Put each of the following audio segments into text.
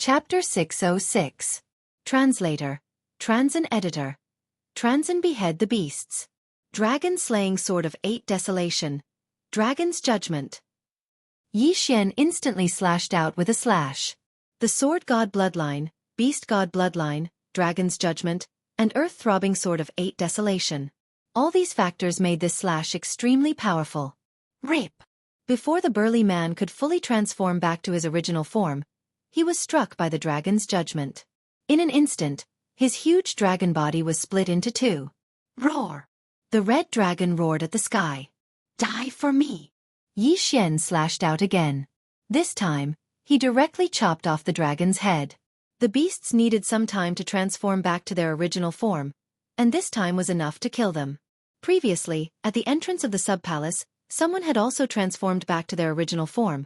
Chapter 606. Translator, Transin Editor. Transin behead the beasts. Dragon slaying sword of 8 desolation. Dragon's judgment. Yi Xian instantly slashed out with a slash. The sword god bloodline, beast god bloodline, dragon's judgment, and earth-throbbing sword of 8 desolation. All these factors made this slash extremely powerful. Rip! Before the burly man could fully transform back to his original form, he was struck by the dragon's judgment. In an instant, his huge dragon body was split into 2. Roar! The red dragon roared at the sky. Die for me! Yi Xian slashed out again. This time, he directly chopped off the dragon's head. The beasts needed some time to transform back to their original form, and this time was enough to kill them. Previously, at the entrance of the sub-palace, someone had also transformed back to their original form,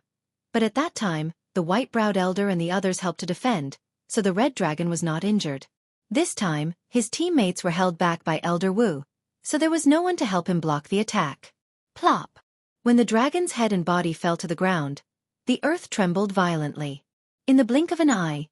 but at that time, the white-browed elder and the others helped to defend, so the red dragon was not injured. This time, his teammates were held back by Elder Wu, so there was no one to help him block the attack. Plop! When the dragon's head and body fell to the ground, the earth trembled violently. In the blink of an eye,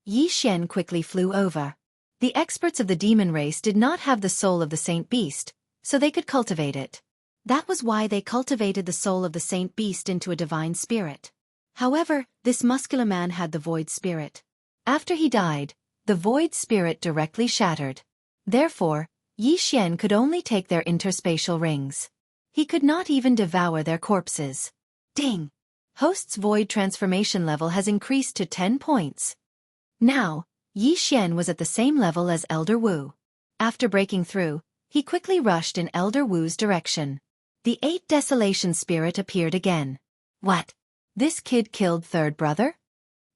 Yi Xian quickly flew over. The experts of the demon race did not have the soul of the saint beast, so they could cultivate it. That was why they cultivated the soul of the saint beast into a divine spirit. However, this muscular man had the void spirit. After he died, the void spirit directly shattered. Therefore, Yi Xian could only take their interspatial rings. He could not even devour their corpses. Ding! Host's void transformation level has increased to 10 points. Now, Yi Xian was at the same level as Elder Wu. After breaking through, he quickly rushed in Elder Wu's direction. The 8 desolation spirit appeared again. What? This kid killed third brother?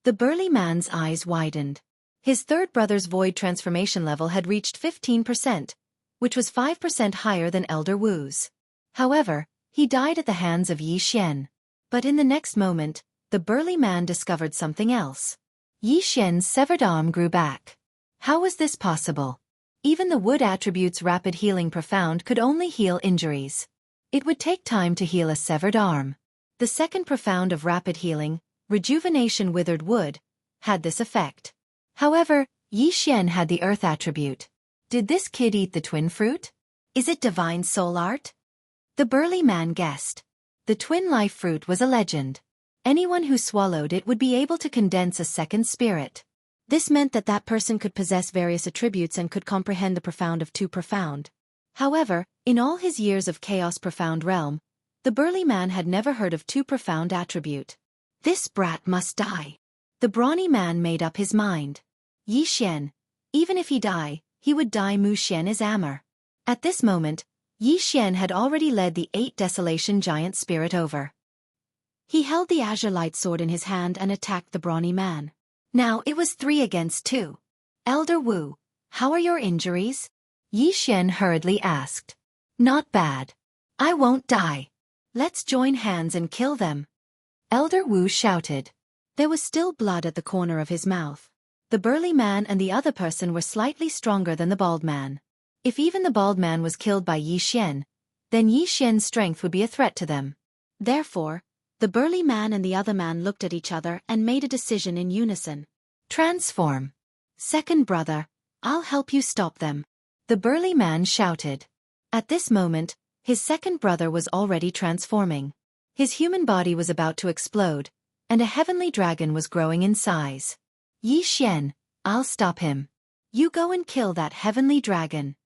The burly man's eyes widened. His third brother's void transformation level had reached 15%, which was 5% higher than Elder Wu's. However, he died at the hands of Yi Xian. But in the next moment, the burly man discovered something else. Yi Xian's severed arm grew back. How was this possible? Even the wood attribute's rapid healing profound could only heal injuries. It would take time to heal a severed arm. The second profound of rapid healing, rejuvenation withered wood, had this effect. However, Yi Xian had the earth attribute. Did this kid eat the twin fruit? Is it divine soul art? The burly man guessed. The twin life fruit was a legend. Anyone who swallowed it would be able to condense a second spirit. This meant that that person could possess various attributes and could comprehend the profound of 2 profound. However, in all his years of chaos profound realm, the burly man had never heard of 2 profound attribute. This brat must die. The brawny man made up his mind. Yi Xian, even if he die, he would die. Mu Xian is Ammer. At this moment, Yi Xian had already led the 8 desolation giant spirit over. He held the azure light sword in his hand and attacked the brawny man. Now it was 3 against 2. Elder Wu, how are your injuries? Yi Xian hurriedly asked. Not bad. I won't die. Let's join hands and kill them. Elder Wu shouted. There was still blood at the corner of his mouth. The burly man and the other person were slightly stronger than the bald man. If even the bald man was killed by Yi Xian, then Yi Xian's strength would be a threat to them. Therefore, the burly man and the other man looked at each other and made a decision in unison. Transform. Second brother, I'll help you stop them. The burly man shouted. At this moment, his second brother was already transforming. His human body was about to explode, and a heavenly dragon was growing in size. Yi Xian, I'll stop him. You go and kill that heavenly dragon.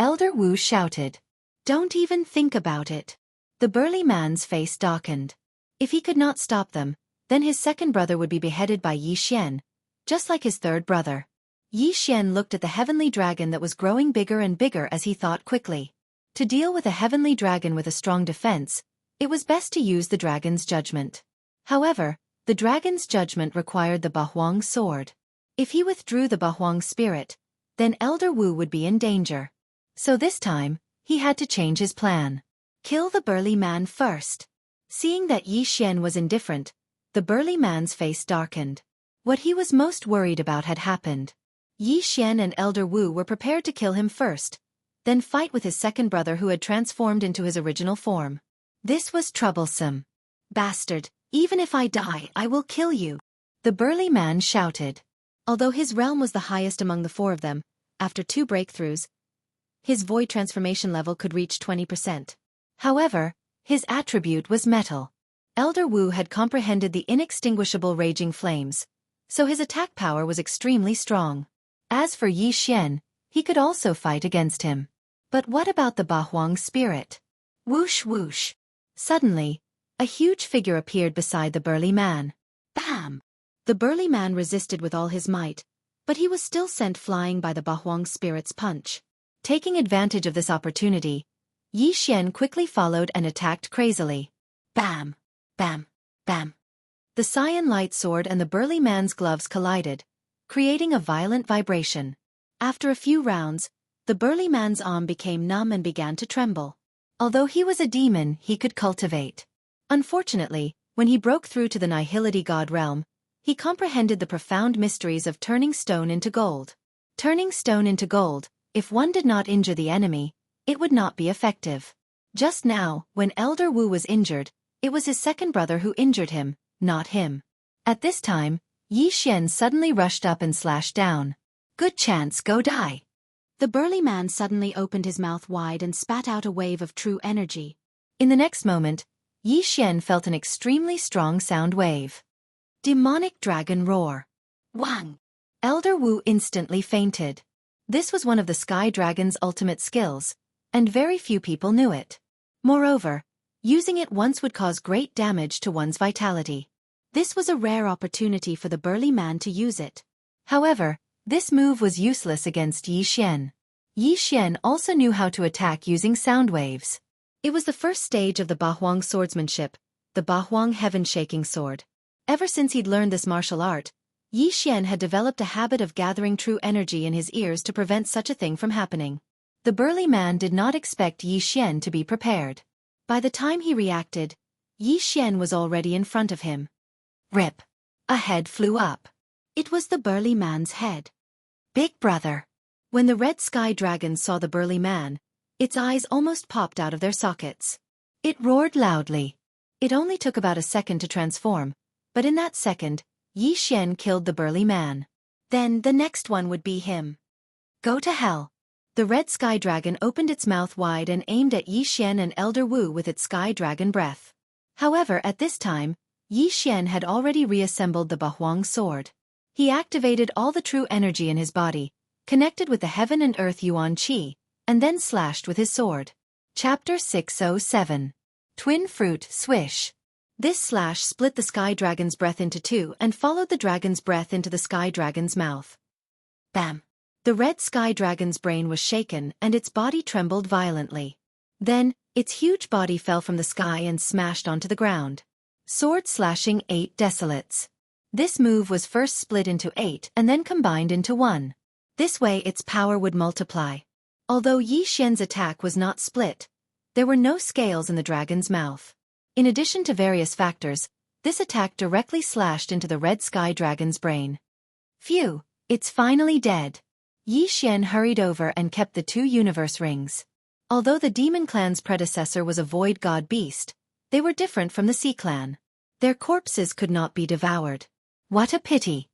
Elder Wu shouted. Don't even think about it. The burly man's face darkened. If he could not stop them, then his second brother would be beheaded by Yi Xian, just like his third brother. Yi Xian looked at the heavenly dragon that was growing bigger and bigger as he thought quickly. To deal with a heavenly dragon with a strong defense, it was best to use the dragon's judgment. However, the dragon's judgment required the Bahuang sword. If he withdrew the Bahuang spirit, then Elder Wu would be in danger. So this time, he had to change his plan. Kill the burly man first. Seeing that Yi Xian was indifferent, the burly man's face darkened. What he was most worried about had happened. Yi Xian and Elder Wu were prepared to kill him first, then fight with his second brother who had transformed into his original form. This was troublesome. Bastard, even if I die, I will kill you. The burly man shouted. Although his realm was the highest among the four of them, after 2 breakthroughs, his void transformation level could reach 20%. However, his attribute was metal. Elder Wu had comprehended the inextinguishable raging flames, so his attack power was extremely strong. As for Yi Xian, he could also fight against him. But what about the Bahuang spirit? Whoosh whoosh. Suddenly, a huge figure appeared beside the burly man. Bam! The burly man resisted with all his might, but he was still sent flying by the Bahuang spirit's punch. Taking advantage of this opportunity, Yi Xian quickly followed and attacked crazily. Bam! Bam! Bam! The cyan light sword and the burly man's gloves collided, creating a violent vibration. After a few rounds, the burly man's arm became numb and began to tremble. Although he was a demon, he could cultivate. Unfortunately, when he broke through to the Nihility God realm, he comprehended the profound mysteries of turning stone into gold. Turning stone into gold, if one did not injure the enemy, it would not be effective. Just now, when Elder Wu was injured, it was his second brother who injured him, not him. At this time, Yi Xian suddenly rushed up and slashed down. Good chance, go die. The burly man suddenly opened his mouth wide and spat out a wave of true energy. In the next moment, Yi Xian felt an extremely strong sound wave. Demonic dragon roar. Wang! Elder Wu instantly fainted. This was one of the Sky Dragon's ultimate skills, and very few people knew it. Moreover, using it once would cause great damage to one's vitality. This was a rare opportunity for the burly man to use it. However, this move was useless against Yi Xian. Yi Xian also knew how to attack using sound waves. It was the first stage of the Bahuang swordsmanship, the Bahuang heaven-shaking sword. Ever since he'd learned this martial art, Yi Xian had developed a habit of gathering true energy in his ears to prevent such a thing from happening. The burly man did not expect Yi Xian to be prepared. By the time he reacted, Yi Xian was already in front of him. Rip! A head flew up. It was the burly man's head. Big brother! When the red sky dragon saw the burly man, its eyes almost popped out of their sockets. It roared loudly. It only took about a second to transform, but in that second, Yi Xian killed the burly man. Then the next one would be him. Go to hell. The red sky dragon opened its mouth wide and aimed at Yi Xian and Elder Wu with its sky dragon breath. However, at this time, Yi Xian had already reassembled the Bahuang sword. He activated all the true energy in his body, connected with the heaven and earth yuan qi, and then slashed with his sword. Chapter 607. Twin Fruit Swish. This slash split the sky dragon's breath into two and followed the dragon's breath into the sky dragon's mouth. Bam! The red sky dragon's brain was shaken and its body trembled violently. Then, its huge body fell from the sky and smashed onto the ground. Sword slashing 8 desolates. This move was first split into 8 and then combined into 1. This way its power would multiply. Although Yi Xian's attack was not split, there were no scales in the dragon's mouth. In addition to various factors, this attack directly slashed into the red sky dragon's brain. Phew, it's finally dead. Yi Xian hurried over and kept the 2 universe rings. Although the demon clan's predecessor was a void god beast, they were different from the sea clan. Their corpses could not be devoured. What a pity.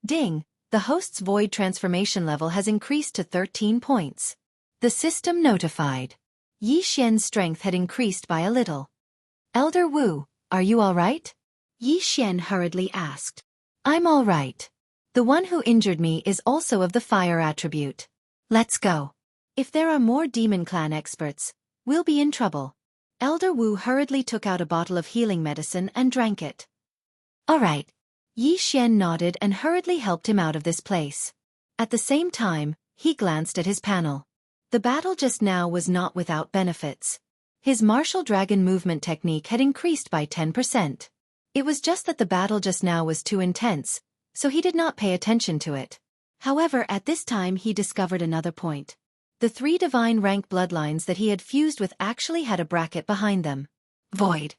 Ding, the host's void transformation level has increased to 13 points. The system notified. Yi Xian's strength had increased by a little. Elder Wu, are you all right? Yi Xian hurriedly asked. I'm all right. The one who injured me is also of the fire attribute. Let's go. If there are more demon clan experts, we'll be in trouble. Elder Wu hurriedly took out a bottle of healing medicine and drank it. All right. Yi Xian nodded and hurriedly helped him out of this place. At the same time, he glanced at his panel. The battle just now was not without benefits. His martial dragon movement technique had increased by 10%. It was just that the battle just now was too intense, so he did not pay attention to it. However, at this time he discovered another point. The 3 divine rank bloodlines that he had fused with actually had a bracket behind them. Void.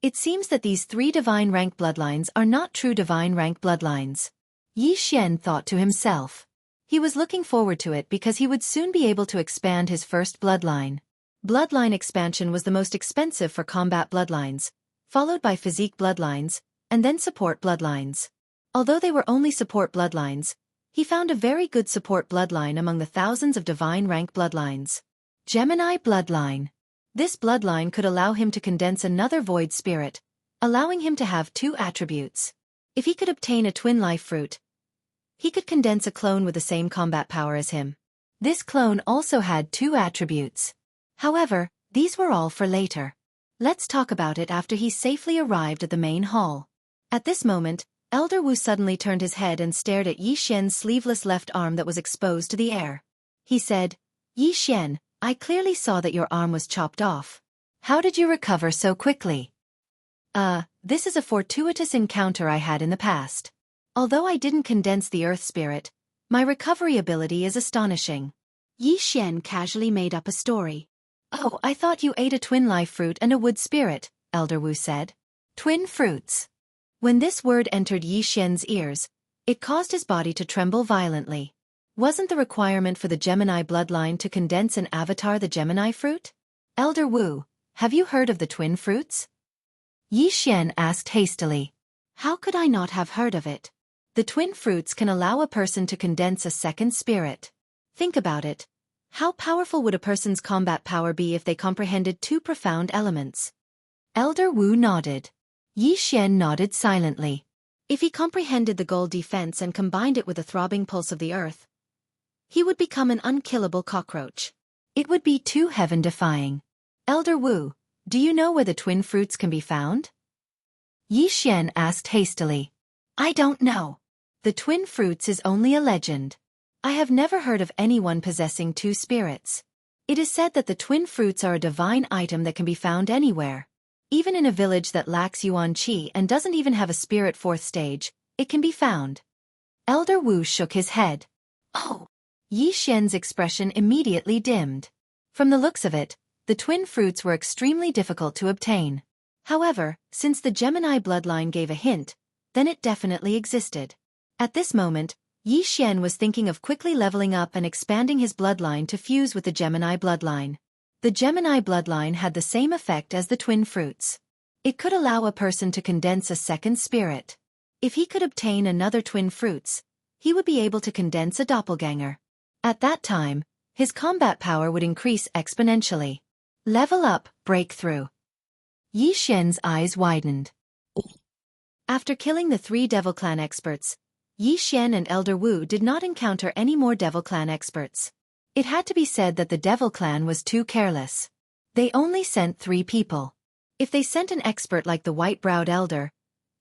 It seems that these 3 divine rank bloodlines are not true divine rank bloodlines. Yi Xian thought to himself. He was looking forward to it because he would soon be able to expand his first bloodline. Bloodline expansion was the most expensive for combat bloodlines, followed by physique bloodlines, and then support bloodlines. Although they were only support bloodlines, he found a very good support bloodline among the thousands of divine rank bloodlines. Gemini bloodline. This bloodline could allow him to condense another void spirit, allowing him to have two attributes. If he could obtain a twin life fruit, he could condense a clone with the same combat power as him. This clone also had two attributes. However, these were all for later. Let's talk about it after he safely arrived at the main hall. At this moment, Elder Wu suddenly turned his head and stared at Yi Xian's sleeveless left arm that was exposed to the air. He said, "Yi Xian, I clearly saw that your arm was chopped off. How did you recover so quickly?" This is a fortuitous encounter I had in the past. Although I didn't condense the earth spirit, my recovery ability is astonishing." Yi Xian casually made up a story. "Oh, I thought you ate a twin life fruit and a wood spirit," Elder Wu said. Twin fruits. When this word entered Yi Xian's ears, it caused his body to tremble violently. Wasn't the requirement for the Gemini bloodline to condense and avatar the Gemini fruit? "Elder Wu, have you heard of the twin fruits?" Yi Xian asked hastily. "How could I not have heard of it? The twin fruits can allow a person to condense a second spirit. Think about it. How powerful would a person's combat power be if they comprehended two profound elements?" Elder Wu nodded. Yi Xian nodded silently. If he comprehended the gold defense and combined it with the throbbing pulse of the earth, he would become an unkillable cockroach. It would be too heaven-defying. "Elder Wu, do you know where the twin fruits can be found?" Yi Xian asked hastily. "I don't know. The twin fruits is only a legend. I have never heard of anyone possessing two spirits. It is said that the twin fruits are a divine item that can be found anywhere. Even in a village that lacks Yuan Qi and doesn't even have a spirit fourth stage, it can be found." Elder Wu shook his head. "Oh." Yi Xian's expression immediately dimmed. From the looks of it, the twin fruits were extremely difficult to obtain. However, since the Gemini bloodline gave a hint, then it definitely existed. At this moment, Yi Xian was thinking of quickly leveling up and expanding his bloodline to fuse with the Gemini bloodline. The Gemini bloodline had the same effect as the twin fruits. It could allow a person to condense a second spirit. If he could obtain another twin fruits, he would be able to condense a doppelganger. At that time, his combat power would increase exponentially. Level up, breakthrough. Yi Xian's eyes widened. After killing the 3 Devil Clan experts, Yi Xian and Elder Wu did not encounter any more Devil Clan experts. It had to be said that the Devil Clan was too careless. They only sent 3 people. If they sent an expert like the white-browed elder,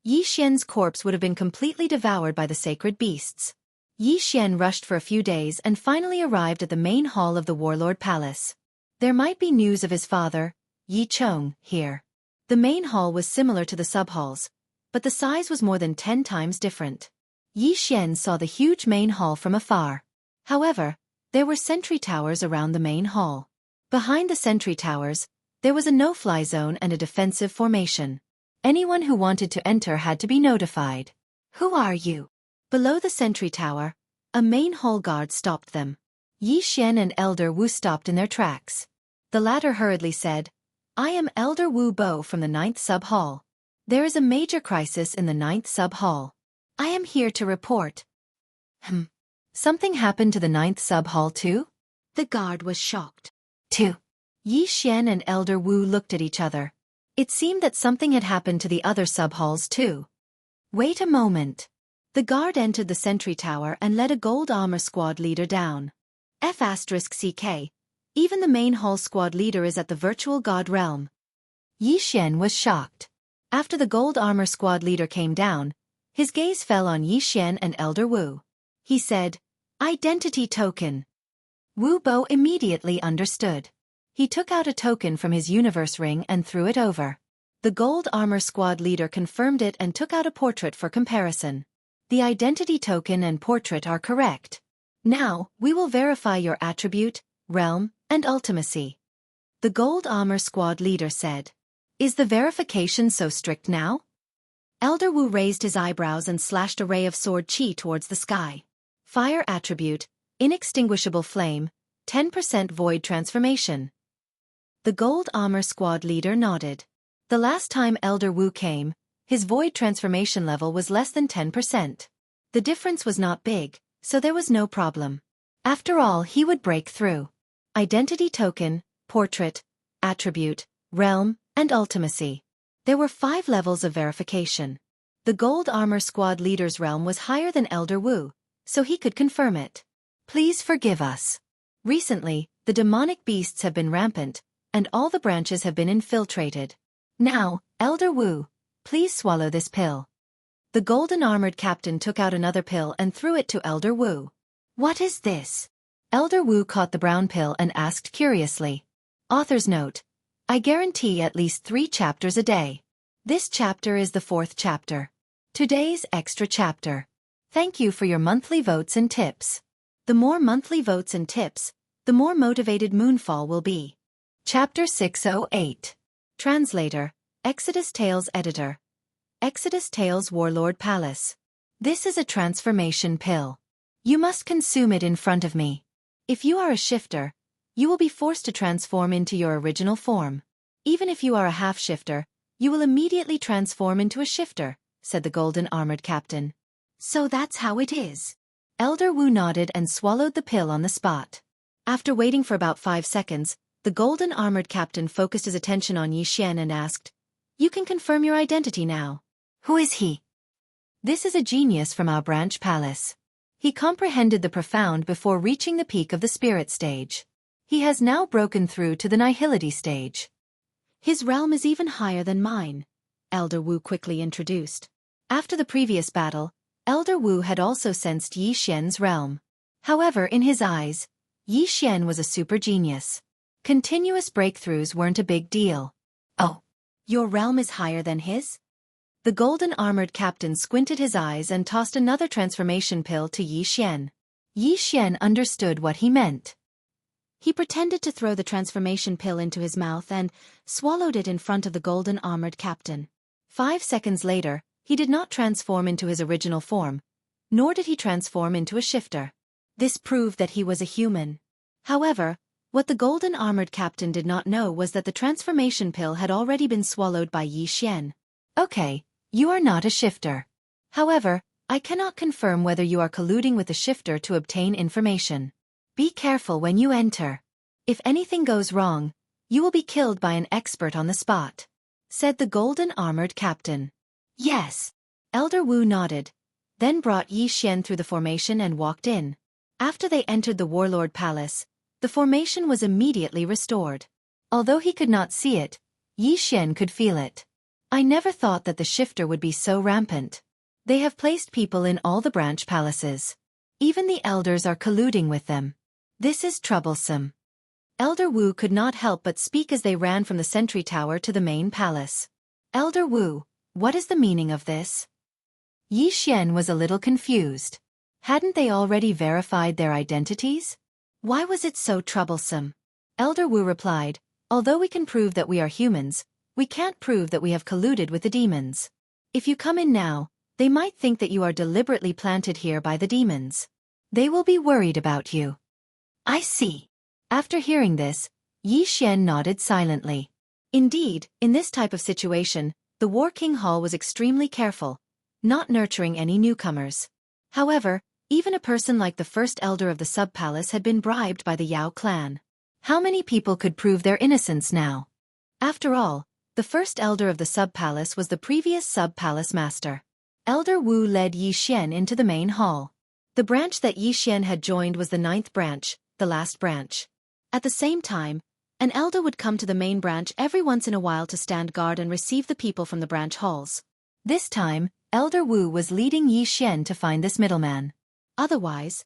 Yi Xian's corpse would have been completely devoured by the sacred beasts. Yi Xian rushed for a few days and finally arrived at the main hall of the Warlord Palace. There might be news of his father, Yi Chong, here. The main hall was similar to the sub-halls, but the size was more than 10 times different. Yi Xian saw the huge main hall from afar. However, there were sentry towers around the main hall. Behind the sentry towers, there was a no-fly zone and a defensive formation. Anyone who wanted to enter had to be notified. "Who are you?" Below the sentry tower, a main hall guard stopped them. Yi Xian and Elder Wu stopped in their tracks. The latter hurriedly said, "I am Elder Wu Bo from the 9th sub-hall. There is a major crisis in the 9th sub-hall. I am here to report." Something happened to the 9th sub-hall too? The guard was shocked. Too. Yi Xian and Elder Wu looked at each other. It seemed that something had happened to the other sub-halls too. Wait a moment. The guard entered the sentry tower and led a gold armor squad leader down. F***CK. Even the main hall squad leader is at the virtual god realm. Yi Xian was shocked. After the gold armor squad leader came down, his gaze fell on Yi Xian and Elder Wu. He said, "Identity token." Wu Bo immediately understood. He took out a token from his universe ring and threw it over. The gold armor squad leader confirmed it and took out a portrait for comparison. The identity token and portrait are correct. Now, we will verify your attribute, realm, and ultimacy. The gold armor squad leader said. Is the verification so strict now? Elder Wu raised his eyebrows and slashed a ray of sword chi towards the sky. Fire attribute, inextinguishable flame, 10% void transformation. The gold armor squad leader nodded. The last time Elder Wu came, His void transformation level was less than 10%. The difference was not big, so there was no problem. After all, he would break through. Identity token, portrait, attribute, realm, and ultimacy. There were 5 levels of verification. The Gold Armor Squad leader's realm was higher than Elder Wu, so he could confirm it. Please forgive us. Recently, the demonic beasts have been rampant, and all the branches have been infiltrated. Now, Elder Wu, please swallow this pill. The golden-armored captain took out another pill and threw it to Elder Wu. What is this? Elder Wu caught the brown pill and asked curiously. Author's note. I guarantee at least 3 chapters a day. This chapter is the 4th chapter. Today's extra chapter. Thank you for your monthly votes and tips. The more monthly votes and tips, the more motivated Moonfall will be. Chapter 608. Translator, Exodus Tales Editor. Exodus Tales Warlord Palace. This is a transformation pill. You must consume it in front of me. If you are a shifter, you will be forced to transform into your original form. Even if you are a half-shifter, you will immediately transform into a shifter, said the golden-armored captain. So that's how it is. Elder Wu nodded and swallowed the pill on the spot. After waiting for about 5 seconds, the golden-armored captain focused his attention on Xianxia and asked, You can confirm your identity now. Who is he? This is a genius from our branch palace. He comprehended the profound before reaching the peak of the spirit stage. He has now broken through to the nihility stage. His realm is even higher than mine, Elder Wu quickly introduced. After the previous battle, Elder Wu had also sensed Yi Xian's realm. However, in his eyes, Yi Xian was a super genius. Continuous breakthroughs weren't a big deal. Oh, your realm is higher than his? The golden-armored captain squinted his eyes and tossed another transformation pill to Yi Xian. Yi Xian understood what he meant. He pretended to throw the transformation pill into his mouth and swallowed it in front of the golden-armored captain. 5 seconds later, he did not transform into his original form, nor did he transform into a shifter. This proved that he was a human. However, what the golden-armored captain did not know was that the transformation pill had already been swallowed by Yi Xian. Okay, you are not a shifter. However, I cannot confirm whether you are colluding with the shifter to obtain information. Be careful when you enter. If anything goes wrong, you will be killed by an expert on the spot, said the golden-armored captain. Yes. Elder Wu nodded, then brought Yi Xian through the formation and walked in. After they entered the warlord palace, the formation was immediately restored. Although he could not see it, Yi Xian could feel it. I never thought that the shifter would be so rampant. They have placed people in all the branch palaces. Even the elders are colluding with them. This is troublesome. Elder Wu could not help but speak as they ran from the sentry tower to the main palace. Elder Wu, what is the meaning of this? Yi Xian was a little confused. Hadn't they already verified their identities? Why was it so troublesome? Elder Wu replied, Although we can prove that we are humans, we can't prove that we have colluded with the demons. If you come in now, they might think that you are deliberately planted here by the demons. They will be worried about you. I see. After hearing this, Yi Xian nodded silently. Indeed, in this type of situation, the War King Hall was extremely careful, not nurturing any newcomers. However, even a person like the first elder of the sub-palace had been bribed by the Yao clan. How many people could prove their innocence now? After all, the first elder of the sub-palace was the previous sub-palace master. Elder Wu led Yi Xian into the main hall. The branch that Yi Xian had joined was the 9th branch, the last branch. At the same time, an elder would come to the main branch every once in a while to stand guard and receive the people from the branch halls. This time, Elder Wu was leading Yi Xian to find this middleman. Otherwise,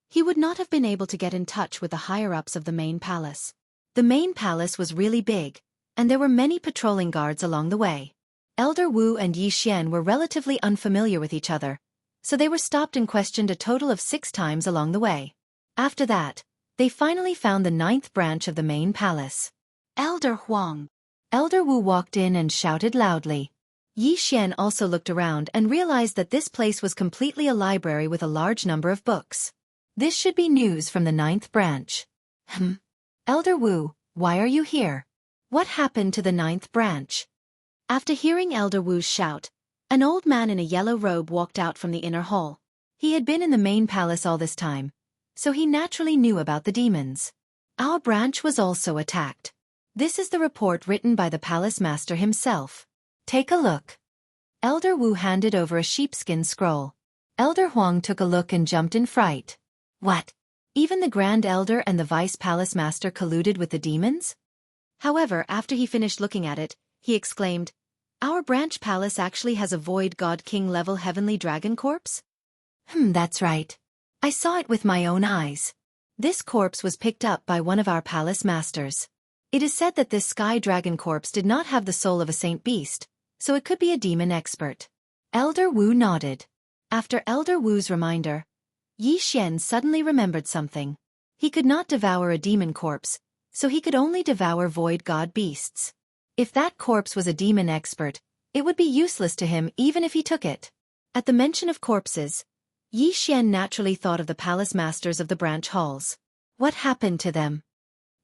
he would not have been able to get in touch with the higher-ups of the main palace. The main palace was really big, and there were many patrolling guards along the way. Elder Wu and Yi Xian were relatively unfamiliar with each other, so they were stopped and questioned a total of 6 times along the way. After that, they finally found the 9th branch of the main palace. Elder Huang. Elder Wu walked in and shouted loudly. Yi Xian also looked around and realized that this place was completely a library with a large number of books. This should be news from the 9th branch. Elder Wu, why are you here? What happened to the 9th branch? After hearing Elder Wu's shout, An old man in a yellow robe walked out from the inner hall. He had been in the main palace all this time, so he naturally knew about the demons. Our branch was also attacked. This is the report written by the palace master himself. Take a look. Elder Wu handed over a sheepskin scroll. Elder Huang took a look and jumped in fright. What? Even the Grand Elder and the Vice Palace Master colluded with the demons? However, after he finished looking at it, he exclaimed, "Our branch palace actually has a Void God King level Heavenly Dragon corpse?" That's right. I saw it with my own eyes. This corpse was picked up by one of our palace masters. It is said that this Sky Dragon corpse did not have the soul of a saint beast, so it could be a demon expert. Elder Wu nodded. After Elder Wu's reminder, Yi Xian suddenly remembered something. He could not devour a demon corpse, so he could only devour void god beasts. If that corpse was a demon expert, it would be useless to him even if he took it. At the mention of corpses, Yi Xian naturally thought of the palace masters of the branch halls. What happened to them?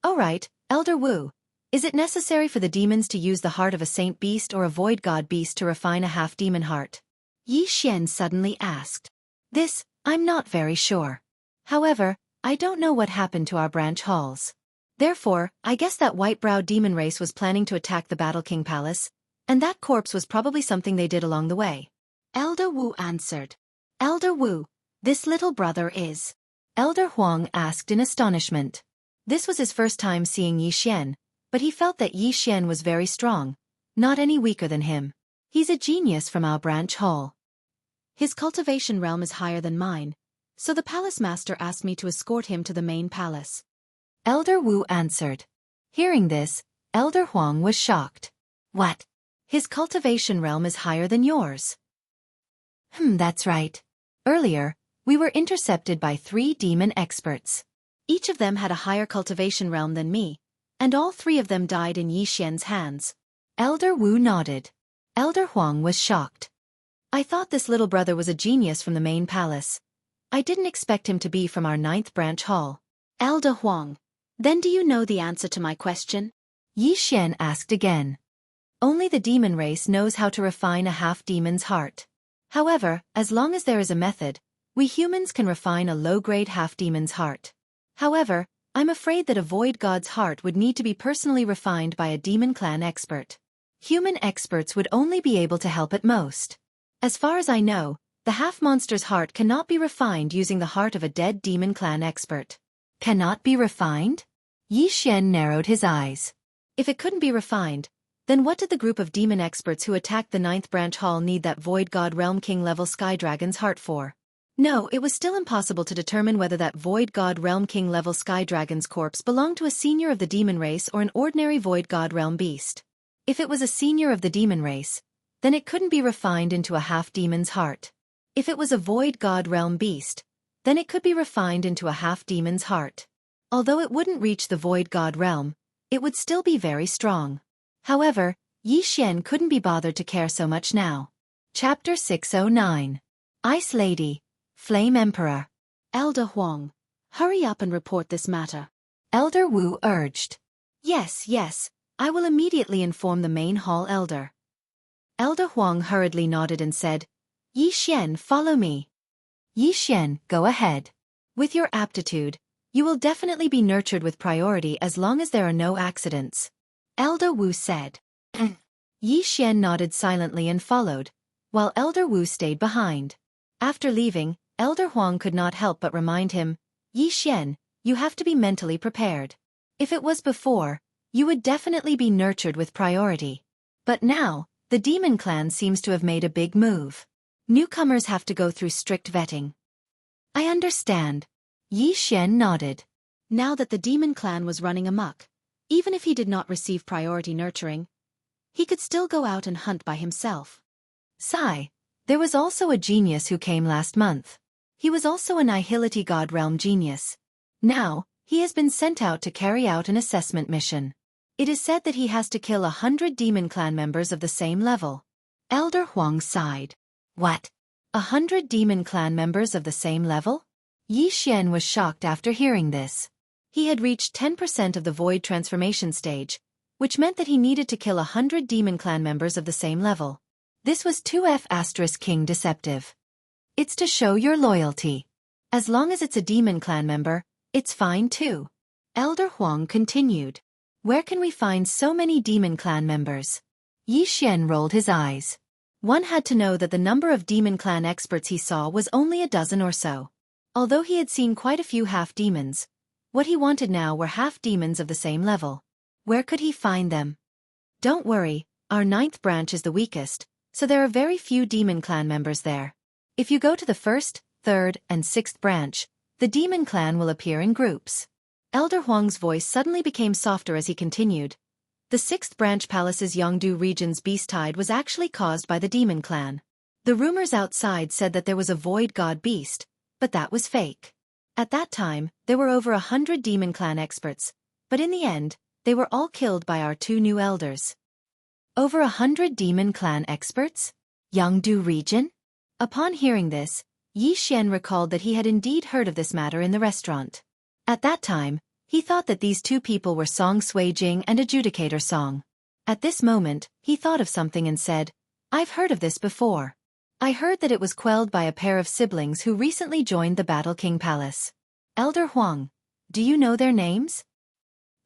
All right, Elder Wu. Is it necessary for the demons to use the heart of a saint beast or a void god beast to refine a half-demon heart? Yi Xian suddenly asked. This, I'm not very sure. However, I don't know what happened to our branch halls. Therefore, I guess that white-browed demon race was planning to attack the Battle King Palace, and that corpse was probably something they did along the way. Elder Wu answered. Elder Wu, this little brother is? Elder Huang asked in astonishment. This was his first time seeing Yi Xian, but he felt that Yi Xian was very strong, not any weaker than him. He's a genius from our branch hall. His cultivation realm is higher than mine, so the palace master asked me to escort him to the main palace. Elder Wu answered. Hearing this, Elder Huang was shocked. What? His cultivation realm is higher than yours? That's right. Earlier, we were intercepted by 3 demon experts. Each of them had a higher cultivation realm than me, and all 3 of them died in Yi Xian's hands. Elder Wu nodded. Elder Huang was shocked. I thought this little brother was a genius from the main palace. I didn't expect him to be from our 9th branch hall. Elder Huang, then do you know the answer to my question? Yi Xian asked again. Only the demon race knows how to refine a half-demon's heart. However, as long as there is a method, we humans can refine a low-grade half-demon's heart. However, I'm afraid that a void god's heart would need to be personally refined by a demon clan expert. Human experts would only be able to help at most. As far as I know, the half-monster's heart cannot be refined using the heart of a dead demon clan expert. Cannot be refined? Yi Xian narrowed his eyes. If it couldn't be refined, then what did the group of demon experts who attacked the 9th branch hall need that void god realm king level sky dragon's heart for? No, it was still impossible to determine whether that void god realm king level sky dragon's corpse belonged to a senior of the demon race or an ordinary void god realm beast. If it was a senior of the demon race, then it couldn't be refined into a half-demon's heart. If it was a void god realm beast, then it could be refined into a half-demon's heart. Although it wouldn't reach the void god realm, it would still be very strong. However, Yi Xian couldn't be bothered to care so much now. Chapter 609. Ice Lady, Flame Emperor. Elder Huang, hurry up and report this matter. Elder Wu urged. Yes, I will immediately inform the main hall elder. Elder Huang hurriedly nodded and said, Yi Xian, follow me. Yi Xian, go ahead. With your aptitude, you will definitely be nurtured with priority as long as there are no accidents. Elder Wu said. Yi Xian nodded silently and followed, while Elder Wu stayed behind. After leaving, Elder Huang could not help but remind him, Yi Xian, you have to be mentally prepared. If it was before, you would definitely be nurtured with priority. But now, the demon clan seems to have made a big move. Newcomers have to go through strict vetting. I understand. Yi Xian nodded. Now that the demon clan was running amok, even if he did not receive priority nurturing, he could still go out and hunt by himself. Sigh. There was also a genius who came last month. He was also a Nihility God Realm genius. Now, he has been sent out to carry out an assessment mission. It is said that he has to kill 100 demon clan members of the same level. Elder Huang sighed. What? 100 demon clan members of the same level? Yi Xian was shocked after hearing this. He had reached 10% of the void transformation stage, which meant that he needed to kill 100 demon clan members of the same level. This was 2F** King deceptive. It's to show your loyalty. As long as it's a demon clan member, it's fine too. Elder Huang continued. Where can we find so many demon clan members? Yi Xian rolled his eyes. One had to know that the number of demon clan experts he saw was only a dozen or so. Although he had seen quite a few half-demons, what he wanted now were half-demons of the same level. Where could he find them? Don't worry, our 9th branch is the weakest, so there are very few demon clan members there. If you go to the 1st, 3rd, and 6th branch, the demon clan will appear in groups. Elder Huang's voice suddenly became softer as he continued. The 6th branch palace's Jianghu region's beast tide was actually caused by the demon clan. The rumors outside said that there was a void god beast, but that was fake. At that time, there were over 100 demon clan experts, but in the end, they were all killed by our 2 new elders. Over 100 demon clan experts? Jianghu region? Upon hearing this, Yi Xian recalled that he had indeed heard of this matter in the restaurant. At that time, he thought that these 2 people were Song Suijing and Adjudicator Song. At this moment, he thought of something and said, I've heard of this before. I heard that it was quelled by a pair of siblings who recently joined the Battle King Palace. Elder Huang, do you know their names?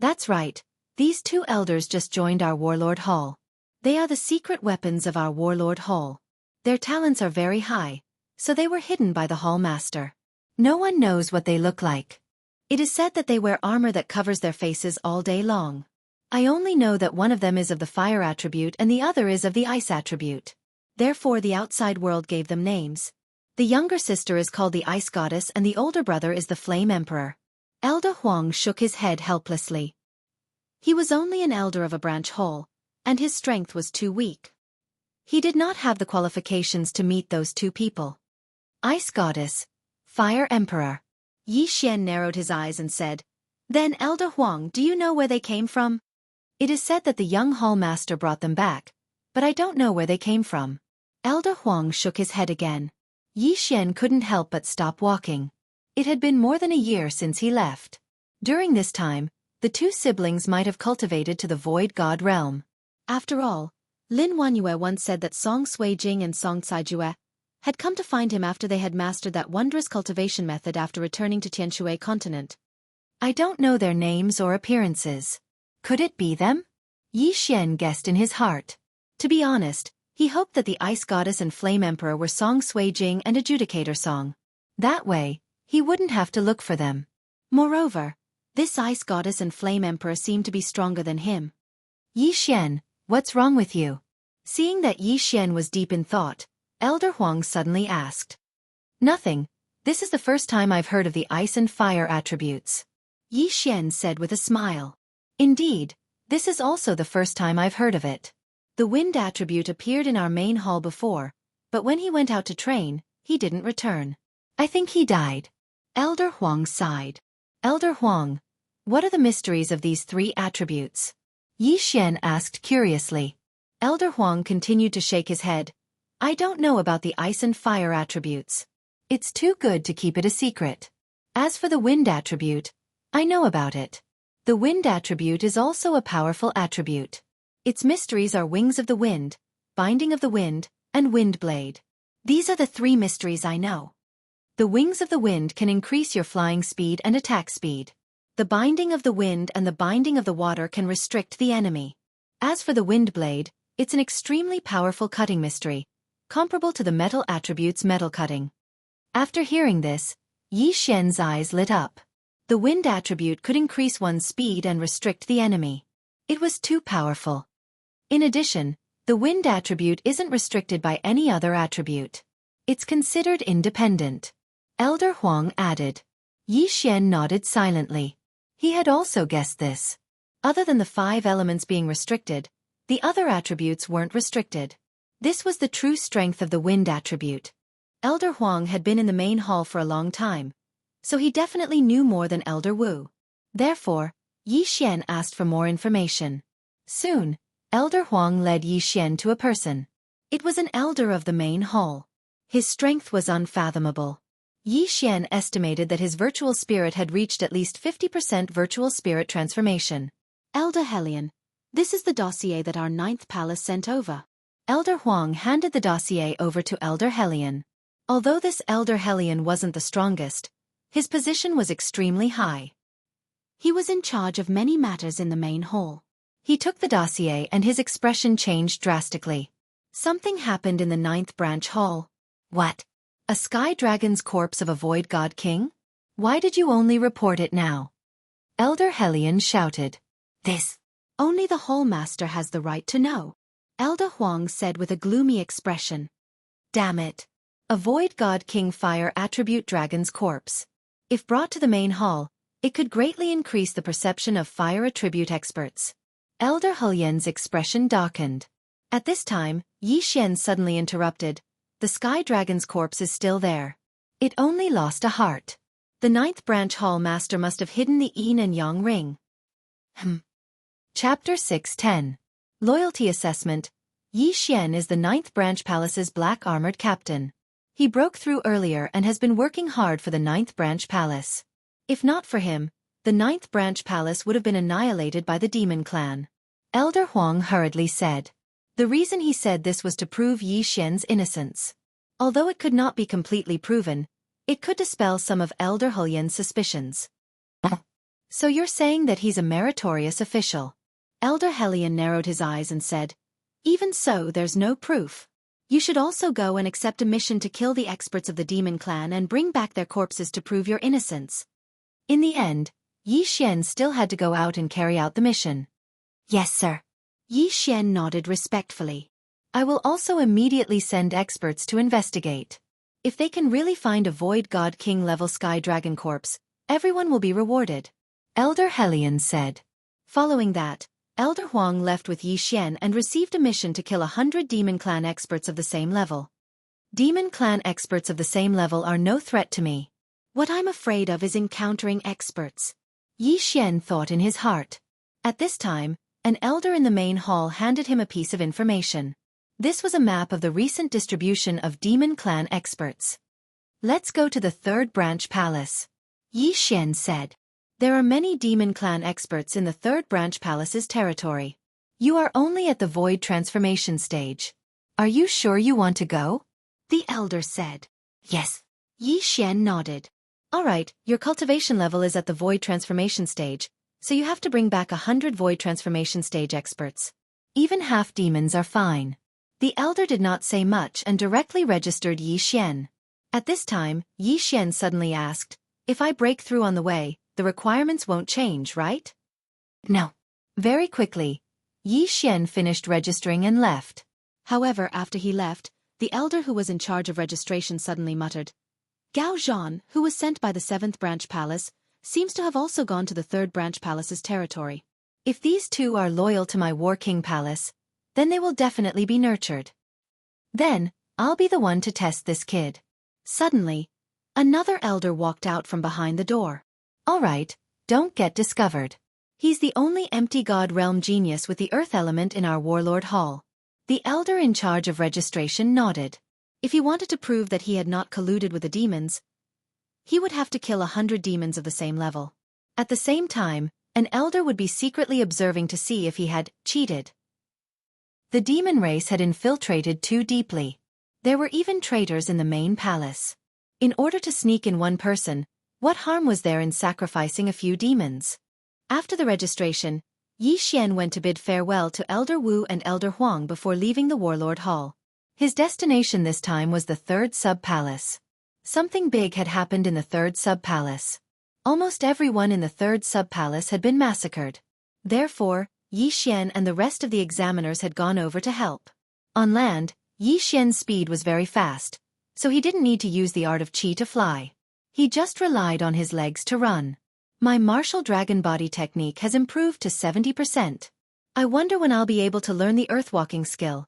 That's right, these 2 elders just joined our Warlord Hall. They are the secret weapons of our Warlord Hall. Their talents are very high, so they were hidden by the Hall Master. No one knows what they look like. It is said that they wear armor that covers their faces all day long. I only know that one of them is of the fire attribute and the other is of the ice attribute. Therefore the outside world gave them names. The younger sister is called the Ice Goddess and the older brother is the Flame Emperor. Elder Huang shook his head helplessly. He was only an elder of a branch hall, and his strength was too weak. He did not have the qualifications to meet those 2 people. Ice Goddess, Fire Emperor. Yi Xian narrowed his eyes and said, Then Elder Huang, do you know where they came from? It is said that the young hall master brought them back, but I don't know where they came from. Elder Huang shook his head again. Yi Xian couldn't help but stop walking. It had been more than a year since he left. During this time, the 2 siblings might have cultivated to the void god realm. After all, Lin Wanyue once said that Song Suijing and Song Caijue had come to find him after they had mastered that wondrous cultivation method after returning to Tianshui continent. I don't know their names or appearances. Could it be them? Yi Xian guessed in his heart. To be honest, he hoped that the Ice Goddess and Flame Emperor were Song Suijing and Adjudicator Song. That way, he wouldn't have to look for them. Moreover, this Ice Goddess and Flame Emperor seemed to be stronger than him. Yi Xian, what's wrong with you? Seeing that Yi Xian was deep in thought, Elder Huang suddenly asked. Nothing. This is the first time I've heard of the ice and fire attributes. Yi Xian said with a smile. Indeed, this is also the first time I've heard of it. The wind attribute appeared in our main hall before, but when he went out to train, he didn't return. I think he died. Elder Huang sighed. Elder Huang, what are the mysteries of these 3 attributes? Yi Xian asked curiously. Elder Huang continued to shake his head. I don't know about the ice and fire attributes. It's too good to keep it a secret. As for the wind attribute, I know about it. The wind attribute is also a powerful attribute. Its mysteries are Wings of the Wind, Binding of the Wind, and Wind Blade. These are the 3 mysteries I know. The Wings of the Wind can increase your flying speed and attack speed. The Binding of the Wind and the Binding of the Water can restrict the enemy. As for the Wind Blade, it's an extremely powerful cutting mystery, comparable to the metal attribute's metal cutting. After hearing this, Yi Xian's eyes lit up. The wind attribute could increase one's speed and restrict the enemy. It was too powerful. In addition, the wind attribute isn't restricted by any other attribute. It's considered independent. Elder Huang added. Yi Xian nodded silently. He had also guessed this. Other than the 5 elements being restricted, the other attributes weren't restricted. This was the true strength of the wind attribute. Elder Huang had been in the main hall for a long time, so he definitely knew more than Elder Wu. Therefore, Yi Xian asked for more information. Soon, Elder Huang led Yi Xian to a person. It was an elder of the main hall. His strength was unfathomable. Yi Xian estimated that his virtual spirit had reached at least 50% virtual spirit transformation. Elder Helion, this is the dossier that our 9th palace sent over. Elder Huang handed the dossier over to Elder Helion. Although this Elder Helion wasn't the strongest, his position was extremely high. He was in charge of many matters in the main hall. He took the dossier and his expression changed drastically. Something happened in the 9th branch hall. What? A sky dragon's corpse of a void god king? Why did you only report it now? Elder Helion shouted. This. Only the hall master has the right to know, Elder Huang said with a gloomy expression. Damn it. A void god king fire attribute dragon's corpse. If brought to the main hall, it could greatly increase the perception of fire attribute experts. Elder Helion's expression darkened. At this time, Yi Xian suddenly interrupted. The sky dragon's corpse is still there. It only lost a heart. The 9th branch hall master must have hidden the yin and yang ring. Chapter 610. Loyalty Assessment. Yi Xian is the 9th branch palace's black armored captain. He broke through earlier and has been working hard for the 9th branch palace. If not for him, the 9th branch palace would have been annihilated by the demon clan. Elder Huang hurriedly said. The reason he said this was to prove Yi Xian's innocence. Although it could not be completely proven, it could dispel some of Elder Helion's suspicions. So you're saying that he's a meritorious official? Elder Helion narrowed his eyes and said, even so, there's no proof. You should also go and accept a mission to kill the experts of the demon clan and bring back their corpses to prove your innocence. In the end, Yi Xian still had to go out and carry out the mission. Yes, sir. Yi Xian nodded respectfully. I will also immediately send experts to investigate. If they can really find a void god king level sky dragon corpse, everyone will be rewarded, Elder Helion said. Following that, Elder Huang left with Yi Xian and received a mission to kill 100 demon clan experts of the same level. Demon clan experts of the same level are no threat to me. What I'm afraid of is encountering experts, Yi Xian thought in his heart. At this time, an elder in the main hall handed him a piece of information. This was a map of the recent distribution of demon clan experts. Let's go to the 3rd branch palace, Yi Xian said. There are many demon clan experts in the 3rd branch palace's territory. You are only at the void transformation stage. Are you sure you want to go? The elder said. Yes. Yi Xian nodded. Alright, your cultivation level is at the void transformation stage, so you have to bring back 100 void transformation stage experts. Even half demons are fine. The elder did not say much and directly registered Yi Xian. At this time, Yi Xian suddenly asked, if I break through on the way, the requirements won't change, right? No. Very quickly, Yi Xian finished registering and left. However, after he left, the elder who was in charge of registration suddenly muttered, Gao Zhan, who was sent by the 7th branch palace, seems to have also gone to the 3rd branch palace's territory. If these two are loyal to my War King palace, then they will definitely be nurtured. Then, I'll be the one to test this kid. Suddenly, another elder walked out from behind the door. Alright, don't get discovered. He's the only empty god realm genius with the earth element in our warlord hall. The elder in charge of registration nodded. If he wanted to prove that he had not colluded with the demons, he would have to kill 100 demons of the same level. At the same time, an elder would be secretly observing to see if he had cheated. The demon race had infiltrated too deeply. There were even traitors in the main palace. In order to sneak in one person, what harm was there in sacrificing a few demons? After the registration, Yi Xian went to bid farewell to Elder Wu and Elder Huang before leaving the Warlord Hall. His destination this time was the 3rd sub-palace. Something big had happened in the 3rd sub-palace. Almost everyone in the 3rd sub-palace had been massacred. Therefore, Yi Xian and the rest of the examiners had gone over to help. On land, Yi Xian's speed was very fast, so he didn't need to use the art of Qi to fly. He just relied on his legs to run. My martial dragon body technique has improved to 70%. I wonder when I'll be able to learn the earthwalking skill,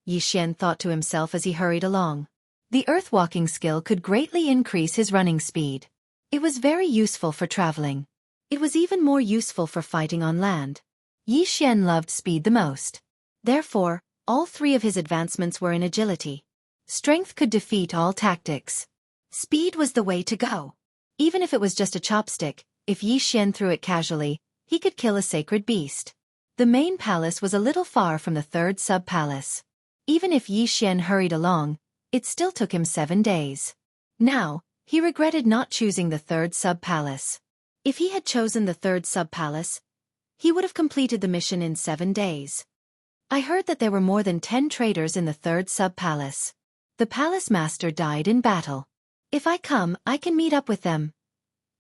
Yi Xian thought to himself as he hurried along. The earthwalking skill could greatly increase his running speed. It was very useful for traveling. It was even more useful for fighting on land. Yi Xian loved speed the most. Therefore, all 3 of his advancements were in agility. Strength could defeat all tactics. Speed was the way to go. Even if it was just a chopstick, if Yi Xian threw it casually, he could kill a sacred beast. The main palace was a little far from the 3rd sub-palace. Even if Yi Xian hurried along, it still took him 7 days. Now, he regretted not choosing the third sub-palace. If he had chosen the third sub-palace, he would have completed the mission in 7 days. I heard that there were more than 10 traitors in the third sub-palace. The palace master died in battle. If I come, I can meet up with them,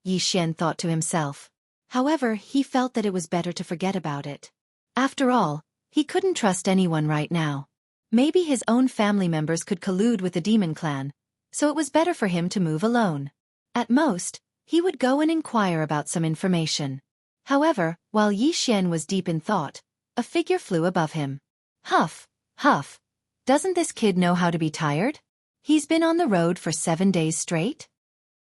Yi Xian thought to himself. However, he felt that it was better to forget about it. After all, he couldn't trust anyone right now. Maybe his own family members could collude with the demon clan, so it was better for him to move alone. At most, he would go and inquire about some information. However, while Yi Xian was deep in thought, a figure flew above him. Huff, huff. Doesn't this kid know how to be tired? He's been on the road for 7 days straight?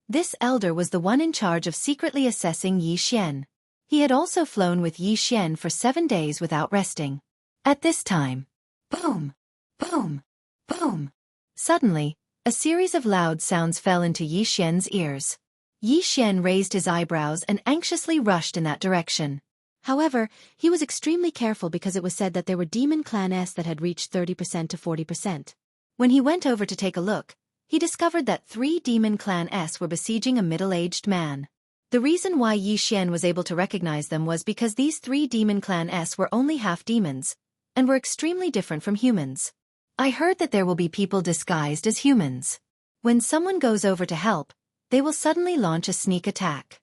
This elder was the one in charge of secretly assessing Yi Xian. He had also flown with Yi Xian for 7 days without resting. At this time, boom, boom, boom. Suddenly, a series of loud sounds fell into Yi Xian's ears. Yi Xian raised his eyebrows and anxiously rushed in that direction. However, he was extremely careful because it was said that there were demon clan S that had reached 30% to 40%. When he went over to take a look, he discovered that 3 demon clan S were besieging a middle-aged man. The reason why Yi Xian was able to recognize them was because these 3 demon clan S were only half demons, and were extremely different from humans. I heard that there will be people disguised as humans. When someone goes over to help, they will suddenly launch a sneak attack.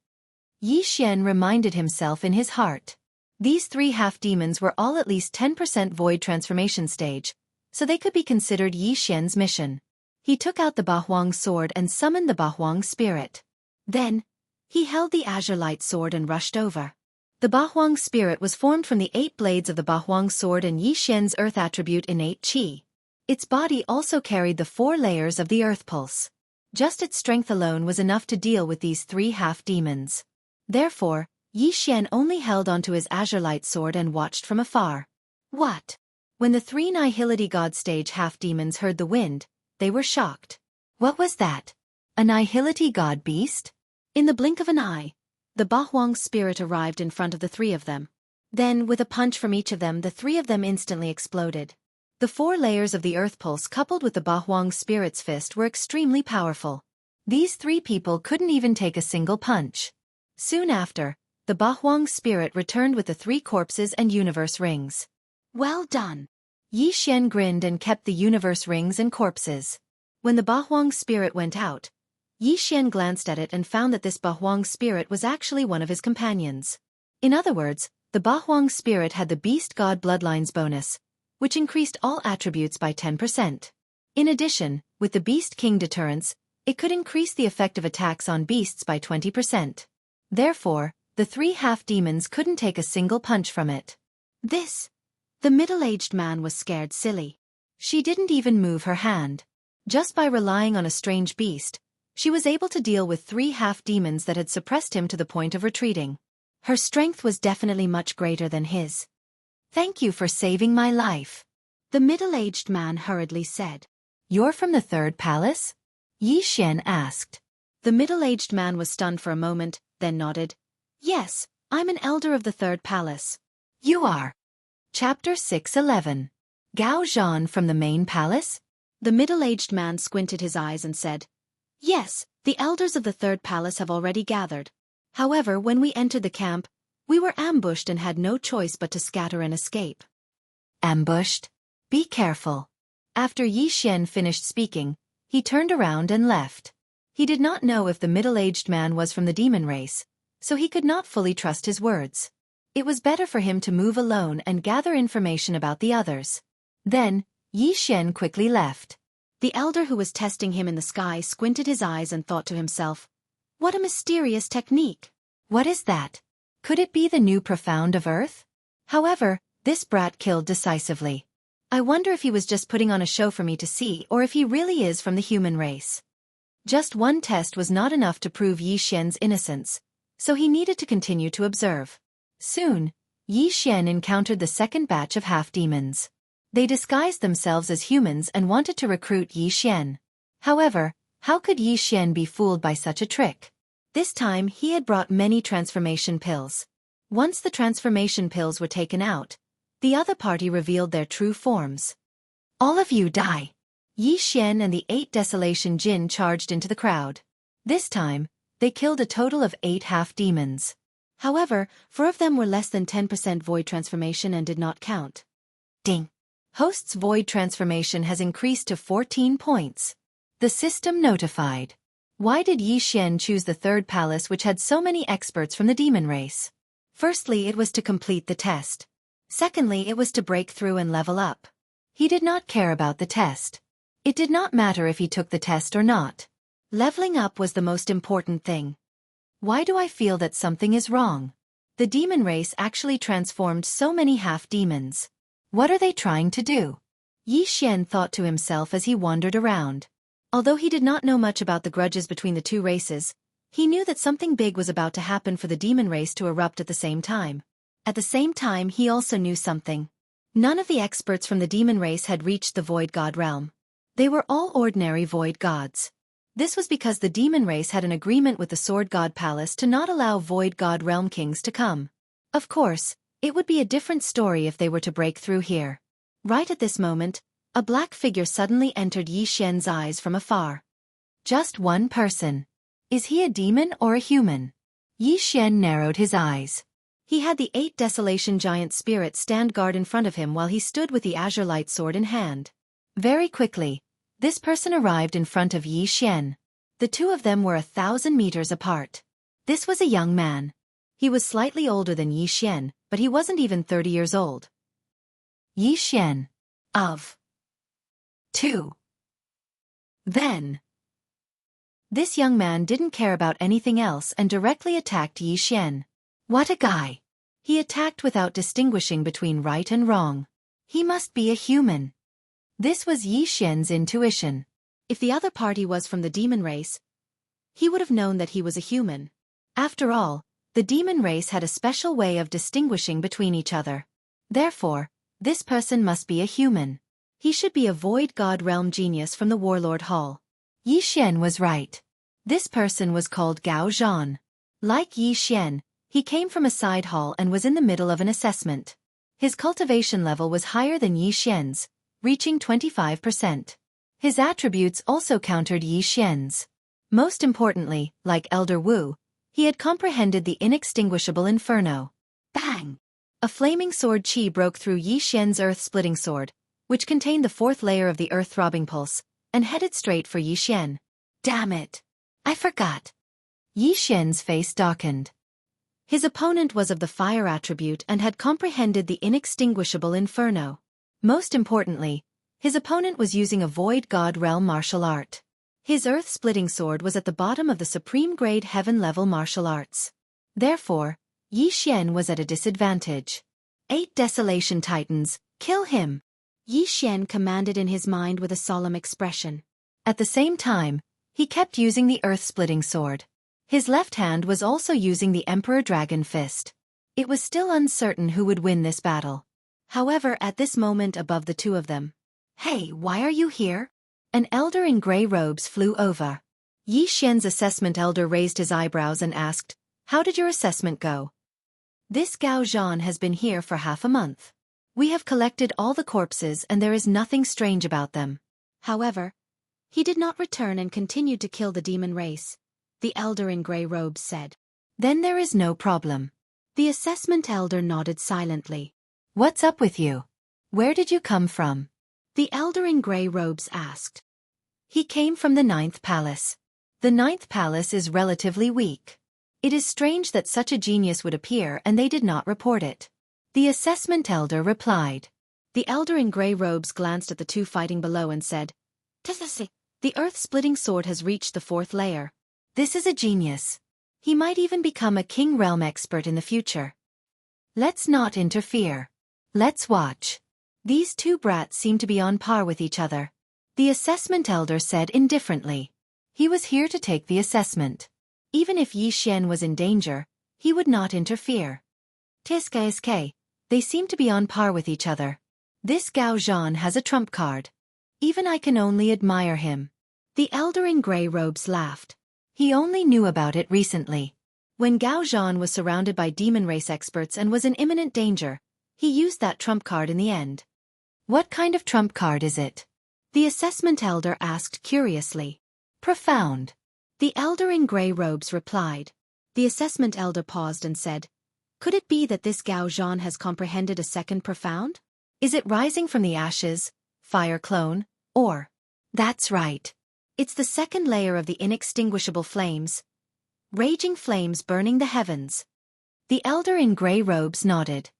Yi Xian reminded himself in his heart. These 3 half-demons were all at least 10% void transformation stage, so they could be considered Yi Xian's mission. He took out the Bahuang sword and summoned the Bahuang spirit. Then, he held the azure light sword and rushed over. The Bahuang spirit was formed from the 8 blades of the Bahuang sword and Yi Xian's earth attribute innate qi. Its body also carried the 4 layers of the earth pulse. Just its strength alone was enough to deal with these 3 half-demons. Therefore, Yi Xian only held onto his azure light sword and watched from afar. What? When the 3 Nihility God stage half-demons heard the wind, they were shocked. What was that? A Nihility God beast? In the blink of an eye, the Bahuang spirit arrived in front of the 3 of them. Then, with a punch from each of them, the 3 of them instantly exploded. The 4 layers of the earth pulse coupled with the Bahuang spirit's fist were extremely powerful. These 3 people couldn't even take a single punch. Soon after, the Bahuang spirit returned with the 3 corpses and universe rings. Well done! Yi Xian grinned and kept the universe rings and corpses. When the Bahuang spirit went out, Yi Xian glanced at it and found that this Bahuang spirit was actually one of his companions. In other words, the Bahuang spirit had the Beast God Bloodlines bonus, which increased all attributes by 10%. In addition, with the Beast King deterrence, it could increase the effect of attacks on beasts by 20%. Therefore, the 3 half-demons couldn't take a single punch from it. The middle-aged man was scared silly. She didn't even move her hand. Just by relying on a strange beast, she was able to deal with 3 half-demons that had suppressed him to the point of retreating. Her strength was definitely much greater than his. Thank you for saving my life, the middle-aged man hurriedly said. You're from the 3rd palace? Yi Xian asked. The middle-aged man was stunned for a moment, then nodded. Yes, I'm an elder of the 3rd palace. You are. Chapter 6:11. Gao Zhan from the main palace? The middle-aged man squinted his eyes and said, Yes, the elders of the 3rd palace have already gathered. However, when we entered the camp, we were ambushed and had no choice but to scatter and escape. Ambushed? Be careful. After Yi Xian finished speaking, he turned around and left. He did not know if the middle-aged man was from the demon race, so he could not fully trust his words. It was better for him to move alone and gather information about the others. Then, Yi Xian quickly left. The elder who was testing him in the sky squinted his eyes and thought to himself, What a mysterious technique. What is that? Could it be the new profound of Earth? However, this brat killed decisively. I wonder if he was just putting on a show for me to see or if he really is from the human race. Just one test was not enough to prove Yi Xian's innocence, so he needed to continue to observe. Soon, Yi Xian encountered the 2nd batch of half-demons. They disguised themselves as humans and wanted to recruit Yi Xian. However, how could Yi Xian be fooled by such a trick? This time he had brought many transformation pills. Once the transformation pills were taken out, the other party revealed their true forms. All of you die. Yi Xian and the 8 Desolation Jin charged into the crowd. This time, they killed a total of 8 half-demons. However, 4 of them were less than 10% void transformation and did not count. Ding! Host's void transformation has increased to 14 points. The system notified. Why did Yi Xian choose the 3rd palace which had so many experts from the demon race? Firstly, it was to complete the test. Secondly, it was to break through and level up. He did not care about the test. It did not matter if he took the test or not. Leveling up was the most important thing. Why do I feel that something is wrong? The demon race actually transformed so many half-demons. What are they trying to do? Yi Xian thought to himself as he wandered around. Although he did not know much about the grudges between the 2 races, he knew that something big was about to happen for the demon race to erupt at the same time. At the same time, he also knew something. None of the experts from the demon race had reached the Void God realm. They were all ordinary Void Gods. This was because the demon race had an agreement with the Sword God Palace to not allow Void God realm kings to come. Of course, it would be a different story if they were to break through here. Right at this moment, a black figure suddenly entered Yi Xian's eyes from afar. Just one person. Is he a demon or a human? Yi Xian narrowed his eyes. He had the 8 Desolation Giant Spirit stand guard in front of him while he stood with the Azure Light Sword in hand. Very quickly, this person arrived in front of Yi Xian. The 2 of them were 1,000 meters apart. This was a young man. He was slightly older than Yi Xian, but he wasn't even 30 years old. Yi Xian. Of 2. Then. This young man didn't care about anything else and directly attacked Yi Xian. What a guy! He attacked without distinguishing between right and wrong. He must be a human. This was Yi Xian's intuition. If the other party was from the demon race, he would have known that he was a human. After all, the demon race had a special way of distinguishing between each other. Therefore, this person must be a human. He should be a Void God realm genius from the Warlord Hall. Yi Xian was right. This person was called Gao Zhan. Like Yi Xian, he came from a side hall and was in the middle of an assessment. His cultivation level was higher than Yi Xian's, reaching 25%. His attributes also countered Yi Xian's. Most importantly, like Elder Wu, he had comprehended the inextinguishable inferno. Bang! A flaming sword chi broke through Yi Xian's earth-splitting sword, which contained the 4th layer of the earth-throbbing pulse, and headed straight for Yi Xian. Damn it! I forgot. Yi Xian's face darkened. His opponent was of the fire attribute and had comprehended the inextinguishable inferno. Most importantly, his opponent was using a Void God realm martial art. His earth-splitting sword was at the bottom of the supreme grade heaven-level martial arts. Therefore, Yi Xian was at a disadvantage. 8 Desolation Titans, kill him! Yi Xian commanded in his mind with a solemn expression. At the same time, he kept using the earth-splitting sword. His left hand was also using the Emperor Dragon Fist. It was still uncertain who would win this battle. However, at this moment above the 2 of them. Hey, why are you here? An elder in gray robes flew over. Yi Xian's assessment elder raised his eyebrows and asked, "How did your assessment go?" "This Gao Zhan has been here for half a month. We have collected all the corpses and there is nothing strange about them. However, he did not return and continued to kill the demon race," the elder in gray robes said. "Then there is no problem." The assessment elder nodded silently. "What's up with you? Where did you come from?" the elder in gray robes asked. "He came from the 9th palace. The 9th palace is relatively weak. It is strange that such a genius would appear and they did not report it," the assessment elder replied. The elder in gray robes glanced at the 2 fighting below and said, "Tsssi, the earth-splitting sword has reached the 4th layer. This is a genius. He might even become a king realm expert in the future. Let's not interfere. Let's watch. These 2 brats seem to be on par with each other," the assessment elder said indifferently. He was here to take the assessment. Even if Yi Xian was in danger, he would not interfere. Tsk, they seem to be on par with each other. This Gao Zhan has a trump card. Even I can only admire him. The elder in gray robes laughed. He only knew about it recently. When Gao Zhan was surrounded by demon race experts and was in imminent danger, he used that trump card in the end. What kind of trump card is it? The assessment elder asked curiously. Profound. The elder in grey robes replied. The assessment elder paused and said, could it be that this Gao Zhan has comprehended a second profound? Is it rising from the ashes, fire clone, or? That's right. It's the second layer of the inextinguishable flames. Raging flames burning the heavens. The elder in grey robes nodded.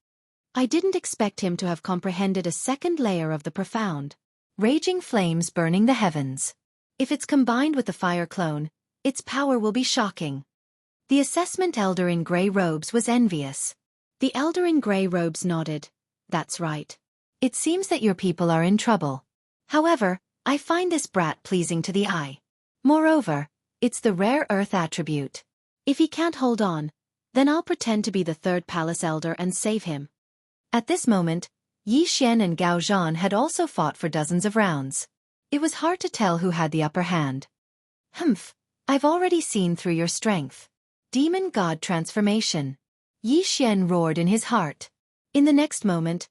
I didn't expect him to have comprehended a second layer of the profound. Raging flames burning the heavens. If it's combined with the fire clone, its power will be shocking. The assessment elder in grey robes was envious. The elder in grey robes nodded. That's right. It seems that your people are in trouble. However, I find this brat pleasing to the eye. Moreover, it's the rare earth attribute. If he can't hold on, then I'll pretend to be the third palace elder and save him. At this moment, Yi Xian and Gao Zhan had also fought for dozens of rounds. It was hard to tell who had the upper hand. Humph, I've already seen through your strength. Demon God transformation. Yi Xian roared in his heart. In the next moment,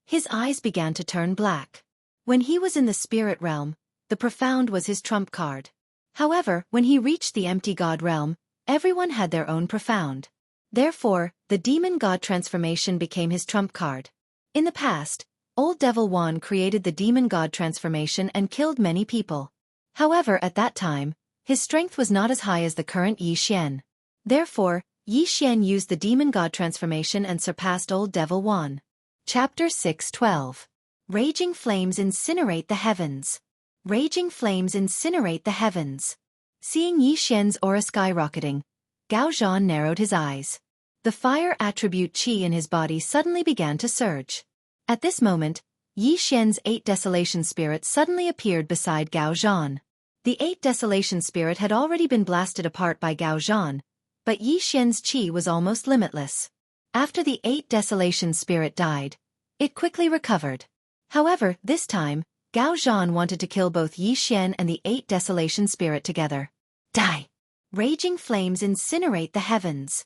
his eyes began to turn black. When he was in the spirit realm, the profound was his trump card. However, when he reached the empty God realm, everyone had their own profound. Therefore, the demon God transformation became his trump card. In the past, Old Devil Wan created the demon God transformation and killed many people. However, at that time, his strength was not as high as the current Yi Xian. Therefore, Yi Xian used the demon God transformation and surpassed Old Devil Wan. Chapter 6:12. Raging flames incinerate the heavens. Raging flames incinerate the heavens. Seeing Yi Xian's aura skyrocketing, Gao Zhan narrowed his eyes. The fire attribute qi in his body suddenly began to surge. At this moment, Yi Xian's 8 desolation spirit suddenly appeared beside Gao Zhan. The 8 desolation spirit had already been blasted apart by Gao Zhan, but Yi Xian's qi was almost limitless. After the 8 desolation spirit died, it quickly recovered. However, this time, Gao Zhan wanted to kill both Yi Xian and the 8 desolation spirit together. Die! Raging flames incinerate the heavens.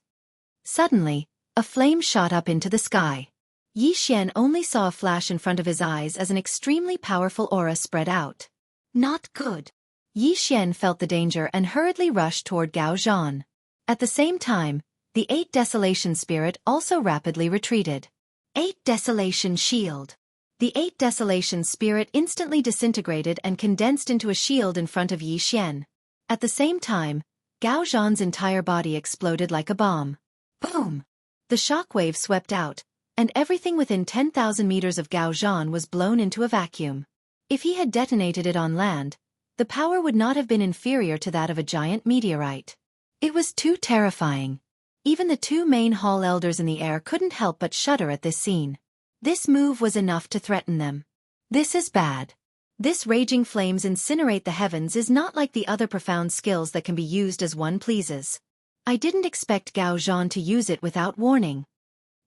Suddenly, a flame shot up into the sky. Yi Xian only saw a flash in front of his eyes as an extremely powerful aura spread out. Not good. Yi Xian felt the danger and hurriedly rushed toward Gao Zhan. At the same time, the 8 desolation spirit also rapidly retreated. 8 desolation shield. The 8 desolation spirit instantly disintegrated and condensed into a shield in front of Yi Xian. At the same time, Gao Zhan's entire body exploded like a bomb. Boom! The shockwave swept out, and everything within 10,000 meters of Gao Zhan was blown into a vacuum. If he had detonated it on land, the power would not have been inferior to that of a giant meteorite. It was too terrifying. Even the 2 main hall elders in the air couldn't help but shudder at this scene. This move was enough to threaten them. This is bad. This raging flames incinerate the heavens is not like the other profound skills that can be used as one pleases. I didn't expect Gao Zhan to use it without warning.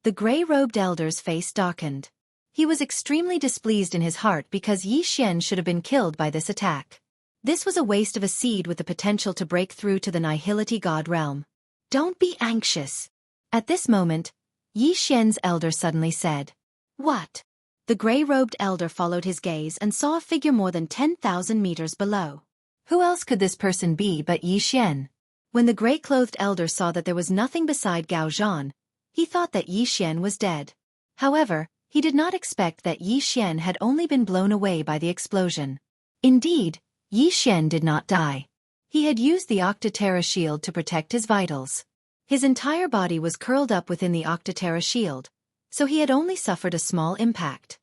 The grey-robed elder's face darkened. He was extremely displeased in his heart because Yi Xian should have been killed by this attack. This was a waste of a seed with the potential to break through to the Nihility God realm. Don't be anxious. At this moment, Yi Xian's elder suddenly said, What? The grey-robed elder followed his gaze and saw a figure more than 10,000 meters below. Who else could this person be but Yi Xian? When the grey-clothed elder saw that there was nothing beside Gao Zhan, he thought that Yi Xian was dead. However, he did not expect that Yi Xian had only been blown away by the explosion. Indeed, Yi Xian did not die. He had used the Octaterra shield to protect his vitals. His entire body was curled up within the Octaterra shield, so he had only suffered a small impact.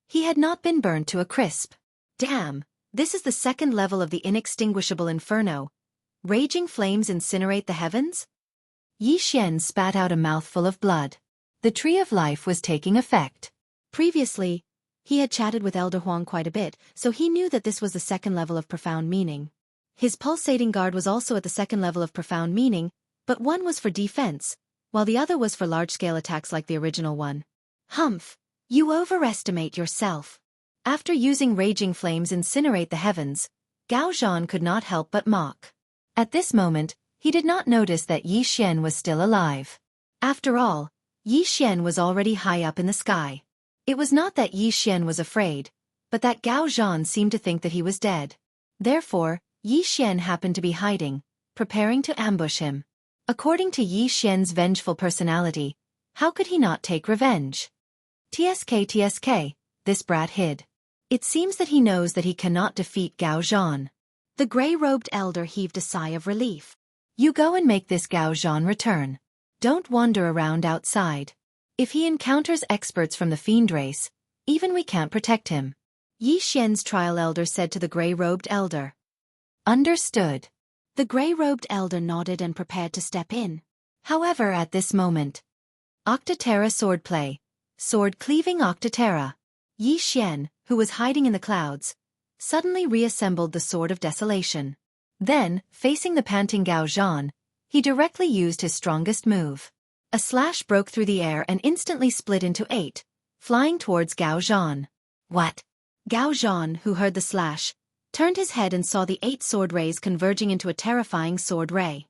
He had not been burned to a crisp. Damn, this is the second level of the inextinguishable inferno. Raging flames incinerate the heavens? Yi Xian spat out a mouthful of blood. The tree of life was taking effect. Previously, he had chatted with Elder Huang quite a bit, so he knew that this was the second level of profound meaning. His pulsating guard was also at the second level of profound meaning, but one was for defense, while the other was for large-scale attacks like the original one. Humph, you overestimate yourself. After using raging flames incinerate the heavens, Gao Zhan could not help but mock. At this moment, he did not notice that Yi Xian was still alive. After all, Yi Xian was already high up in the sky. It was not that Yi Xian was afraid, but that Gao Zhan seemed to think that he was dead. Therefore, Yi Xian happened to be hiding, preparing to ambush him. According to Yi Xian's vengeful personality, how could he not take revenge? TSK, this brat hid. It seems that he knows that he cannot defeat Gao Zhan. The gray-robed elder heaved a sigh of relief. You go and make this Gao Zhan return. Don't wander around outside. If he encounters experts from the fiend race, even we can't protect him. Yi Xian's trial elder said to the gray-robed elder. Understood. The gray-robed elder nodded and prepared to step in. However, at this moment, Octaterra swordplay, sword-cleaving Octaterra. Yi Xian, who was hiding in the clouds, suddenly reassembled the Sword of Desolation. Then, facing the panting Gao Zhan, he directly used his strongest move. A slash broke through the air and instantly split into 8, flying towards Gao Zhan. What? Gao Zhan, who heard the slash, turned his head and saw the 8 sword rays converging into a terrifying sword ray.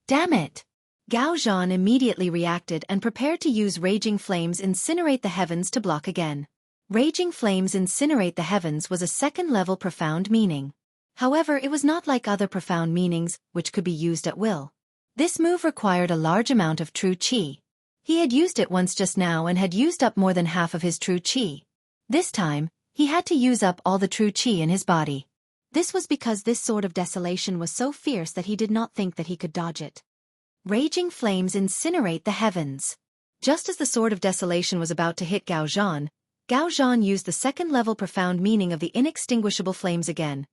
Damn it! Gao Zhan immediately reacted and prepared to use Raging Flames Incinerate the Heavens to block again. Raging Flames Incinerate the Heavens was a second-level profound meaning. However, it was not like other profound meanings, which could be used at will. This move required a large amount of true qi. He had used it once just now and had used up more than half of his true qi. This time, he had to use up all the true qi in his body. This was because this Sword of Desolation was so fierce that he did not think that he could dodge it. Raging Flames Incinerate the Heavens. Just as the Sword of Desolation was about to hit Gao Zhan used the second-level profound meaning of the inextinguishable flames again.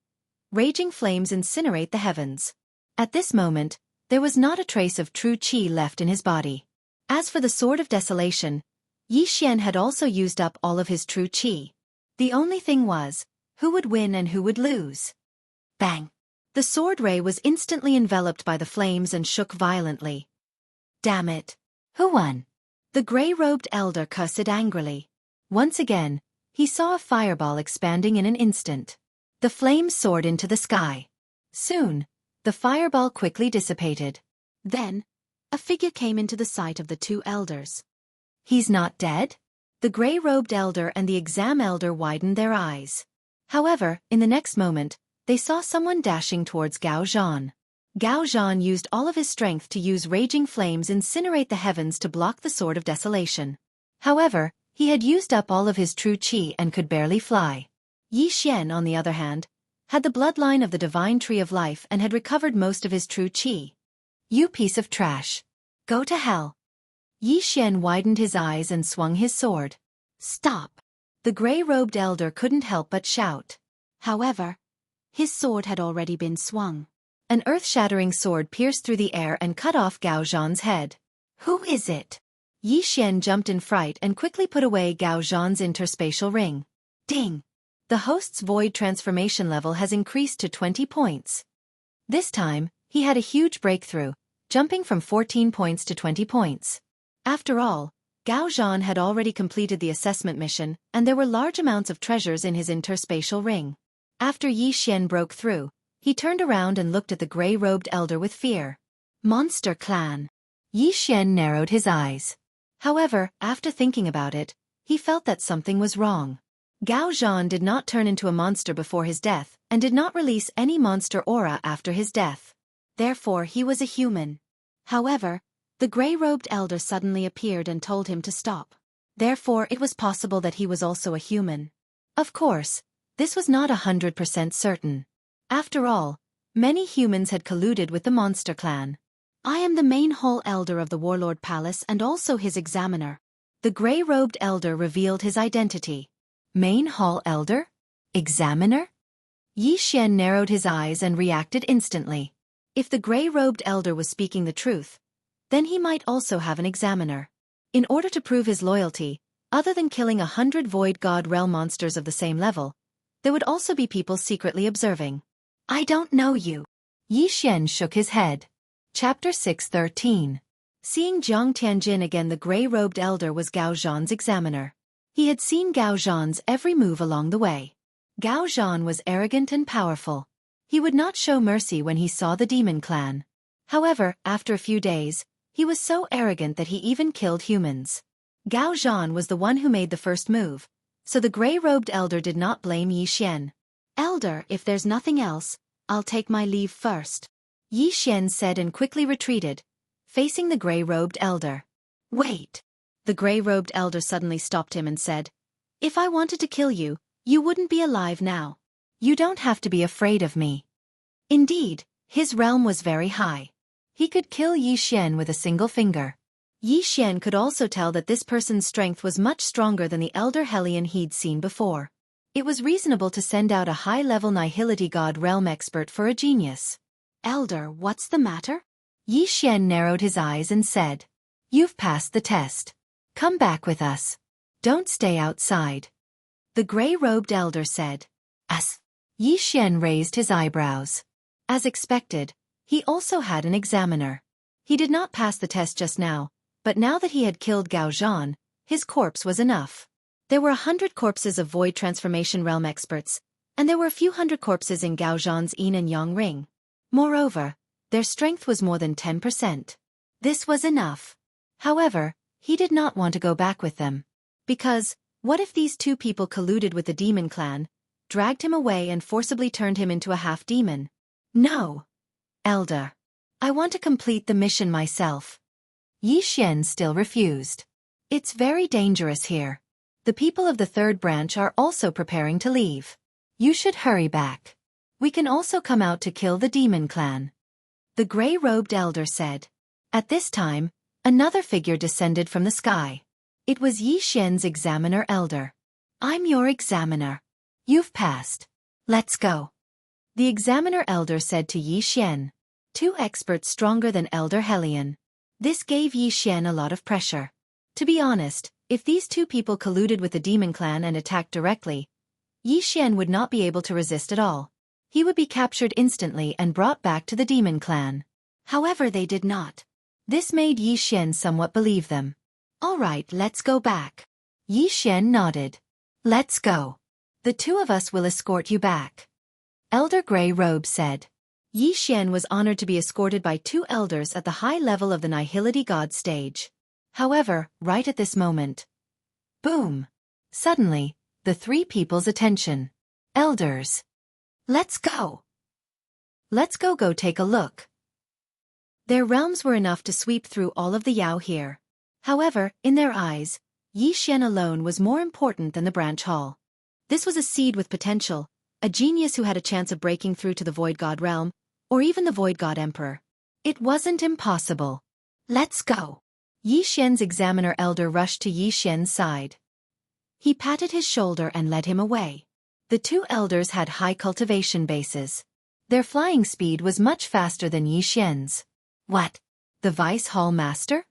Raging Flames Incinerate the Heavens. At this moment, there was not a trace of true qi left in his body. As for the Sword of Desolation, Yi Xian had also used up all of his true qi. The only thing was, who would win and who would lose? Bang! The sword ray was instantly enveloped by the flames and shook violently. Damn it! Who won? The gray-robed elder cursed angrily. Once again, he saw a fireball expanding in an instant. The flames soared into the sky. Soon, the fireball quickly dissipated. Then, a figure came into the sight of the 2 elders. He's not dead? The gray-robed elder and the exam elder widened their eyes. However, in the next moment, they saw someone dashing towards Gao Zhan. Gao Zhan used all of his strength to use Raging Flames Incinerate the Heavens to block the Sword of Desolation. However, he had used up all of his true qi and could barely fly. Yi Xian, on the other hand, had the bloodline of the Divine Tree of Life and had recovered most of his true qi. You piece of trash. Go to hell. Yi Xian widened his eyes and swung his sword. Stop. The gray-robed elder couldn't help but shout. However, his sword had already been swung. An earth-shattering sword pierced through the air and cut off Gao Zhan's head. Who is it? Yi Xian jumped in fright and quickly put away Gao Zhan's interspatial ring. Ding! The host's void transformation level has increased to 20 points. This time, he had a huge breakthrough, jumping from 14 points to 20 points. After all, Gao Zhan had already completed the assessment mission, and there were large amounts of treasures in his interspatial ring. After Yi Xian broke through, he turned around and looked at the gray-robed elder with fear. Monster Clan. Yi Xian narrowed his eyes. However, after thinking about it, he felt that something was wrong. Gao Zhan did not turn into a monster before his death, and did not release any monster aura after his death. Therefore, he was a human. However, the gray-robed elder suddenly appeared and told him to stop. Therefore, it was possible that he was also a human. Of course, this was not 100% certain. After all, many humans had colluded with the Monster Clan. I am the main hall elder of the Warlord Palace and also his examiner. The gray-robed elder revealed his identity. Main hall elder? Examiner? Yi Xian narrowed his eyes and reacted instantly. If the gray-robed elder was speaking the truth, then he might also have an examiner. In order to prove his loyalty, other than killing 100 Void God realm monsters of the same level, there would also be people secretly observing. I don't know you. Yi Xian shook his head. Chapter 6:13. Seeing Jiang Tianjin again, the gray-robed elder was Gao Zhan's examiner. He had seen Gao Zhan's every move along the way. Gao Zhan was arrogant and powerful. He would not show mercy when he saw the demon clan. However, after a few days, he was so arrogant that he even killed humans. Gao Zhan was the one who made the first move, so the gray-robed elder did not blame Yi Xian. "Elder, if there's nothing else, I'll take my leave first," Yi Xian said and quickly retreated, facing the gray-robed elder. "Wait." The gray-robed elder suddenly stopped him and said, "If I wanted to kill you, you wouldn't be alive now. You don't have to be afraid of me." Indeed, his realm was very high. He could kill Yi Xian with a single finger. Yi Xian could also tell that this person's strength was much stronger than the elder Hellion he'd seen before. It was reasonable to send out a high-level Nihility God realm expert for a genius. "Elder, what's the matter?" Yi Xian narrowed his eyes and said, "You've passed the test. Come back with us. Don't stay outside." The gray-robed elder said, "As." Yi Xian raised his eyebrows. As expected, he also had an examiner. He did not pass the test just now, but now that he had killed Gao Zhan, his corpse was enough. There were 100 corpses of Void Transformation Realm experts, and there were a few hundred corpses in Gao Zhan's Yin and Yang ring. Moreover, their strength was more than 10%. This was enough. However, he did not want to go back with them. Because, what if these two people colluded with the demon clan, dragged him away and forcibly turned him into a half-demon? "No, Elder. I want to complete the mission myself." Yi Xian still refused. "It's very dangerous here. The people of the third branch are also preparing to leave. You should hurry back. We can also come out to kill the demon clan," the gray-robed elder said. At this time, another figure descended from the sky. It was Yi Xian's examiner elder. "I'm your examiner. You've passed. Let's go," the examiner elder said to Yi Xian. Two experts stronger than Elder Hellion. This gave Yi Xian a lot of pressure. To be honest, if these two people colluded with the demon clan and attacked directly, Yi Xian would not be able to resist at all. He would be captured instantly and brought back to the demon clan. However, they did not. This made Yi Xian somewhat believe them. "All right, let's go back." Yi Xian nodded. "Let's go. The two of us will escort you back," Elder Grey Robe said. Yi Xian was honored to be escorted by two elders at the high level of the Nihility God stage. However, right at this moment, boom! Suddenly, the three people's attention. "Elders! Let's go! Let's go take a look." Their realms were enough to sweep through all of the Yao here. However, in their eyes, Yi Xian alone was more important than the branch hall. This was a seed with potential, a genius who had a chance of breaking through to the Void God realm, or even the Void God Emperor. It wasn't impossible. "Let's go." Yi Xian's examiner elder rushed to Yi Xian's side. He patted his shoulder and led him away. The two elders had high cultivation bases. Their flying speed was much faster than Yi Xian's. "What? The Vice Hall Master?"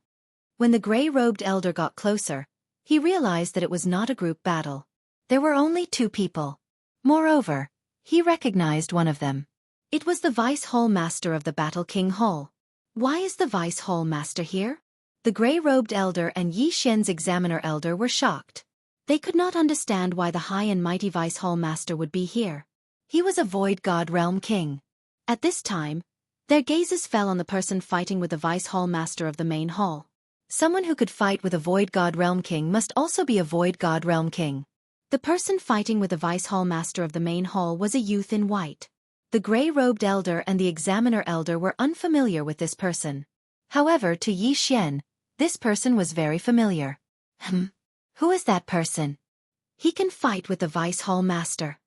When the gray-robed elder got closer, he realized that it was not a group battle. There were only two people. Moreover, he recognized one of them. It was the Vice Hall Master of the Battle King Hall. "Why is the Vice Hall Master here?" The gray-robed elder and Yi Xian's examiner elder were shocked. They could not understand why the high and mighty Vice Hall Master would be here. He was a Void God Realm King. At this time, their gazes fell on the person fighting with the Vice Hall Master of the main hall. Someone who could fight with a Void God Realm King must also be a Void God Realm King. The person fighting with the Vice Hall Master of the main hall was a youth in white. The gray-robed elder and the examiner elder were unfamiliar with this person. However, to Yi Xian, this person was very familiar. Who is that person? He can fight with the Vice Hall Master.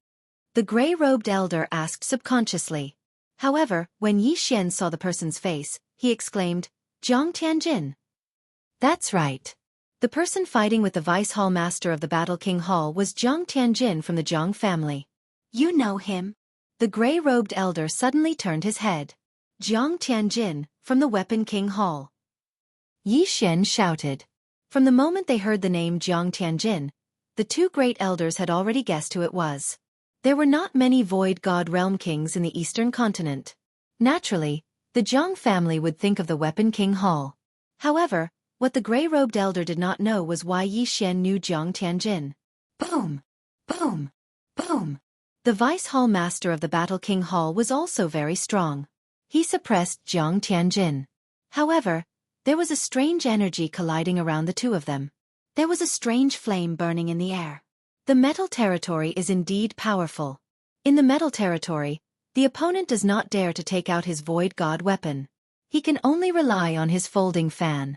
The gray-robed elder asked subconsciously. However, when Yi Xian saw the person's face, he exclaimed, "Jiang Tianjin." That's right. The person fighting with the Vice Hall Master of the Battle King Hall was Jiang Tianjin from the Jiang family. "You know him?" The gray-robed elder suddenly turned his head. "Jiang Tianjin, from the Weapon King Hall." Yi Xian shouted. From the moment they heard the name Jiang Tianjin, the two great elders had already guessed who it was. There were not many Void God Realm Kings in the Eastern Continent. Naturally, the Jiang family would think of the Weapon King Hall. However, what the gray-robed elder did not know was why Yi Xian knew Jiang Tianjin. Boom! Boom! Boom! The Vice Hall Master of the Battle King Hall was also very strong. He suppressed Jiang Tianjin. However, there was a strange energy colliding around the two of them. There was a strange flame burning in the air. The metal territory is indeed powerful. In the metal territory, the opponent does not dare to take out his void god weapon. He can only rely on his folding fan.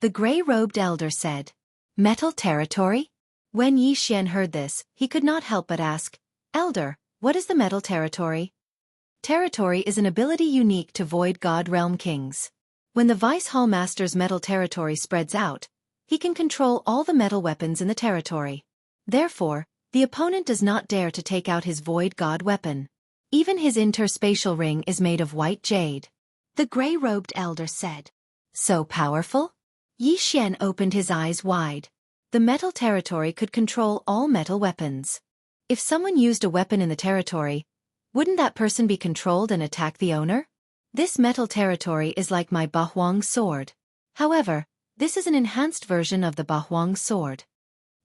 The gray-robed elder said, "Metal territory?" When Yi Xian heard this, he could not help but ask, "Elder, what is the metal territory?" Territory is an ability unique to void god realm kings. When the Vice Hall Master's metal territory spreads out, he can control all the metal weapons in the territory. Therefore, the opponent does not dare to take out his void god weapon. Even his interspatial ring is made of white jade. The gray-robed elder said, "So powerful?" Yi Xian opened his eyes wide. The metal territory could control all metal weapons. If someone used a weapon in the territory, wouldn't that person be controlled and attack the owner? This metal territory is like my Bahuang sword. However, this is an enhanced version of the Bahuang sword.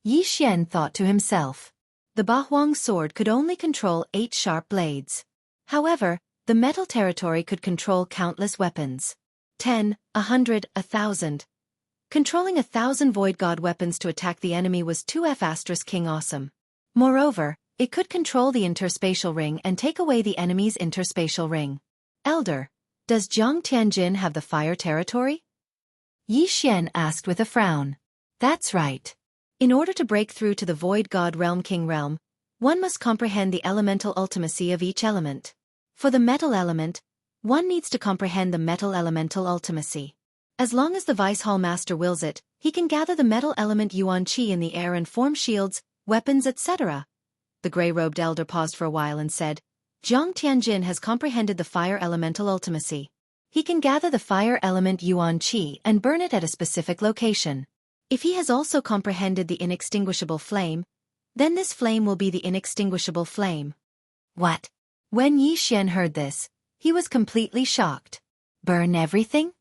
Yi Xian thought to himself. The Bahuang sword could only control 8 sharp blades. However, the metal territory could control countless weapons. 10, 100, 1,000. Controlling 1,000 void god weapons to attack the enemy was 2F** King awesome. Moreover, it could control the interspatial ring and take away the enemy's interspatial ring. Elder, does Jiang Tianjin have the fire territory? Yi Xian asked with a frown. That's right. In order to break through to the void god realm king realm, one must comprehend the elemental ultimacy of each element. For the metal element, one needs to comprehend the metal elemental ultimacy. As long as the Vice Hall Master wills it, he can gather the metal element Yuan Qi in the air and form shields, weapons, etc. The gray-robed elder paused for a while and said, Jiang Tianjin has comprehended the fire elemental ultimacy. He can gather the fire element Yuan Qi and burn it at a specific location. If he has also comprehended the inextinguishable flame, then this flame will be the inextinguishable flame. What? When Yi Xian heard this, he was completely shocked. Burn everything?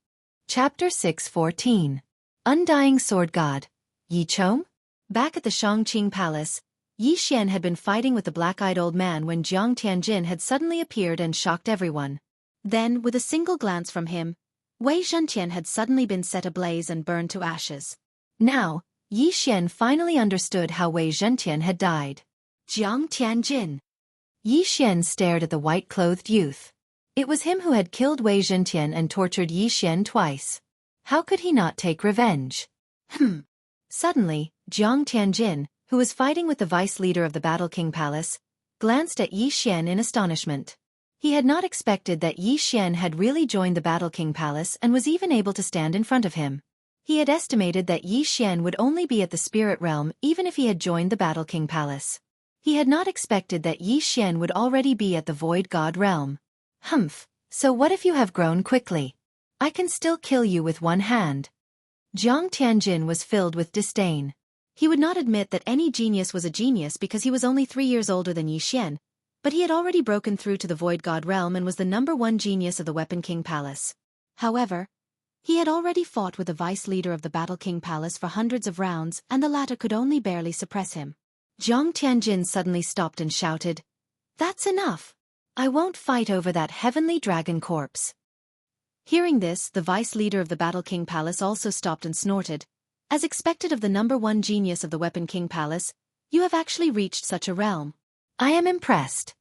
Chapter 6:14. Undying Sword God. Yi Chong? Back at the Shangqing Palace, Yi Xian had been fighting with the black-eyed old man when Jiang Tianjin had suddenly appeared and shocked everyone. Then, with a single glance from him, Wei Zhentian had suddenly been set ablaze and burned to ashes. Now, Yi Xian finally understood how Wei Zhentian had died. Jiang Tianjin. Yi Xian stared at the white-clothed youth. It was him who had killed Wei Zhentian and tortured Yi Xian twice. How could he not take revenge? Suddenly, Jiang Tianjin, who was fighting with the vice leader of the Battle King Palace, glanced at Yi Xian in astonishment. He had not expected that Yi Xian had really joined the Battle King Palace and was even able to stand in front of him. He had estimated that Yi Xian would only be at the spirit realm even if he had joined the Battle King Palace. He had not expected that Yi Xian would already be at the Void God realm. So what if you have grown quickly? I can still kill you with one hand. Jiang Tianjin was filled with disdain. He would not admit that any genius was a genius because he was only 3 years older than Yi Xian, but he had already broken through to the Void God realm and was the #1 genius of the Weapon King Palace. However, he had already fought with the vice leader of the Battle King Palace for hundreds of rounds and the latter could only barely suppress him. Jiang Tianjin suddenly stopped and shouted, "That's enough! I won't fight over that heavenly dragon corpse." Hearing this, the vice leader of the Battle King Palace also stopped and snorted. As expected of the #1 genius of the Weapon King Palace, you have actually reached such a realm. I am impressed.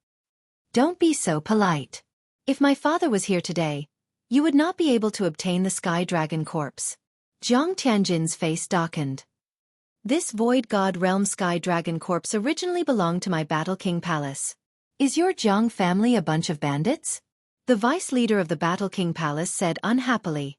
Don't be so polite. If my father was here today, you would not be able to obtain the Sky Dragon corpse. Jiang Tianjin's face darkened. This Void God Realm Sky Dragon corpse originally belonged to my Battle King Palace. Is your Jiang family a bunch of bandits? The vice leader of the Battle King Palace said unhappily.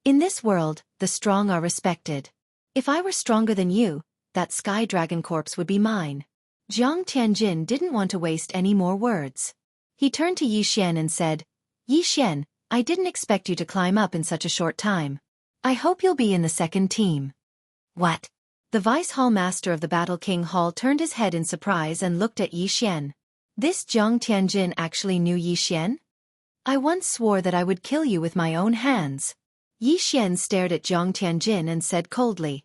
In this world, the strong are respected. If I were stronger than you, that Sky Dragon corpse would be mine. Jiang Tianjin didn't want to waste any more words. He turned to Yi Xian and said, Yi Xian, I didn't expect you to climb up in such a short time. I hope you'll be in the second team. What? The Vice Hall Master of the Battle King Hall turned his head in surprise and looked at Yi Xian. This Jiang Tianjin actually knew Yi Xian? I once swore that I would kill you with my own hands. Yi Xian stared at Jiang Tianjin and said coldly.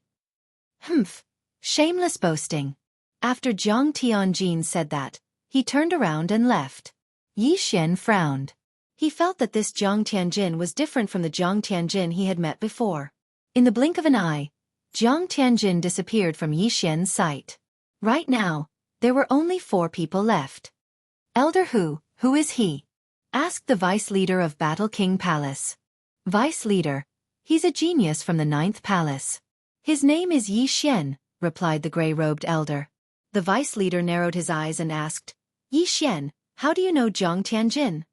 Shameless boasting. After Jiang Tianjin said that, he turned around and left. Yi Xian frowned. He felt that this Jiang Tianjin was different from the Jiang Tianjin he had met before. In the blink of an eye, Jiang Tianjin disappeared from Yi Xian's sight. Right now, there were only 4 people left. Elder who is he? Asked the vice leader of Battle King Palace. Vice leader, he's a genius from the 9th palace. His name is Yi Xian, replied the gray-robed elder. The vice leader narrowed his eyes and asked, Yi Xian, how do you know Jiang Tianjin?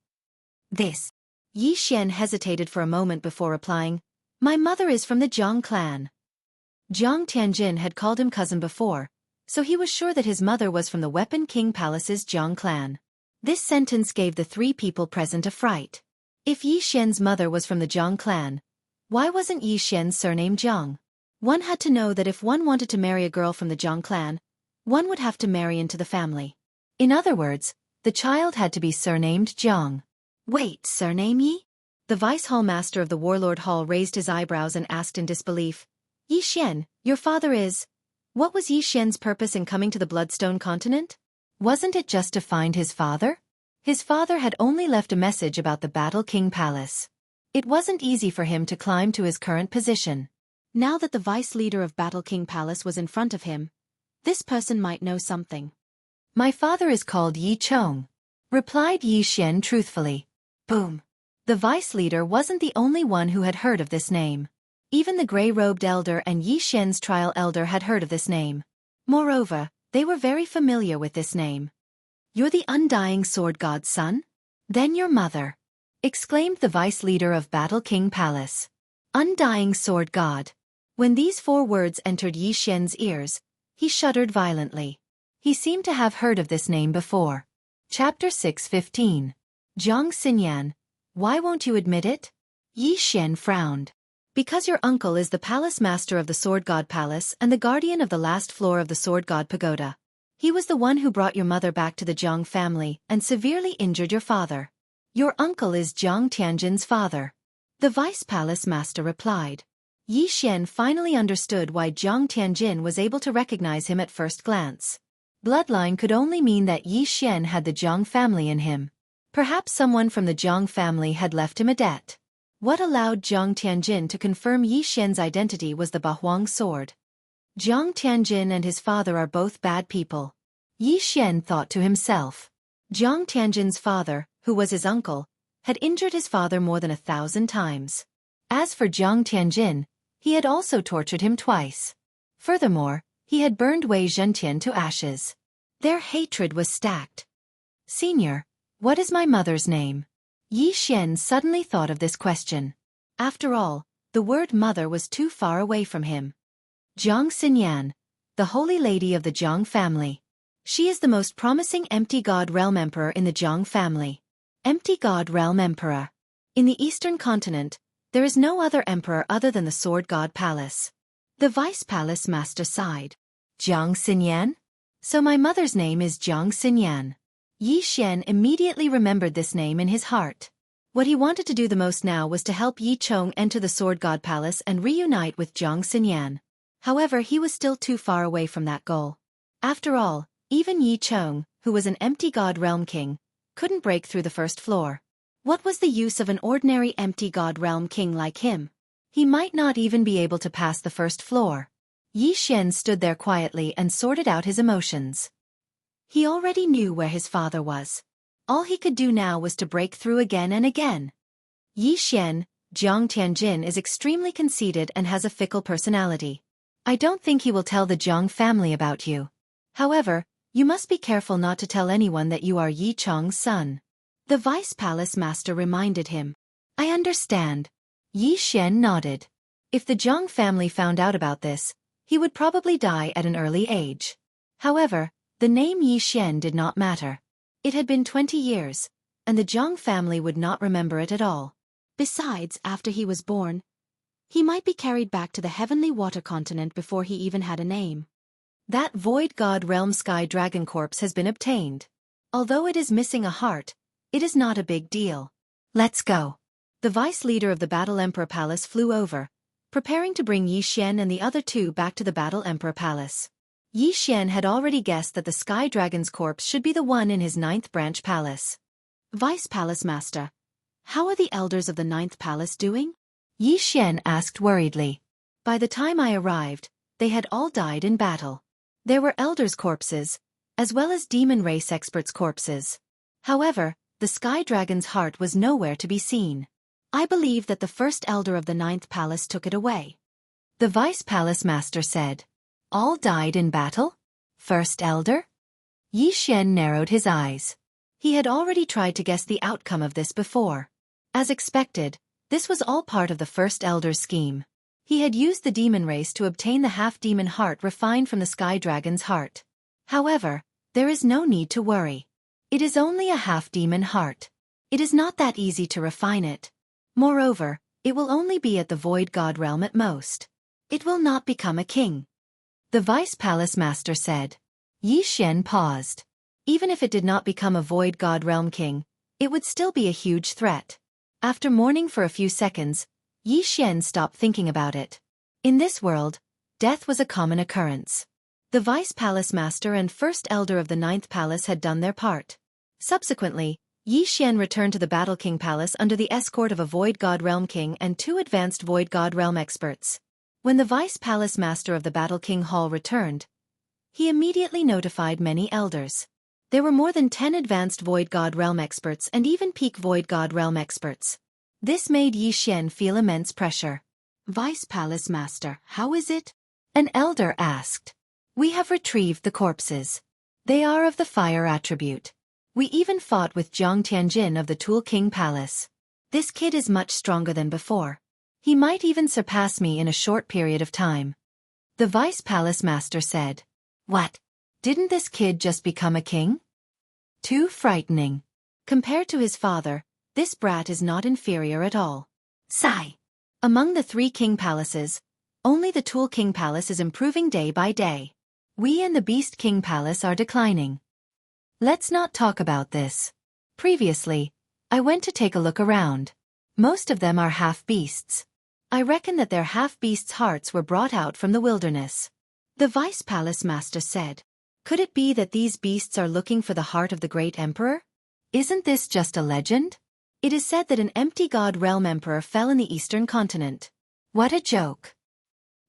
This. Yi Xian hesitated for a moment before replying, my mother is from the Jiang clan. Jiang Tianjin had called him cousin before, so he was sure that his mother was from the Weapon King Palace's Jiang clan. This sentence gave the 3 people present a fright. If Yi Xian's mother was from the Jiang clan, why wasn't Yi Xian's surname Jiang? One had to know that if one wanted to marry a girl from the Jiang clan, one would have to marry into the family. In other words, the child had to be surnamed Jiang. Wait, surname Yi? The vice hall master of the warlord hall raised his eyebrows and asked in disbelief, Yi Xian, your father is... What was Yi Xian's purpose in coming to the Bloodstone continent? Wasn't it just to find his father? His father had only left a message about the Battle King Palace. It wasn't easy for him to climb to his current position. Now that the vice leader of Battle King Palace was in front of him, this person might know something. My father is called Yi Chong, replied Yi Xian truthfully. Boom. The vice leader wasn't the only one who had heard of this name. Even the gray-robed elder and Yi Xian's trial elder had heard of this name. Moreover, they were very familiar with this name. You're the undying sword god's son? Then your mother, exclaimed the vice leader of Battle King Palace. Undying sword god. When these 4 words entered Yi Xian's ears, he shuddered violently. He seemed to have heard of this name before. Chapter 6:15. Jiang Xinyan, why won't you admit it? Yi Xian frowned. Because your uncle is the palace master of the Sword God Palace and the guardian of the last floor of the Sword God Pagoda. He was the one who brought your mother back to the Jiang family and severely injured your father. Your uncle is Jiang Tianjin's father. The vice palace master replied. Yi Xian finally understood why Jiang Tianjin was able to recognize him at first glance. Bloodline could only mean that Yi Xian had the Jiang family in him. Perhaps someone from the Jiang family had left him a debt. What allowed Jiang Tianjin to confirm Yi Xian's identity was the Bahuang sword. Jiang Tianjin and his father are both bad people. Yi Xian thought to himself. Jiang Tianjin's father, who was his uncle, had injured his father more than 1,000 times. As for Jiang Tianjin, he had also tortured him twice. Furthermore, he had burned Wei Zhentian to ashes. Their hatred was stacked. Senior, what is my mother's name? Yi Xian suddenly thought of this question. After all, the word mother was too far away from him. Jiang Xinyan, the holy lady of the Jiang family. She is the most promising empty god realm emperor in the Jiang family. Empty god realm emperor. In the eastern continent, there is no other emperor other than the Sword God Palace. The vice palace master sighed. Jiang Xinyan? So my mother's name is Jiang Xinyan. Yi Xian immediately remembered this name in his heart. What he wanted to do the most now was to help Yi Chong enter the Sword God Palace and reunite with Jiang Xinyan. However, he was still too far away from that goal. After all, even Yi Chong, who was an empty god realm king, couldn't break through the first floor. What was the use of an ordinary empty god realm king like him? He might not even be able to pass the first floor. Yi Xian stood there quietly and sorted out his emotions. He already knew where his father was. All he could do now was to break through again and again. Yi Xian, Jiang Tianjin is extremely conceited and has a fickle personality. I don't think he will tell the Jiang family about you. However, you must be careful not to tell anyone that you are Yi Chong's son. The vice palace master reminded him. I understand. Yi Xian nodded. If the Jiang family found out about this, he would probably die at an early age. However, the name Yi Xian did not matter. It had been 20 years, and the Jiang family would not remember it at all. Besides, after he was born, he might be carried back to the heavenly water continent before he even had a name. That void god realm sky dragon corpse has been obtained. Although it is missing a heart, it is not a big deal. Let's go. The vice leader of the Battle Emperor Palace flew over, preparing to bring Yi Xian and the other 2 back to the Battle Emperor Palace. Yi Xian had already guessed that the Sky Dragon's corpse should be the one in his 9th branch palace. Vice Palace Master, how are the elders of the 9th palace doing? Yi Xian asked worriedly. By the time I arrived, they had all died in battle. There were elders' corpses, as well as demon race experts' corpses. However, the Sky Dragon's heart was nowhere to be seen. I believe that the first elder of the 9th palace took it away. The vice palace master said. All died in battle? First elder? Yi Xian narrowed his eyes. He had already tried to guess the outcome of this before. As expected, this was all part of the first elder's scheme. He had used the demon race to obtain the half-demon heart refined from the Sky Dragon's heart. However, there is no need to worry. It is only a half-demon heart. It is not that easy to refine it. Moreover, it will only be at the Void God realm at most. It will not become a king. The vice palace master said. Yi Xian paused. Even if it did not become a Void God realm king, it would still be a huge threat. After mourning for a few seconds, Yi Xian stopped thinking about it. In this world, death was a common occurrence. The vice palace master and first elder of the 9th palace had done their part. Subsequently, Yi Xian returned to the Battle King Palace under the escort of a Void God Realm King and 2 advanced Void God Realm experts. When the vice palace master of the Battle King Hall returned, he immediately notified many elders. There were more than 10 advanced Void God Realm experts and even peak Void God Realm experts. This made Yi Xian feel immense pressure. Vice Palace Master, how is it? An elder asked. We have retrieved the corpses. They are of the fire attribute. We even fought with Jiang Tianjin of the Tool King Palace. This kid is much stronger than before. He might even surpass me in a short period of time. The Vice Palace Master said. What? Didn't this kid just become a king? Too frightening. Compared to his father, this brat is not inferior at all. Sigh. Among the 3 king palaces, only the Tool King Palace is improving day by day. We and the Beast King Palace are declining. Let's not talk about this. Previously, I went to take a look around. Most of them are half-beasts. I reckon that their half-beasts' hearts were brought out from the wilderness. The Vice Palace Master said. Could it be that these beasts are looking for the heart of the great emperor? Isn't this just a legend? It is said that an empty god realm emperor fell in the eastern continent. What a joke.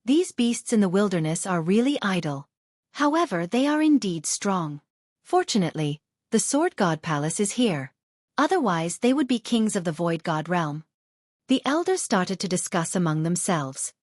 These beasts in the wilderness are really idle. However, they are indeed strong. Fortunately, the Sword God Palace is here. Otherwise, they would be kings of the Void God realm. The elders started to discuss among themselves.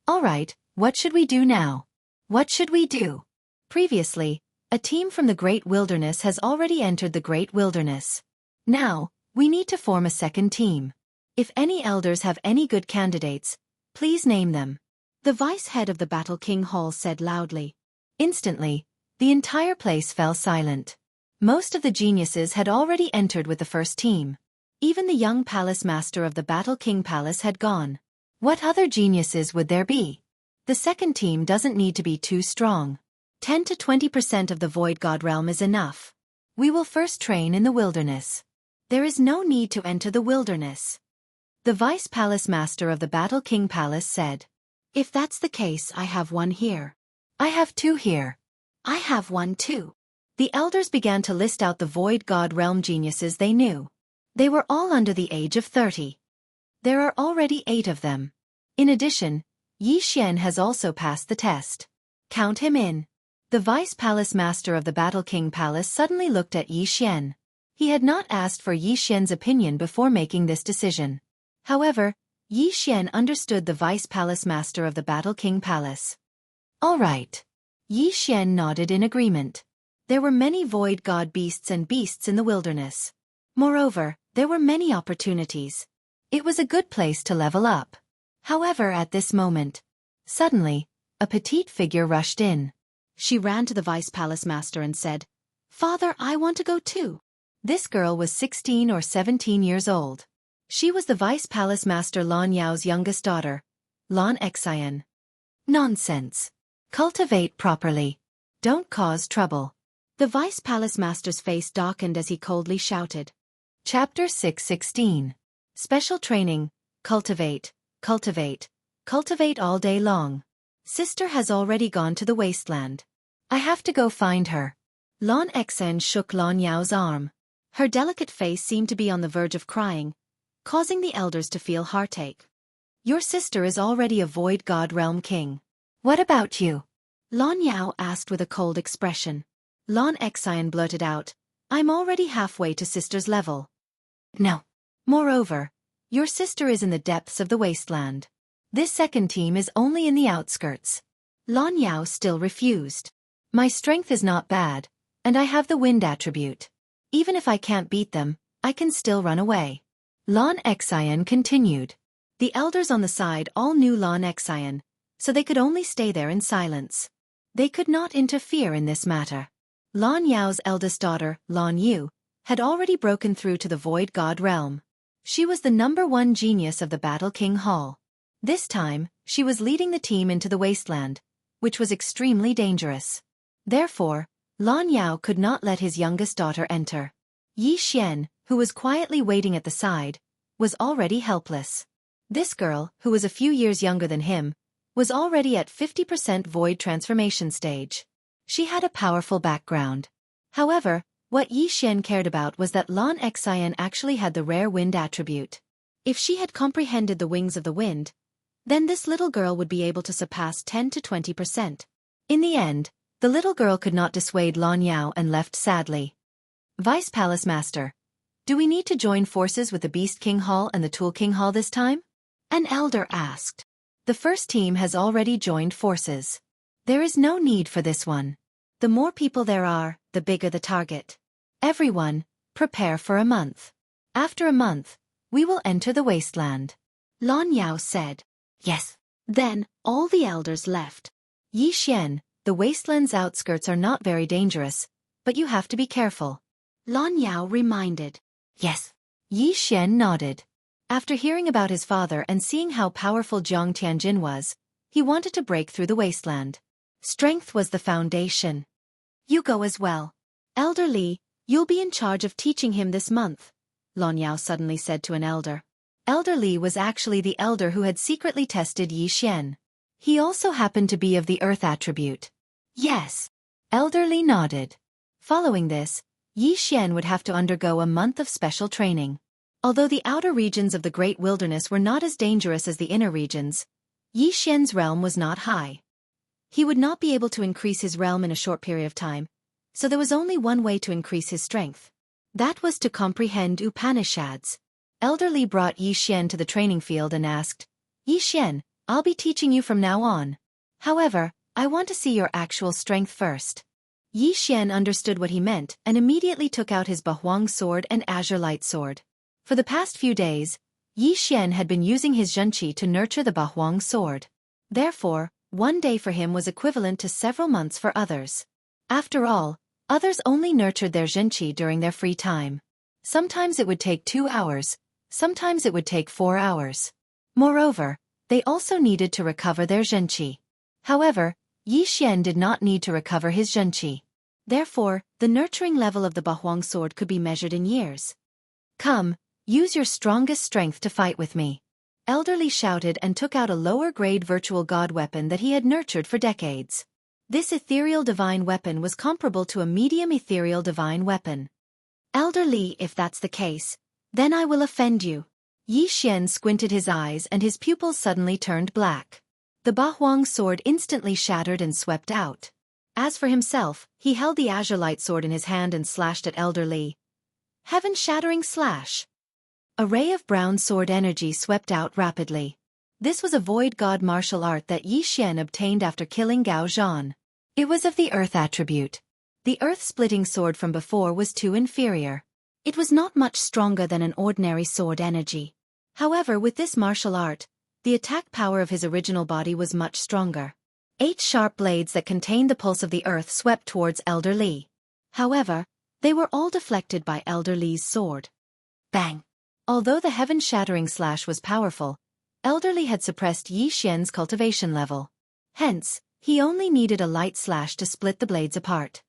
All right, what should we do now? What should we do? Previously, a team from the Great Wilderness has already entered the Great Wilderness. Now, we need to form a second team. If any elders have any good candidates, please name them. The vice head of the Battle King Hall said loudly. Instantly, the entire place fell silent. Most of the geniuses had already entered with the first team. Even the young palace master of the Battle King Palace had gone. What other geniuses would there be? The second team doesn't need to be too strong. 10 to 20% of the Void God realm is enough. We will first train in the wilderness. There is no need to enter the wilderness. The vice palace master of the Battle King Palace said. If that's the case, I have one here. I have 2 here. I have one too. The elders began to list out the Void God realm geniuses they knew. They were all under the age of 30. There are already 8 of them. In addition, Yi Xian has also passed the test. Count him in. The vice palace master of the Battle King Palace suddenly looked at Yi Xian. He had not asked for Yi Xian's opinion before making this decision. However, Yi Xian understood the vice palace master of the Battle King Palace. All right. Yi Xian nodded in agreement. There were many void god beasts and beasts in the wilderness. Moreover, there were many opportunities. It was a good place to level up. However, at this moment, suddenly, a petite figure rushed in. She ran to the vice palace master and said, Father, I want to go too. This girl was 16 or 17 years old. She was the vice palace master Lan Yao's youngest daughter, Lan Xian. Nonsense. Cultivate properly. Don't cause trouble. The vice palace master's face darkened as he coldly shouted. Chapter 6:16. Special training. Cultivate, cultivate, cultivate all day long. Sister has already gone to the wasteland. I have to go find her. Lan Xian shook Lan Yao's arm. Her delicate face seemed to be on the verge of crying, causing the elders to feel heartache. Your sister is already a Void God Realm King. What about you? Lan Yao asked with a cold expression. Lan Xian blurted out, I'm already halfway to sister's level. No. Moreover, your sister is in the depths of the wasteland. This second team is only in the outskirts. Lan Yao still refused. My strength is not bad, and I have the wind attribute. Even if I can't beat them, I can still run away. Lan Xian continued. The elders on the side all knew Lan Xian, so they could only stay there in silence. They could not interfere in this matter. Lan Yao's eldest daughter, Lan Yu, had already broken through to the Void God realm. She was the #1 genius of the Battle King Hall. This time, she was leading the team into the wasteland, which was extremely dangerous. Therefore, Lan Yao could not let his youngest daughter enter. Yi Xian, who was quietly waiting at the side, was already helpless. This girl, who was a few years younger than him, was already at 50% void transformation stage. She had a powerful background. However, what Yi Xian cared about was that Lan Xian actually had the rare wind attribute. If she had comprehended the wings of the wind, then this little girl would be able to surpass 10 to 20%. In the end, the little girl could not dissuade Lan Yao and left sadly. Vice Palace Master, do we need to join forces with the Beast King Hall and the Tool King Hall this time? An elder asked. The first team has already joined forces. There is no need for this one. The more people there are, the bigger the target. Everyone, prepare for a month. After a month, we will enter the wasteland. Lan Yao said. Yes. Then, all the elders left. Yi Xian, the wasteland's outskirts are not very dangerous, but you have to be careful. Lan Yao reminded. Yes. Yi Xian nodded. After hearing about his father and seeing how powerful Jiang Tianjin was, he wanted to break through the wasteland. Strength was the foundation. You go as well. Elder Li, you'll be in charge of teaching him this month, Lan Yao suddenly said to an elder. Elder Li was actually the elder who had secretly tested Yi Xian. He also happened to be of the earth attribute. Yes. Elder Li nodded. Following this, Yi Xian would have to undergo a month of special training. Although the outer regions of the Great Wilderness were not as dangerous as the inner regions, Yi Xian's realm was not high. He would not be able to increase his realm in a short period of time, so there was only one way to increase his strength. That was to comprehend Upanishads. Elder Li brought Yi Xian to the training field and asked, Yi Xian, I'll be teaching you from now on. However, I want to see your actual strength first. Yi Xian understood what he meant and immediately took out his Bahuang sword and azure light sword. For the past few days, Yi Xian had been using his Zhenqi to nurture the Bahuang sword. Therefore, one day for him was equivalent to several months for others. After all, others only nurtured their Zhenqi during their free time. Sometimes it would take 2 hours, sometimes it would take 4 hours. Moreover, they also needed to recover their Zhenqi. However, Yi Xian did not need to recover his Zhenqi. Therefore, the nurturing level of the Bahuang sword could be measured in years. Come, use your strongest strength to fight with me. Elder Li shouted and took out a lower-grade virtual god weapon that he had nurtured for decades. This ethereal divine weapon was comparable to a medium ethereal divine weapon. Elder Li, if that's the case, then I will offend you. Yi Xian squinted his eyes and his pupils suddenly turned black. The Bahuang sword instantly shattered and swept out. As for himself, he held the azure light sword in his hand and slashed at Elder Li. Heaven-shattering slash. A ray of brown sword energy swept out rapidly. This was a void god martial art that Yi Xian obtained after killing Gao Zhan. It was of the earth attribute. The earth-splitting sword from before was too inferior. It was not much stronger than an ordinary sword energy. However, with this martial art, the attack power of his original body was much stronger. 8 sharp blades that contained the pulse of the earth swept towards Elder Li. However, they were all deflected by Elder Li's sword. Bang! Although the heaven-shattering slash was powerful, Elder Li had suppressed Yi Xian's cultivation level. Hence, he only needed a light slash to split the blades apart.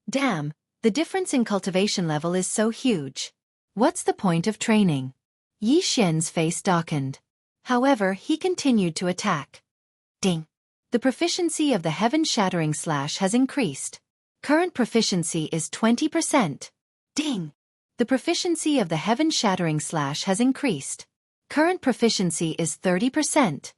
Damn, the difference in cultivation level is so huge. What's the point of training? Yi Xian's face darkened. However, he continued to attack. Ding! The proficiency of the heaven-shattering slash has increased. Current proficiency is 20%. Ding! The proficiency of the heaven-shattering slash has increased. Current proficiency is 30%.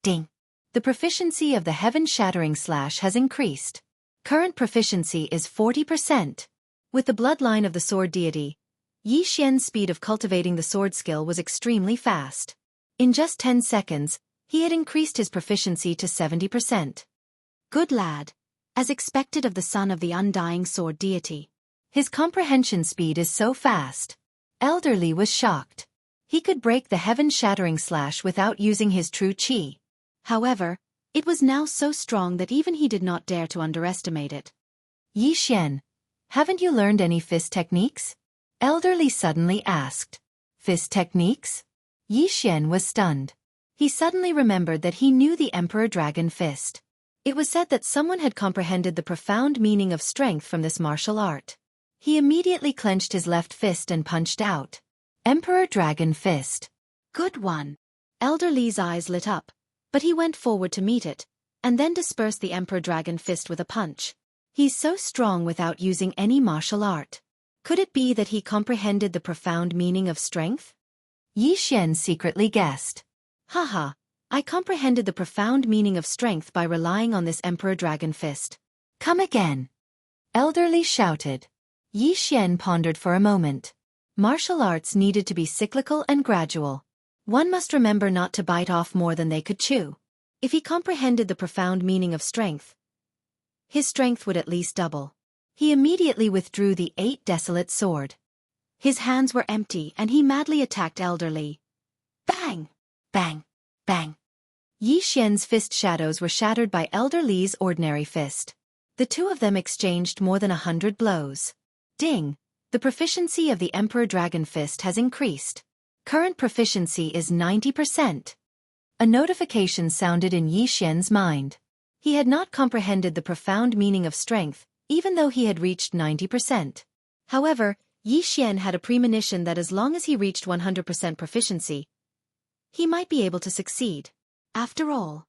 Ding. The proficiency of the heaven-shattering slash has increased. Current proficiency is 40%. With the bloodline of the sword deity, Yi Xian's speed of cultivating the sword skill was extremely fast. In just 10 seconds, he had increased his proficiency to 70%. Good lad. As expected of the son of the undying sword deity. His comprehension speed is so fast. Elder Li was shocked. He could break the heaven-shattering slash without using his true qi. However, it was now so strong that even he did not dare to underestimate it. Yi Xian, haven't you learned any fist techniques? Elder Li suddenly asked. Fist techniques? Yi Xian was stunned. He suddenly remembered that he knew the Emperor Dragon Fist. It was said that someone had comprehended the profound meaning of strength from this martial art. He immediately clenched his left fist and punched out. Emperor Dragon Fist. Good one. Elder Li's eyes lit up, but he went forward to meet it, and then dispersed the Emperor Dragon Fist with a punch. He's so strong without using any martial art. Could it be that he comprehended the profound meaning of strength? Yi Xian secretly guessed. Haha, I comprehended the profound meaning of strength by relying on this Emperor Dragon Fist. Come again. Elder Li shouted. Yi Xian pondered for a moment. Martial arts needed to be cyclical and gradual. One must remember not to bite off more than they could chew. If he comprehended the profound meaning of strength, his strength would at least double. He immediately withdrew the 8 desolate sword. His hands were empty and he madly attacked Elder Li. Bang! Bang! Bang! Yi Xian's fist shadows were shattered by Elder Li's ordinary fist. The two of them exchanged more than 100 blows. Ding! The proficiency of the Emperor Dragon Fist has increased. Current proficiency is 90%. A notification sounded in Yi Xian's mind. He had not comprehended the profound meaning of strength, even though he had reached 90%. However, Yi Xian had a premonition that as long as he reached 100% proficiency, he might be able to succeed. After all,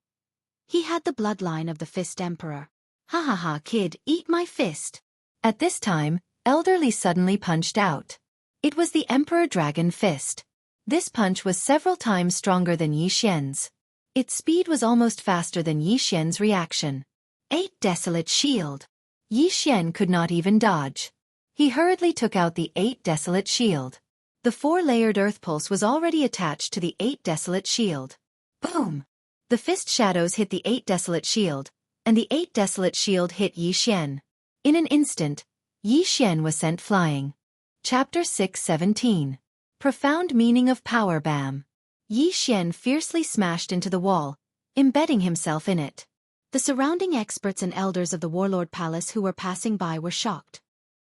he had the bloodline of the Fist Emperor. Ha ha ha, kid, eat my fist. At this time, Elder Li suddenly punched out. It was the Emperor Dragon Fist. This punch was several times stronger than Yi Xian's. Its speed was almost faster than Yi Xian's reaction. 8 desolate shield. Yi Xian could not even dodge. He hurriedly took out the 8 desolate shield. The 4-layered earth pulse was already attached to the 8 desolate shield. Boom! The fist shadows hit the 8 desolate shield, and the 8 desolate shield hit Yi Xian. In an instant, Yi Xian was sent flying. Chapter 6:17. Profound Meaning of Power Bam. Yi Xian fiercely smashed into the wall, embedding himself in it. The surrounding experts and elders of the Warlord Palace who were passing by were shocked.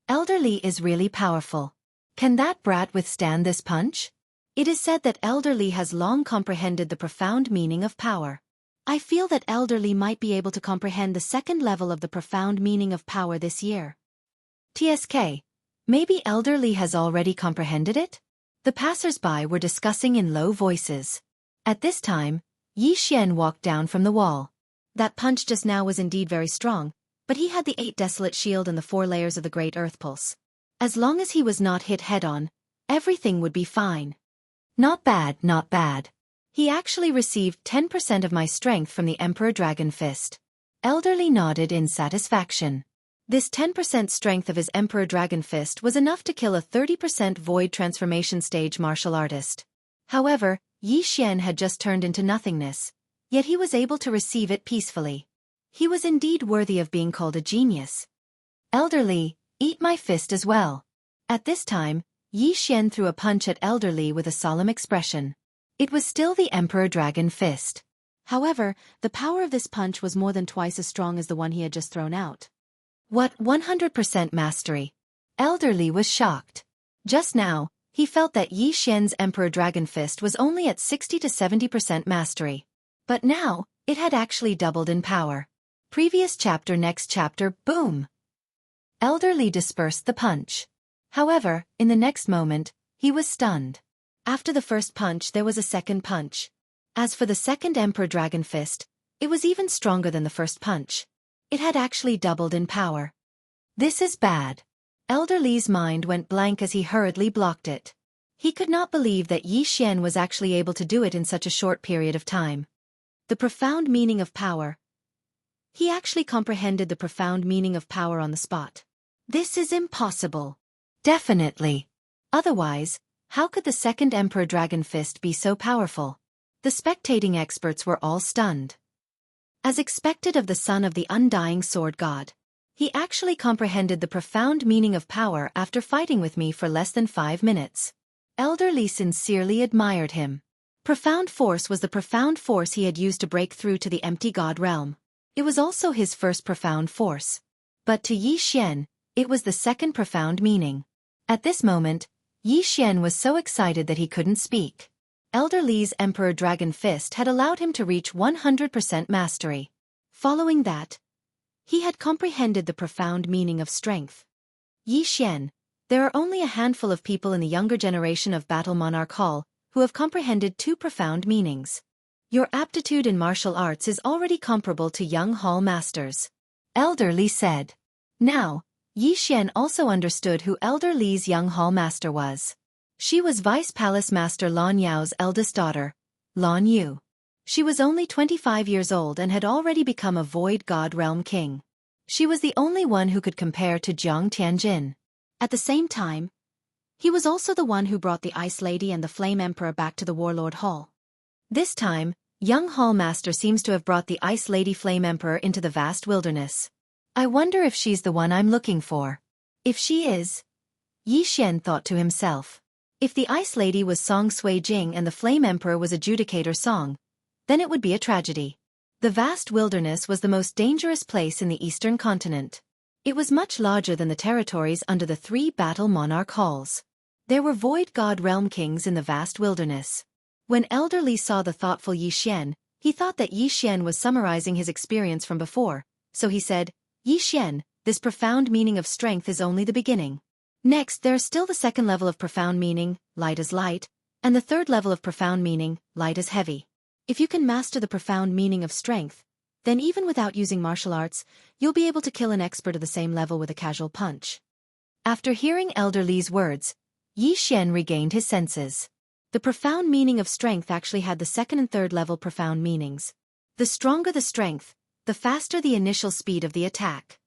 Elder Li is really powerful. Can that brat withstand this punch? It is said that Elder Li has long comprehended the profound meaning of power. I feel that Elder Li might be able to comprehend the second level of the profound meaning of power this year. TSK. Maybe Elder Li has already comprehended it? The passers-by were discussing in low voices. At this time, Yi Xian walked down from the wall. That punch just now was indeed very strong, but he had the 8 desolate shield and the 4 layers of the Great Earth Pulse. As long as he was not hit head-on, everything would be fine. Not bad, not bad. He actually received 10% of my strength from the Emperor Dragon Fist. Elder Li nodded in satisfaction. This 10% strength of his Emperor Dragon Fist was enough to kill a 30% void transformation stage martial artist. However, Yi Xian had just turned into nothingness, yet he was able to receive it peacefully. He was indeed worthy of being called a genius. Elder Li, eat my fist as well. At this time, Yi Xian threw a punch at Elder Li with a solemn expression. It was still the Emperor Dragon Fist. However, the power of this punch was more than twice as strong as the one he had just thrown out. What 100% mastery? Elder Li was shocked. Just now, he felt that Yi Xian's Emperor Dragon Fist was only at 60 to 70% mastery. But now, it had actually doubled in power. Previous chapter, next chapter, boom! Elder Li dispersed the punch. However, in the next moment, he was stunned. After the first punch there was a second punch. As for the second Emperor Dragon Fist, it was even stronger than the first punch. It had actually doubled in power. This is bad. Elder Li's mind went blank as he hurriedly blocked it. He could not believe that Yi Xian was actually able to do it in such a short period of time. The profound meaning of power. He actually comprehended the profound meaning of power on the spot. This is impossible. Definitely. Otherwise, how could the second Emperor Dragon Fist be so powerful? The spectating experts were all stunned. As expected of the son of the undying sword god, he actually comprehended the profound meaning of power after fighting with me for less than 5 minutes. Elder Li sincerely admired him. Profound force was the profound force he had used to break through to the empty god realm. It was also his first profound force. But to Yi Xian, it was the second profound meaning. At this moment, Yi Xian was so excited that he couldn't speak. Elder Li's Emperor Dragon Fist had allowed him to reach 100% mastery. Following that, he had comprehended the profound meaning of strength. Yi Xian, there are only a handful of people in the younger generation of Battle Monarch Hall who have comprehended 2 profound meanings. Your aptitude in martial arts is already comparable to young hall masters. Elder Li said. Now, Yi Xian also understood who Elder Li's young hall master was. She was Vice Palace Master Lan Yao's eldest daughter, Lan Yu. She was only 25 years old and had already become a Void God Realm King. She was the only one who could compare to Jiang Tianjin. At the same time, he was also the one who brought the Ice Lady and the Flame Emperor back to the Warlord Hall. This time, young Hall Master seems to have brought the Ice Lady Flame Emperor into the vast wilderness. I wonder if she's the one I'm looking for. If she is, Yi Xian thought to himself. If the Ice Lady was Song Sui Jing and the Flame Emperor was Adjudicator Song, then it would be a tragedy. The vast wilderness was the most dangerous place in the eastern continent. It was much larger than the territories under the 3 Battle Monarch Halls. There were Void God Realm Kings in the vast wilderness. When Elder Li saw the thoughtful Yi Xian, he thought that Yi Xian was summarizing his experience from before, so he said, Yi Xian, this profound meaning of strength is only the beginning. Next, there's still the second level of profound meaning, light as light, and the third level of profound meaning, light as heavy. If you can master the profound meaning of strength, then even without using martial arts, you'll be able to kill an expert of the same level with a casual punch. After hearing Elder Li's words, Yi Xian regained his senses. The profound meaning of strength actually had the second and third level profound meanings. The stronger the strength, the faster the initial speed of the attack.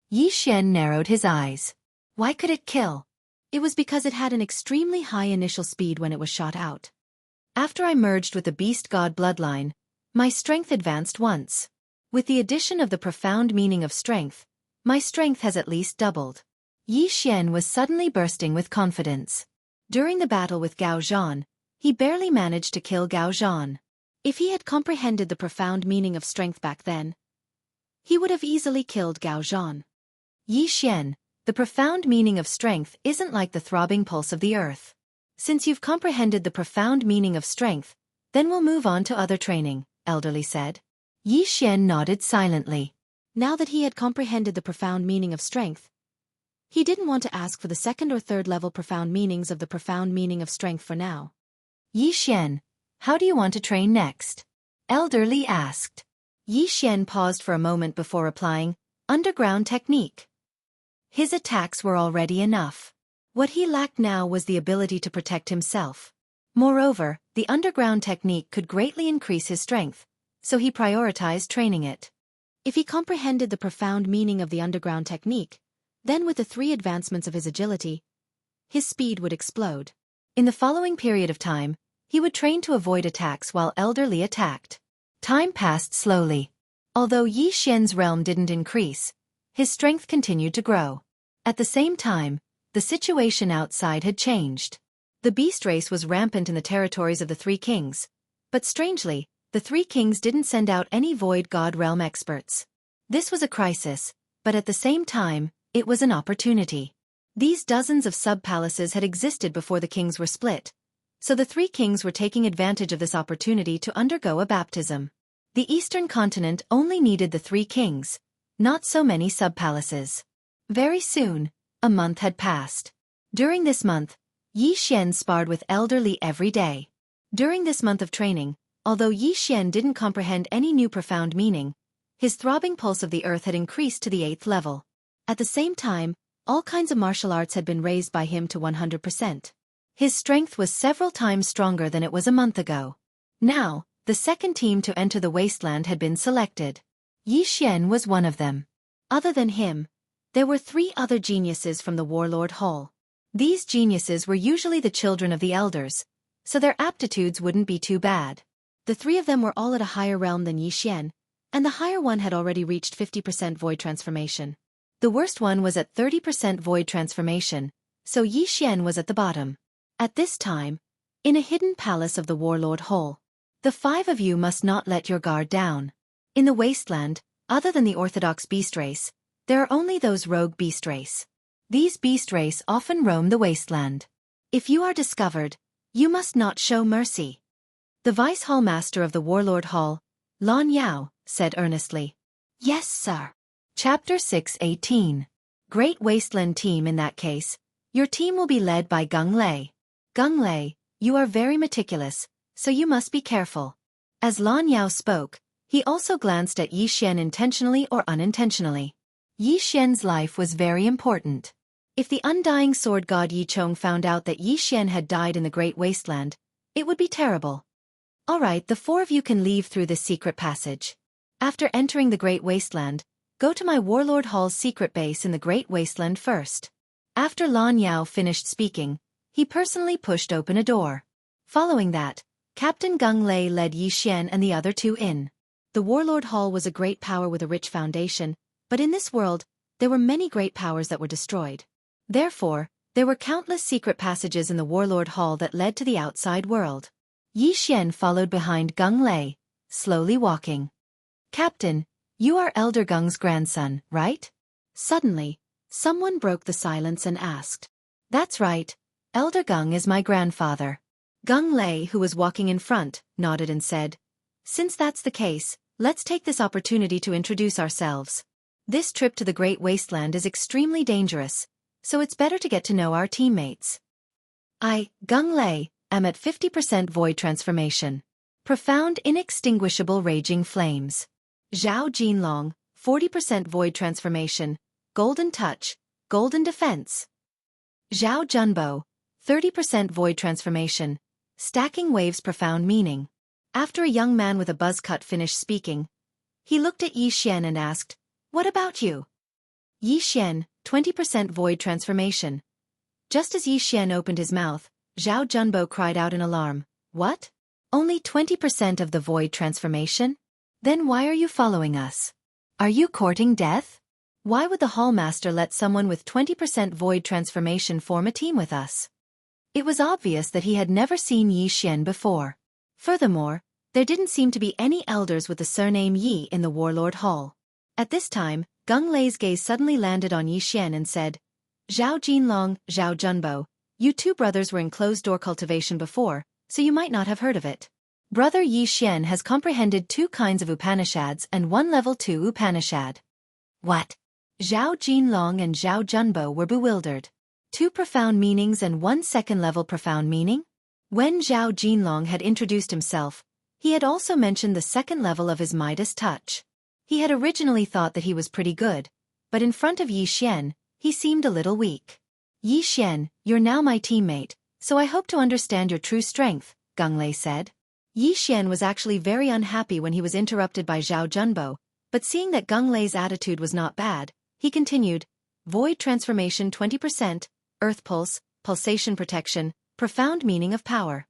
Yi Xian narrowed his eyes. Why could it kill? It was because it had an extremely high initial speed when it was shot out. After I merged with the Beast God bloodline, my strength advanced once. With the addition of the profound meaning of strength, my strength has at least doubled. Yi Xian was suddenly bursting with confidence. During the battle with Gao Zhan, he barely managed to kill Gao Zhan. If he had comprehended the profound meaning of strength back then, he would have easily killed Gao Zhan. Yi Xian, the profound meaning of strength isn't like the throbbing pulse of the earth. Since you've comprehended the profound meaning of strength, then we'll move on to other training, Elder Li said. Yi Xian nodded silently. Now that he had comprehended the profound meaning of strength, he didn't want to ask for the second or third level profound meanings of the profound meaning of strength for now. Yi Xian, how do you want to train next? Elder Li asked. Yi Xian paused for a moment before replying, underground technique. His attacks were already enough. What he lacked now was the ability to protect himself. Moreover, the underground technique could greatly increase his strength, so he prioritized training it. If he comprehended the profound meaning of the underground technique, then with the 3 advancements of his agility, his speed would explode. In the following period of time, he would train to avoid attacks while Elder Li attacked. Time passed slowly. Although Yi Xian's realm didn't increase, his strength continued to grow. At the same time, the situation outside had changed. The beast race was rampant in the territories of the 3 kings, but strangely, the 3 kings didn't send out any Void God Realm experts. This was a crisis, but at the same time, it was an opportunity. These dozens of sub-palaces had existed before the kings were split, so the 3 kings were taking advantage of this opportunity to undergo a baptism. The eastern continent only needed the 3 kings, not so many sub-palaces. Very soon, a month had passed. During this month, Yi Xian sparred with Elder Li every day. During this month of training, although Yi Xian didn't comprehend any new profound meaning, his throbbing pulse of the earth had increased to the 8th level. At the same time, all kinds of martial arts had been raised by him to 100%. His strength was several times stronger than it was a month ago. Now, the second team to enter the wasteland had been selected. Xian was one of them. Other than him, there were 3 other geniuses from the Warlord Hall. These geniuses were usually the children of the elders, so their aptitudes wouldn't be too bad. The 3 of them were all at a higher realm than Xian, and the higher one had already reached 50% void transformation. The worst one was at 30% void transformation, so Xian was at the bottom. At this time, in a hidden palace of the Warlord Hall, the 5 of you must not let your guard down. In the wasteland, other than the orthodox beast race, there are only those rogue beast race. These beast race often roam the wasteland. If you are discovered, you must not show mercy. The Vice Hall Master of the Warlord Hall, Lan Yao, said earnestly. Yes, sir. Chapter 6:18. Great Wasteland Team. In that case, your team will be led by Gung Lei. Gung Lei, you are very meticulous, so you must be careful. As Lan Yao spoke, he also glanced at Xian intentionally or unintentionally. Xian's life was very important. If the undying sword god Yichong found out that Xian had died in the Great Wasteland, it would be terrible. Alright, the 4 of you can leave through this secret passage. After entering the Great Wasteland, go to my Warlord Hall's secret base in the Great Wasteland first. After Lan Yao finished speaking, he personally pushed open a door. Following that, Captain Gung Lei led Xian and the other 2 in. The Warlord Hall was a great power with a rich foundation, but in this world, there were many great powers that were destroyed. Therefore, there were countless secret passages in the Warlord Hall that led to the outside world. Xian followed behind Gung Lei, slowly walking. Captain, you are Elder Gung's grandson, right? Suddenly, someone broke the silence and asked. That's right, Elder Gung is my grandfather. Gung Lei, who was walking in front, nodded and said, Since that's the case, let's take this opportunity to introduce ourselves. This trip to the Great Wasteland is extremely dangerous, so it's better to get to know our teammates. I, Gung Lei, am at 50% void transformation. Profound inextinguishable raging flames. Zhao Jinlong, 40% void transformation, golden touch, golden defense. Zhao Junbo, 30% void transformation, stacking waves profound meaning. After a young man with a buzz cut finished speaking, he looked at Xian and asked, What about you? Xian, 20% void transformation. Just as Xian opened his mouth, Zhao Junbo cried out in alarm, What? Only 20% of the void transformation? Then why are you following us? Are you courting death? Why would the Hallmaster let someone with 20% void transformation form a team with us? It was obvious that he had never seen Xian before. Furthermore, there didn't seem to be any elders with the surname Yi in the Warlord Hall. At this time, Gung Lei's gaze suddenly landed on Xian and said, Zhao Jinlong, Zhao Junbo, you 2 brothers were in closed-door cultivation before, so you might not have heard of it. Brother Xian has comprehended 2 kinds of Upanishads and 1 level 2 Upanishad. What? Zhao Jinlong and Zhao Junbo were bewildered. 2 profound meanings and 1 second-level profound meaning? When Zhao Jinlong had introduced himself, he had also mentioned the second level of his Midas touch. He had originally thought that he was pretty good, but in front of Xian, he seemed a little weak. Xian, you're now my teammate, so I hope to understand your true strength, Gung Lei said. Xian was actually very unhappy when he was interrupted by Zhao Junbo, but seeing that Gung Lei's attitude was not bad, he continued, Void transformation 20%, Earth pulse, pulsation protection, profound meaning of power.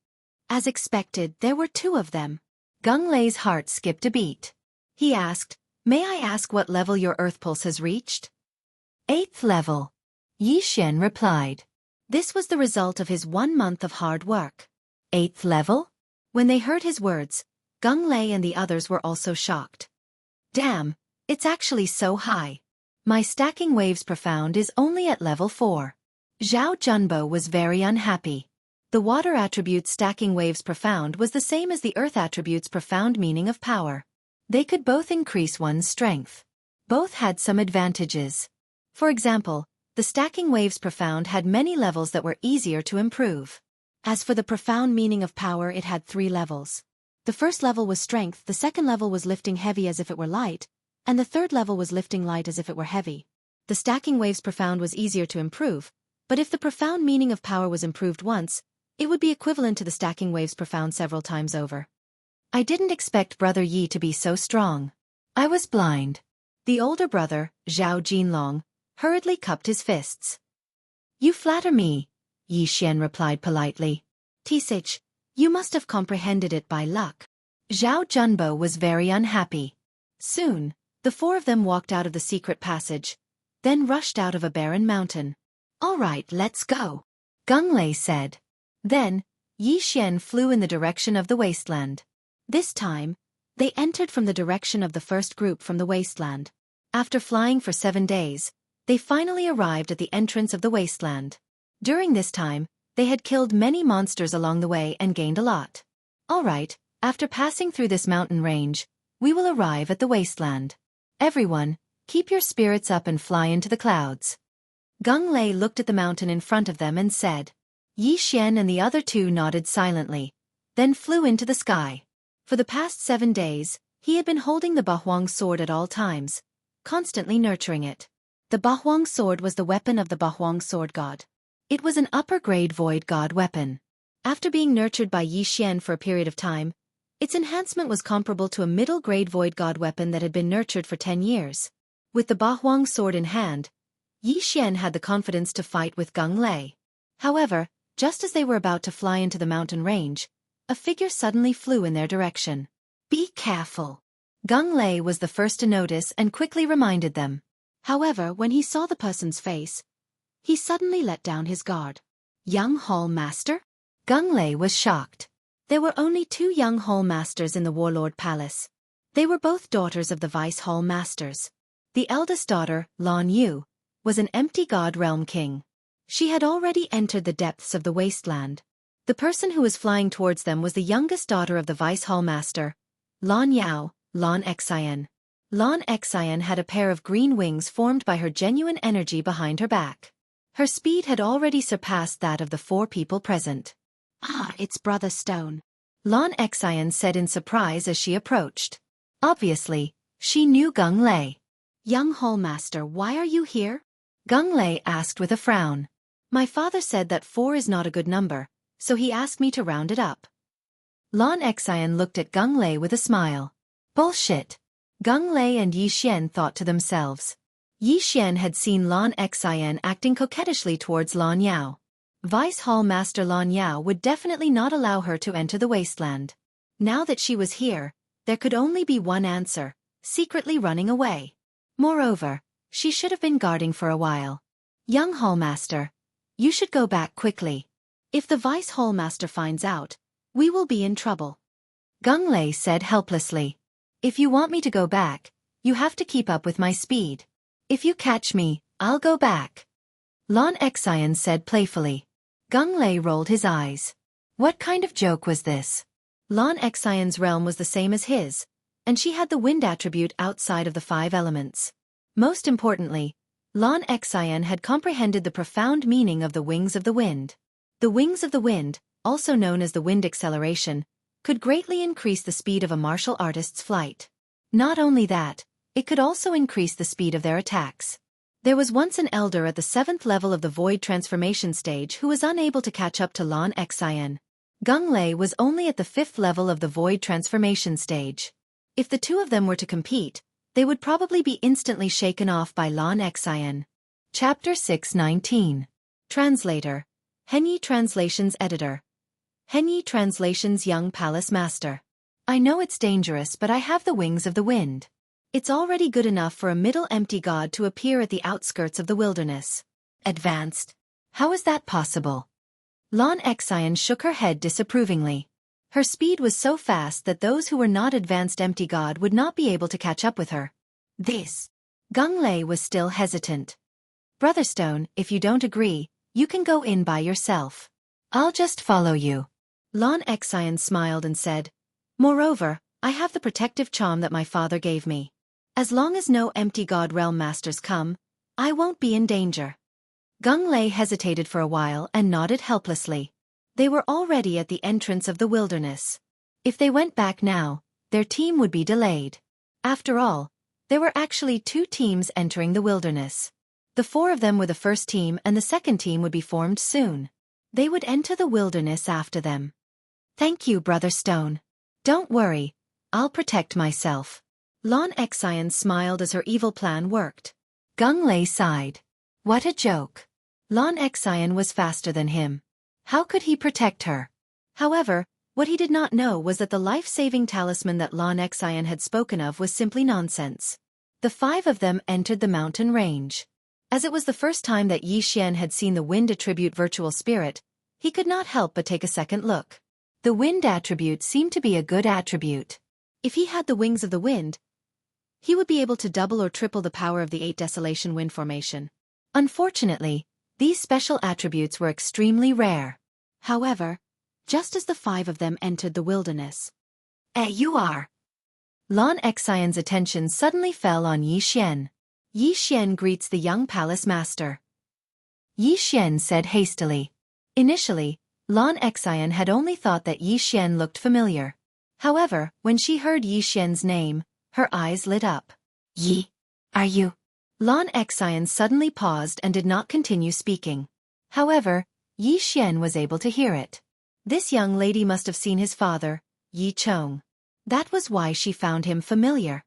As expected, there were 2 of them. Gung Lei's heart skipped a beat. He asked, May I ask what level your Earth pulse has reached? 8th level. Xian replied. This was the result of his 1 month of hard work. 8th level? When they heard his words, Gung Lei and the others were also shocked. Damn, it's actually so high. My stacking waves profound is only at level 4. Zhao Junbo was very unhappy. The water attribute's stacking waves profound was the same as the earth attribute's profound meaning of power. They could both increase one's strength. Both had some advantages. For example, the stacking waves profound had many levels that were easier to improve. As for the profound meaning of power, it had 3 levels. The first level was strength, the second level was lifting heavy as if it were light, and the third level was lifting light as if it were heavy. The stacking waves profound was easier to improve, but if the profound meaning of power was improved once, It would be equivalent to the stacking waves profound several times over. I didn't expect Brother Yi to be so strong. I was blind. The older brother, Zhao Jinlong, hurriedly cupped his fists. You flatter me, Yi Xian replied politely. Tisage, you must have comprehended it by luck. Zhao Junbo was very unhappy. Soon, the four of them walked out of the secret passage, then rushed out of a barren mountain. All right, let's go, Gung Lei said. Then, Yi Xian flew in the direction of the wasteland. This time, they entered from the direction of the first group from the wasteland. After flying for 7 days, they finally arrived at the entrance of the wasteland. During this time, they had killed many monsters along the way and gained a lot. All right, after passing through this mountain range, we will arrive at the wasteland. Everyone, keep your spirits up and fly into the clouds. Gung Lei looked at the mountain in front of them and said. Yi Xian and the other two nodded silently, then flew into the sky. For the past 7 days, he had been holding the Bahuang sword at all times, constantly nurturing it. The Bahuang sword was the weapon of the Bahuang sword god. It was an upper-grade void god weapon. After being nurtured by Yi Xian for a period of time, its enhancement was comparable to a middle-grade void god weapon that had been nurtured for 10 years. With the Bahuang sword in hand, Yi Xian had the confidence to fight with Gung Lei. However, just as they were about to fly into the mountain range, a figure suddenly flew in their direction. Be careful. Gung Lei was the first to notice and quickly reminded them. However, when he saw the person's face, he suddenly let down his guard. Young Hall Master? Gung Lei was shocked. There were only 2 young Hall Masters in the Warlord Palace. They were both daughters of the Vice Hall Masters. The eldest daughter, Lan Yu, was an empty god realm king. She had already entered the depths of the wasteland. The person who was flying towards them was the youngest daughter of the Vice Hall Master, Lan Yao, Lan Xian. Lan Xian had a pair of green wings formed by her genuine energy behind her back. Her speed had already surpassed that of the 4 people present. Ah, it's Brother Stone, Lan Xian said in surprise as she approached. Obviously, she knew Gung Lei. Young Hall Master, why are you here? Gung Lei asked with a frown. My father said that 4 is not a good number, so he asked me to round it up. Lan Xian looked at Gung Lei with a smile. Bullshit. Gung Lei and Yi Xian thought to themselves. Yi Xian had seen Lan Xian acting coquettishly towards Lan Yao. Vice Hall Master Lan Yao would definitely not allow her to enter the wasteland. Now that she was here, there could only be one answer, secretly running away. Moreover, she should have been guarding for a while. Young Hall Master, you should go back quickly. If the Vice Hall Master finds out, we will be in trouble. Gung Lei said helplessly. If you want me to go back, you have to keep up with my speed. If you catch me, I'll go back. Lan Xian said playfully. Gung Lei rolled his eyes. What kind of joke was this? Lan Xian's realm was the same as his, and she had the wind attribute outside of the 5 elements. Most importantly, Lan Xian had comprehended the profound meaning of the wings of the wind. The wings of the wind, also known as the wind acceleration, could greatly increase the speed of a martial artist's flight. Not only that, it could also increase the speed of their attacks. There was once an elder at the 7th level of the void transformation stage who was unable to catch up to Lan Xian. Gung Lei was only at the 5th level of the void transformation stage. If the 2 of them were to compete, they would probably be instantly shaken off by Lan Xian. Chapter 619. Translator. Henyi Translations Editor. Henyi Translations Young Palace Master. I know it's dangerous, but I have the wings of the wind. It's already good enough for a middle empty god to appear at the outskirts of the wilderness. Advanced. How is that possible? Lan Xian shook her head disapprovingly. Her speed was so fast that those who were not advanced empty god would not be able to catch up with her. This. Gung Lei was still hesitant. Brotherstone, if you don't agree, you can go in by yourself. I'll just follow you. Lan Xian smiled and said, Moreover, I have the protective charm that my father gave me. As long as no empty god realm masters come, I won't be in danger. Gung Lei hesitated for a while and nodded helplessly. They were already at the entrance of the wilderness. If they went back now, their team would be delayed. After all, there were actually 2 teams entering the wilderness. The 4 of them were the first team and the second team would be formed soon. They would enter the wilderness after them. Thank you, Brother Stone. Don't worry, I'll protect myself. Lan Xian smiled as her evil plan worked. Gung Lei sighed. What a joke. Lan Xian was faster than him. How could he protect her? However, what he did not know was that the life-saving talisman that Lan Xian had spoken of was simply nonsense. The five of them entered the mountain range. As it was the first time that Yi Xian had seen the wind attribute virtual spirit, he could not help but take a second look. The wind attribute seemed to be a good attribute. If he had the wings of the wind, he would be able to double or triple the power of the 8 Desolation wind formation. Unfortunately, these special attributes were extremely rare. However, just as the five of them entered the wilderness. You are! Lan Xian's attention suddenly fell on Yi Xian. Yi Xian greets the young palace master. Yi Xian said hastily. Initially, Lan Xian had only thought that Yi Xian looked familiar. However, when she heard Yi Xian's name, her eyes lit up. Yi, are you? Lan Xian suddenly paused and did not continue speaking. However, Yi Xian was able to hear it. This young lady must have seen his father, Yi Chong. That was why she found him familiar.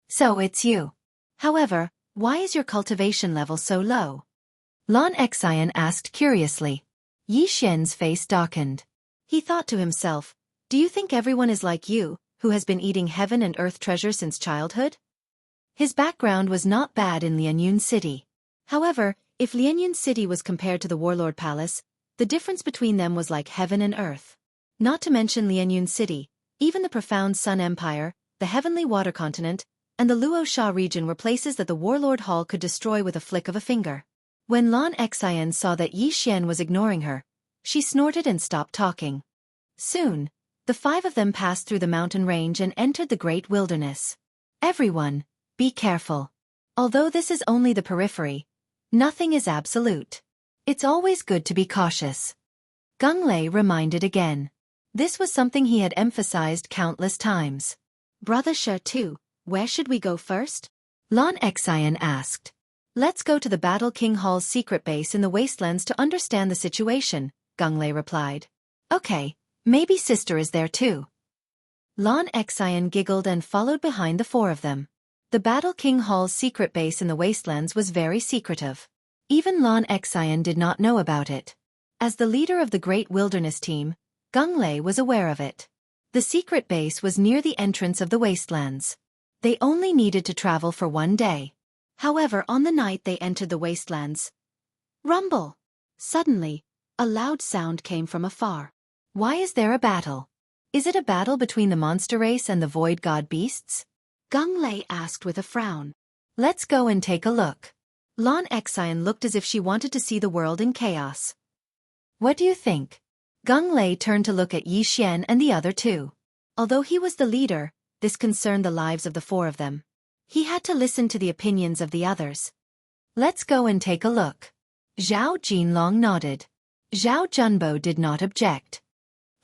So it's you. However, why is your cultivation level so low? Lan Xian asked curiously. Yi Xian's face darkened. He thought to himself, do you think everyone is like you, who has been eating heaven and earth treasure since childhood? His background was not bad in Lianyun City. However, if Lianyun City was compared to the Warlord Palace, the difference between them was like heaven and earth. Not to mention Lianyun City, even the profound Sun Empire, the Heavenly Water Continent, and the Luo Sha region were places that the Warlord Hall could destroy with a flick of a finger. When Lan Xian saw that Yi Xian was ignoring her, she snorted and stopped talking. Soon, the five of them passed through the mountain range and entered the great wilderness. Everyone, be careful. Although this is only the periphery, nothing is absolute. It's always good to be cautious. Gung Lei reminded again. This was something he had emphasized countless times. Brother Shi too, where should we go first? Lan Xian asked. Let's go to the Battle King Hall's secret base in the wastelands to understand the situation, Gung Lei replied. Okay, maybe sister is there too. Lan Xian giggled and followed behind the four of them. The Battle King Hall's secret base in the wastelands was very secretive. Even Lan Xian did not know about it. As the leader of the Great Wilderness Team, Gung Lei was aware of it. The secret base was near the entrance of the wastelands. They only needed to travel for one day. However, on the night they entered the wastelands, rumble! Suddenly, a loud sound came from afar. Why is there a battle? Is it a battle between the monster race and the void god beasts? Gung Lei asked with a frown. Let's go and take a look. Lan Xian looked as if she wanted to see the world in chaos. What do you think? Gung Lei turned to look at Yi Xian and the other two. Although he was the leader, this concerned the lives of the four of them. He had to listen to the opinions of the others. Let's go and take a look. Zhao Jinlong nodded. Zhao Junbo did not object.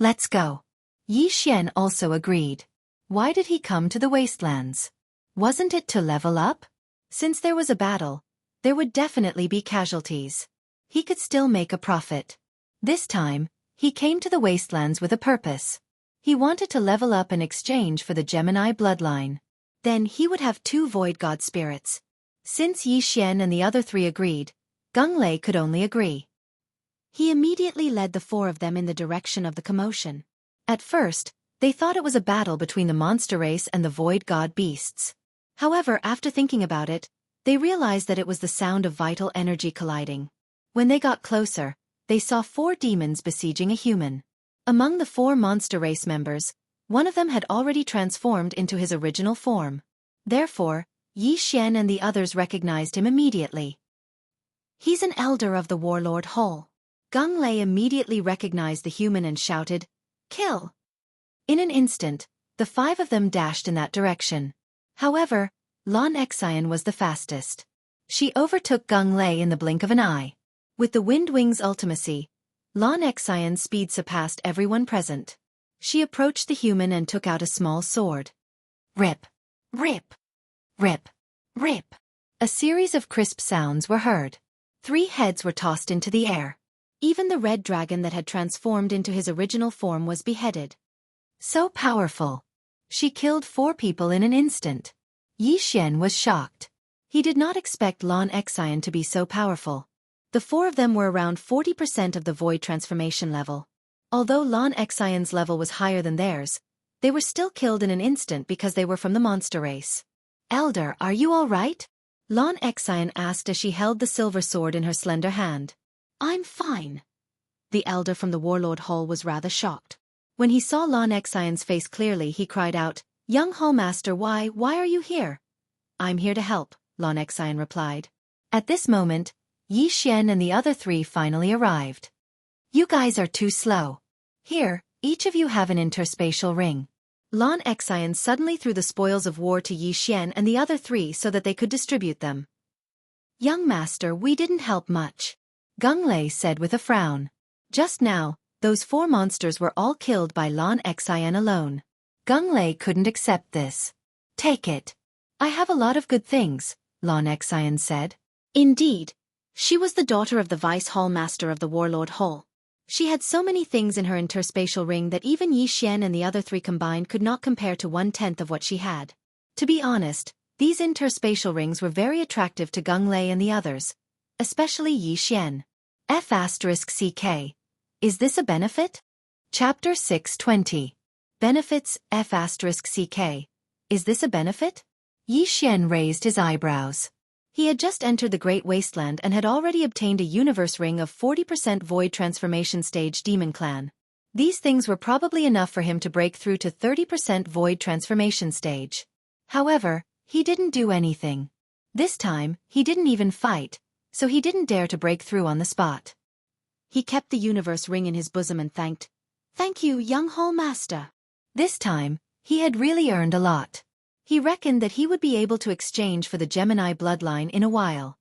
Let's go. Yi Xian also agreed. Why did he come to the wastelands? Wasn't it to level up? Since there was a battle, there would definitely be casualties. He could still make a profit. This time, he came to the wastelands with a purpose. He wanted to level up in exchange for the Gemini bloodline. Then he would have 2 void god spirits. Since Yi Xian and the other 3 agreed, Gung Lei could only agree. He immediately led the 4 of them in the direction of the commotion. At first, they thought it was a battle between the monster race and the void god beasts. However, after thinking about it, they realized that it was the sound of vital energy colliding. When they got closer, they saw 4 demons besieging a human. Among the 4 monster race members, one of them had already transformed into his original form. Therefore, Yi Xian and the others recognized him immediately. He's an elder of the Warlord Hall. Gung Lei immediately recognized the human and shouted, "Kill!" In an instant, the 5 of them dashed in that direction. However, Lan Xian was the fastest. She overtook Gung Lei in the blink of an eye. With the Wind Wings ultimacy, Lan Xian's speed surpassed everyone present. She approached the human and took out a small sword. Rip! Rip! Rip! Rip! A series of crisp sounds were heard. 3 heads were tossed into the air. Even the red dragon that had transformed into his original form was beheaded. So powerful. She killed 4 people in an instant. Yi Xian was shocked. He did not expect Lan Xian to be so powerful. The 4 of them were around 40% of the void transformation level. Although Lan Xian's level was higher than theirs, they were still killed in an instant because they were from the monster race. Elder, are you all right? Lan Xian asked as she held the silver sword in her slender hand. I'm fine. The elder from the warlord hall was rather shocked. When he saw Lan Xian's face clearly, he cried out, Young Hall Master, why are you here? I'm here to help, Lan Xian replied. At this moment, Yi Xian and the other 3 finally arrived. You guys are too slow. Here, each of you have an interspatial ring. Lan Xian suddenly threw the spoils of war to Yi Xian and the other 3 so that they could distribute them. Young master, we didn't help much, Gung Lei said with a frown. Just now, those 4 monsters were all killed by Lan Xian alone. Gung Lei couldn't accept this. Take it. I have a lot of good things, Lan Xian said. Indeed. She was the daughter of the vice hall master of the warlord hall. She had so many things in her interspatial ring that even Yi Xian and the other 3 combined could not compare to 1/10 of what she had. To be honest, these interspatial rings were very attractive to Gung Lei and the others, especially Yi Xian. F***CK. Is this a benefit? Chapter 620. Benefits F***CK. Is this a benefit? Yi Xian raised his eyebrows. He had just entered the Great Wasteland and had already obtained a universe ring of 40% Void Transformation Stage Demon Clan. These things were probably enough for him to break through to 30% Void Transformation Stage. However, he didn't do anything. This time, he didn't even fight, so he didn't dare to break through on the spot. He kept the universe ring in his bosom and thanked, Thank you, young Hall Master. This time, he had really earned a lot. He reckoned that he would be able to exchange for the Gemini bloodline in a while.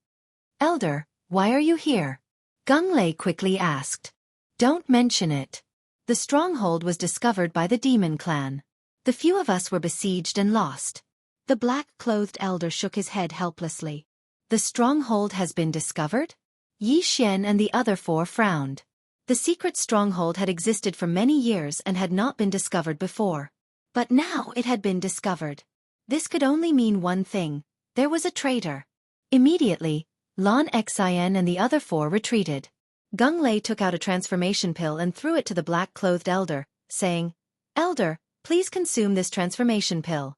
Elder, why are you here? Gung Lei quickly asked. Don't mention it. The stronghold was discovered by the demon clan. The few of us were besieged and lost. The black-clothed elder shook his head helplessly. The stronghold has been discovered? Yi Xian and the other 4 frowned. The secret stronghold had existed for many years and had not been discovered before. But now it had been discovered. This could only mean one thing. There was a traitor. Immediately, Lan Xian and the other 4 retreated. Gung Lei took out a transformation pill and threw it to the black-clothed elder, saying, Elder, please consume this transformation pill.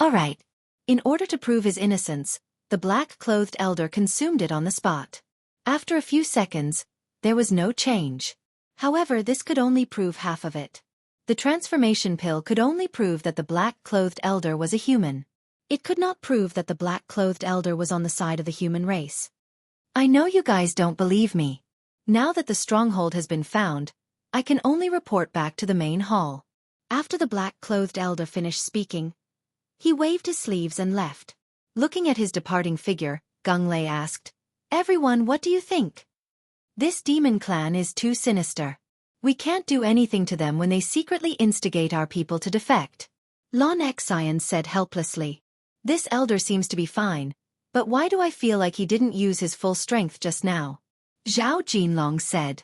All right. In order to prove his innocence, the black-clothed elder consumed it on the spot. After a few seconds, there was no change. However, this could only prove half of it. The transformation pill could only prove that the black-clothed elder was a human. It could not prove that the black-clothed elder was on the side of the human race. I know you guys don't believe me. Now that the stronghold has been found, I can only report back to the main hall. After the black-clothed elder finished speaking, he waved his sleeves and left. Looking at his departing figure, Gung Lei asked, Everyone, what do you think? This demon clan is too sinister. We can't do anything to them when they secretly instigate our people to defect. Lan Xian said helplessly. This elder seems to be fine, but why do I feel like he didn't use his full strength just now? Zhao Jinlong said.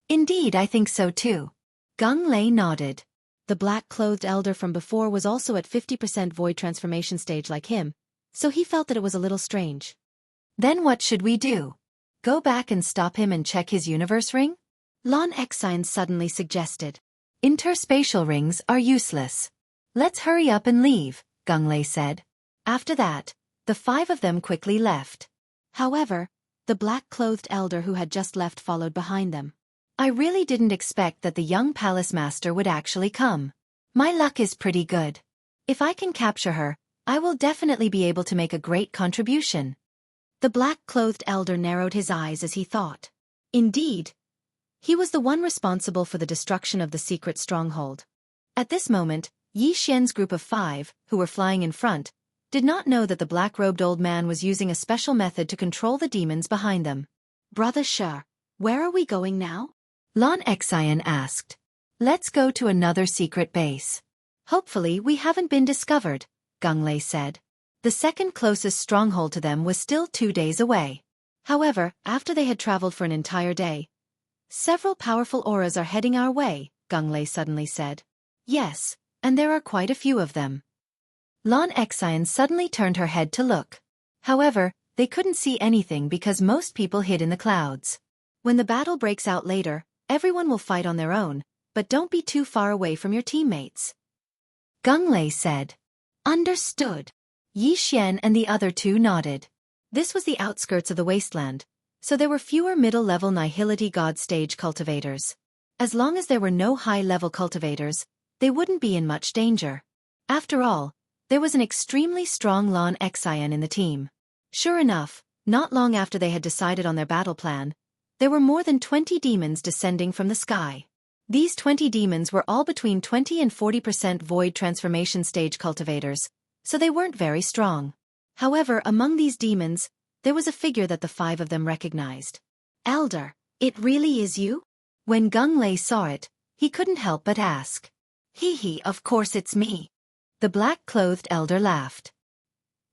Indeed, I think so too. Gung Lei nodded. The black-clothed elder from before was also at 50% void transformation stage like him, so he felt that it was a little strange. Then what should we do? Go back and stop him and check his universe ring? Lan Xian suddenly suggested. Interspatial rings are useless. Let's hurry up and leave, Gung Lei said. After that, the 5 of them quickly left. However, the black-clothed elder who had just left followed behind them. I really didn't expect that the young palace master would actually come. My luck is pretty good. If I can capture her, I will definitely be able to make a great contribution. The black-clothed elder narrowed his eyes as he thought. Indeed, he was the one responsible for the destruction of the secret stronghold. At this moment, Yi Xian's group of 5, who were flying in front, did not know that the black-robed old man was using a special method to control the demons behind them. Brother Shi, where are we going now? Lan Xian asked. Let's go to another secret base. Hopefully we haven't been discovered, Gung Lei said. The second closest stronghold to them was still 2 days away. However, after they had traveled for an entire day, Several powerful auras are heading our way, Gunglei suddenly said. Yes, and there are quite a few of them. Xianxia suddenly turned her head to look. However, they couldn't see anything because most people hid in the clouds. When the battle breaks out later, everyone will fight on their own, but don't be too far away from your teammates. Gunglei said. Understood. Yi Xian and the other two nodded. This was the outskirts of the wasteland, so there were fewer middle-level nihility god stage cultivators. As long as there were no high-level cultivators, they wouldn't be in much danger. After all, there was an extremely strong Xianxia in the team. Sure enough, not long after they had decided on their battle plan, there were more than 20 demons descending from the sky. These 20 demons were all between 20 and 40% void transformation stage cultivators, so they weren't very strong. However, among these demons, there was a figure that the 5 of them recognized. Elder, it really is you? When Gunglei saw it, he couldn't help but ask. Hee, of course it's me. The black-clothed elder laughed.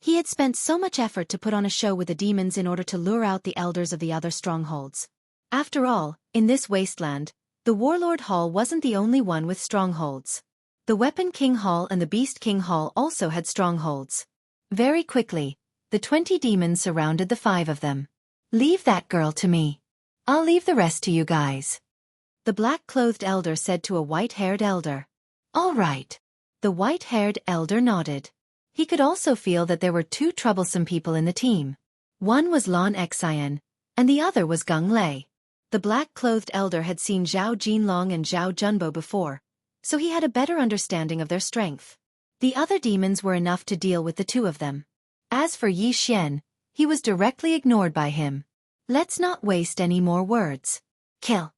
He had spent so much effort to put on a show with the demons in order to lure out the elders of the other strongholds. After all, in this wasteland, the Warlord Hall wasn't the only one with strongholds. The Weapon King Hall and the Beast King Hall also had strongholds. Very quickly, the 20 demons surrounded the 5 of them. Leave that girl to me. I'll leave the rest to you guys. The black-clothed elder said to a white-haired elder. All right. The white-haired elder nodded. He could also feel that there were 2 troublesome people in the team. One was Xianxia, and the other was Gunglei. The black-clothed elder had seen Zhao Jinlong and Zhao Junbo before, so he had a better understanding of their strength. The other demons were enough to deal with the 2 of them. As for Yi Xian, he was directly ignored by him. Let's not waste any more words. Kill!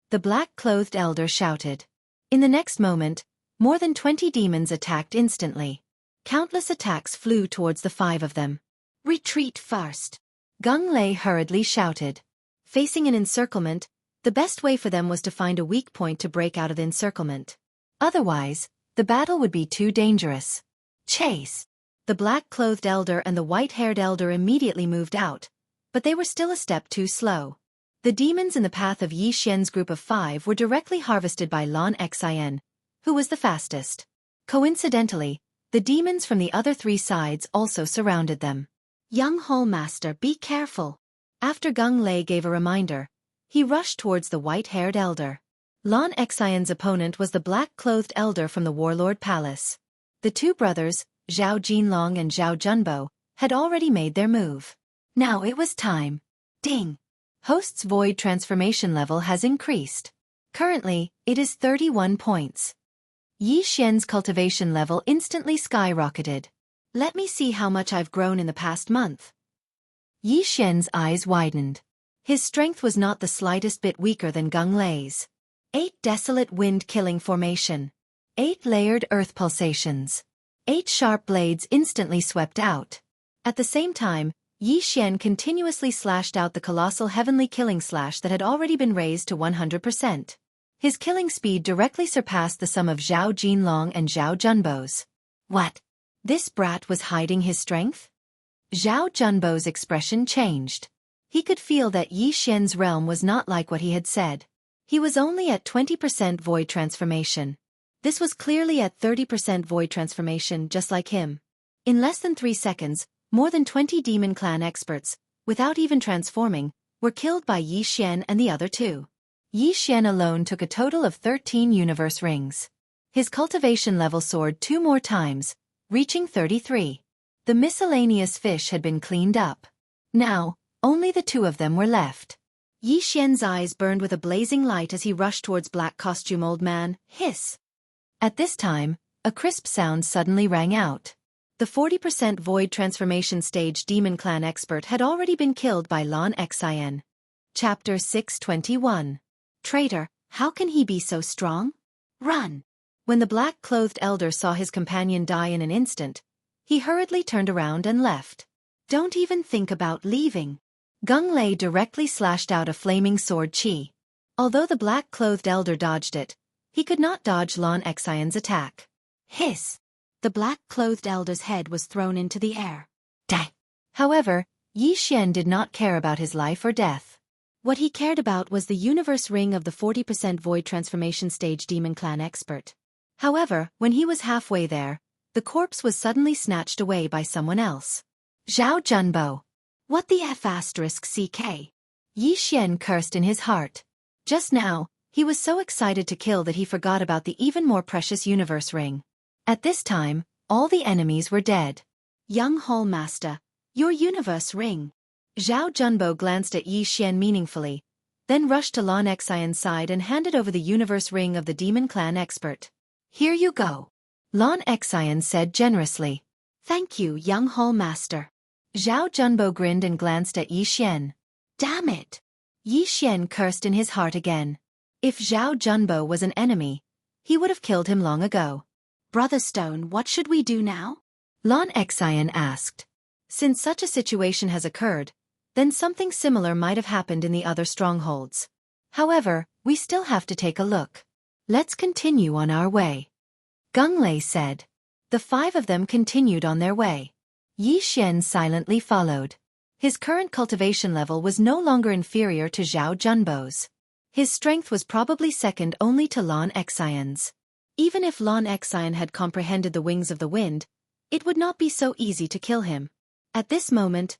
The black-clothed elder shouted. In the next moment, more than 20 demons attacked instantly. Countless attacks flew towards the 5 of them. Retreat first! Gunglei hurriedly shouted. Facing an encirclement, the best way for them was to find a weak point to break out of the encirclement. Otherwise, the battle would be too dangerous. Chase! The black-clothed elder and the white-haired elder immediately moved out, but they were still a step too slow. The demons in the path of Yi Xian's group of 5 were directly harvested by Xianxia, who was the fastest. Coincidentally, the demons from the other 3 sides also surrounded them. Young Hall Master, be careful. After Gunglei gave a reminder, he rushed towards the white-haired elder. Xianxia's opponent was the black-clothed elder from the Warlord Palace. The 2 brothers, Zhao Jinlong and Zhao Junbo, had already made their move. Now it was time. Ding! Host's void transformation level has increased. Currently, it is 31 points. Yi Xian's cultivation level instantly skyrocketed. Let me see how much I've grown in the past month. Yi Xian's eyes widened. His strength was not the slightest bit weaker than Gunglei's. 8 desolate wind-killing formation. 8 layered earth pulsations. 8 sharp blades instantly swept out. At the same time, Yi Xian continuously slashed out the colossal heavenly killing slash that had already been raised to 100%. His killing speed directly surpassed the sum of Zhao Jinlong and Zhao Junbo's. What? This brat was hiding his strength? Zhao Junbo's expression changed. He could feel that Yi Xian's realm was not like what he had said. He was only at 20% void transformation. This was clearly at 30% void transformation just like him. In less than 3 seconds, more than 20 Demon Clan experts, without even transforming, were killed by Yi Xian and the other 2. Yi Xian alone took a total of 13 universe rings. His cultivation level soared 2 more times, reaching 33. The miscellaneous fish had been cleaned up. Now, only the 2 of them were left. Yi Xian's eyes burned with a blazing light as he rushed towards Black Costume Old Man. Hiss! At this time, a crisp sound suddenly rang out. The 40% void transformation stage Demon Clan expert had already been killed by Xianxia. Chapter 621. Traitor, how can he be so strong? Run! When the black-clothed elder saw his companion die in an instant, he hurriedly turned around and left. Don't even think about leaving. Gunglei directly slashed out a flaming sword chi. Although the black-clothed elder dodged it, he could not dodge Xianxia's attack. Hiss! The black-clothed elder's head was thrown into the air. Die! However, Yi Xian did not care about his life or death. What he cared about was the universe ring of the 40% void transformation stage demon clan expert. However, when he was halfway there, the corpse was suddenly snatched away by someone else. Zhao Junbo. What the F***ck? Yi Xian cursed in his heart. Just now, he was so excited to kill that he forgot about the even more precious universe ring. At this time, all the enemies were dead. Young Hall Master, your universe ring. Zhao Junbo glanced at Yi Xian meaningfully, then rushed to Lan Xian's side and handed over the universe ring of the demon clan expert. Here you go. Lan Xian said generously. Thank you, young Hall Master. Zhao Junbo grinned and glanced at Yi Xian. Damn it! Yi Xian cursed in his heart again. If Zhao Junbo was an enemy, he would have killed him long ago. Brother Stone, what should we do now? Lan Xian asked. Since such a situation has occurred, then something similar might have happened in the other strongholds. However, we still have to take a look. Let's continue on our way. Gung Lei said. The five of them continued on their way. Yi Xian silently followed. His current cultivation level was no longer inferior to Zhao Junbo's. His strength was probably second only to Lan Xian's. Even if Lan Xian had comprehended the wings of the wind, it would not be so easy to kill him. At this moment,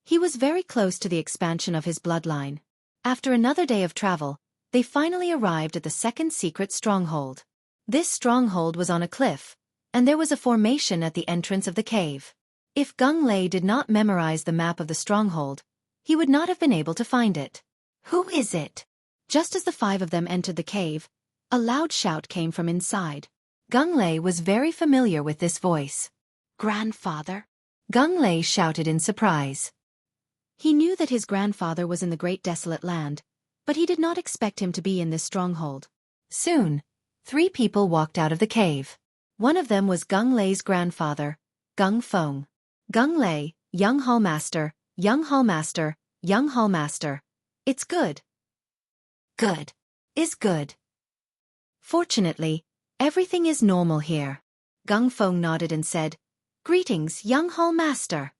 he was very close to the expansion of his bloodline. After another day of travel, they finally arrived at the second secret stronghold. This stronghold was on a cliff, and there was a formation at the entrance of the cave. If Gung Lei did not memorize the map of the stronghold, he would not have been able to find it. Who is it? Just as the five of them entered the cave, a loud shout came from inside. Gung Lei was very familiar with this voice. Grandfather? Gung Lei shouted in surprise. He knew that his grandfather was in the Great Desolate Land, but he did not expect him to be in this stronghold. Soon, 3 people walked out of the cave. One of them was Gung Lei's grandfather, Gung Feng. Gung Lei, young Hall Master, young Hall Master, young Hall Master. It's good. Good. Is good. Fortunately, everything is normal here. Gung Feng nodded and said, Greetings, young Hall Master.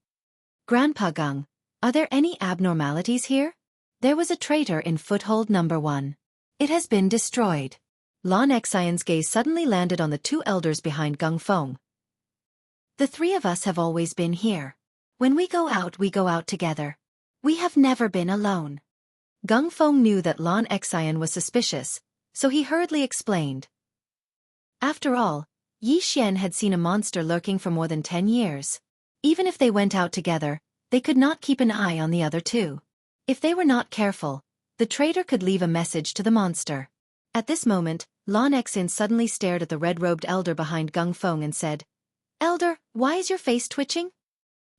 Grandpa Gung, are there any abnormalities here? There was a traitor in foothold number 1. It has been destroyed. Lan Xian's gaze suddenly landed on the 2 elders behind Gung Feng. The 3 of us have always been here. When we go out together. We have never been alone. Gung Feng knew that Lan Xian was suspicious, so he hurriedly explained. After all, Yi Xian had seen a monster lurking for more than 10 years. Even if they went out together, they could not keep an eye on the other 2. If they were not careful, the traitor could leave a message to the monster. At this moment, Lan Xian suddenly stared at the red-robed elder behind Gung Feng and said, Elder, why is your face twitching?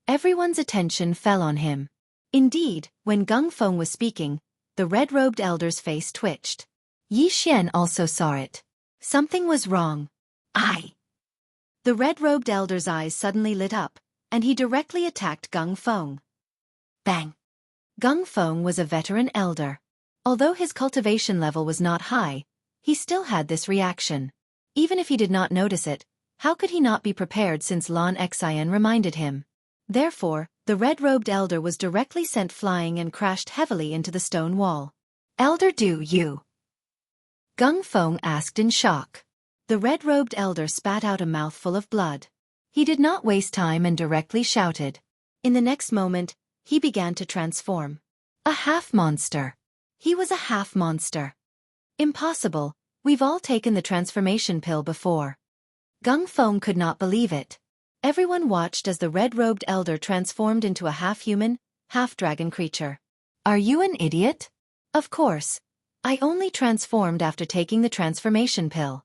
Everyone's attention fell on him. Indeed, when Gung Feng was speaking, the red-robed elder's face twitched. Yi Xian also saw it. Something was wrong. The red-robed elder's eyes suddenly lit up, and he directly attacked Gung Feng. Bang! Gung Feng was a veteran elder. Although his cultivation level was not high, he still had this reaction. Even if he did not notice it, how could he not be prepared since Lan Xian reminded him? Therefore, the red-robed elder was directly sent flying and crashed heavily into the stone wall. Elder, do you? Gung Feng asked in shock. The red-robed elder spat out a mouthful of blood. He did not waste time and directly shouted. In the next moment, he began to transform. A half-monster. He was a half-monster. Impossible, we've all taken the transformation pill before. Gung Feng could not believe it. Everyone watched as the red-robed elder transformed into a half-human, half-dragon creature. Are you an idiot? Of course. I only transformed after taking the transformation pill.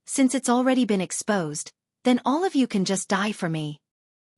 Since it's already been exposed, then all of you can just die for me.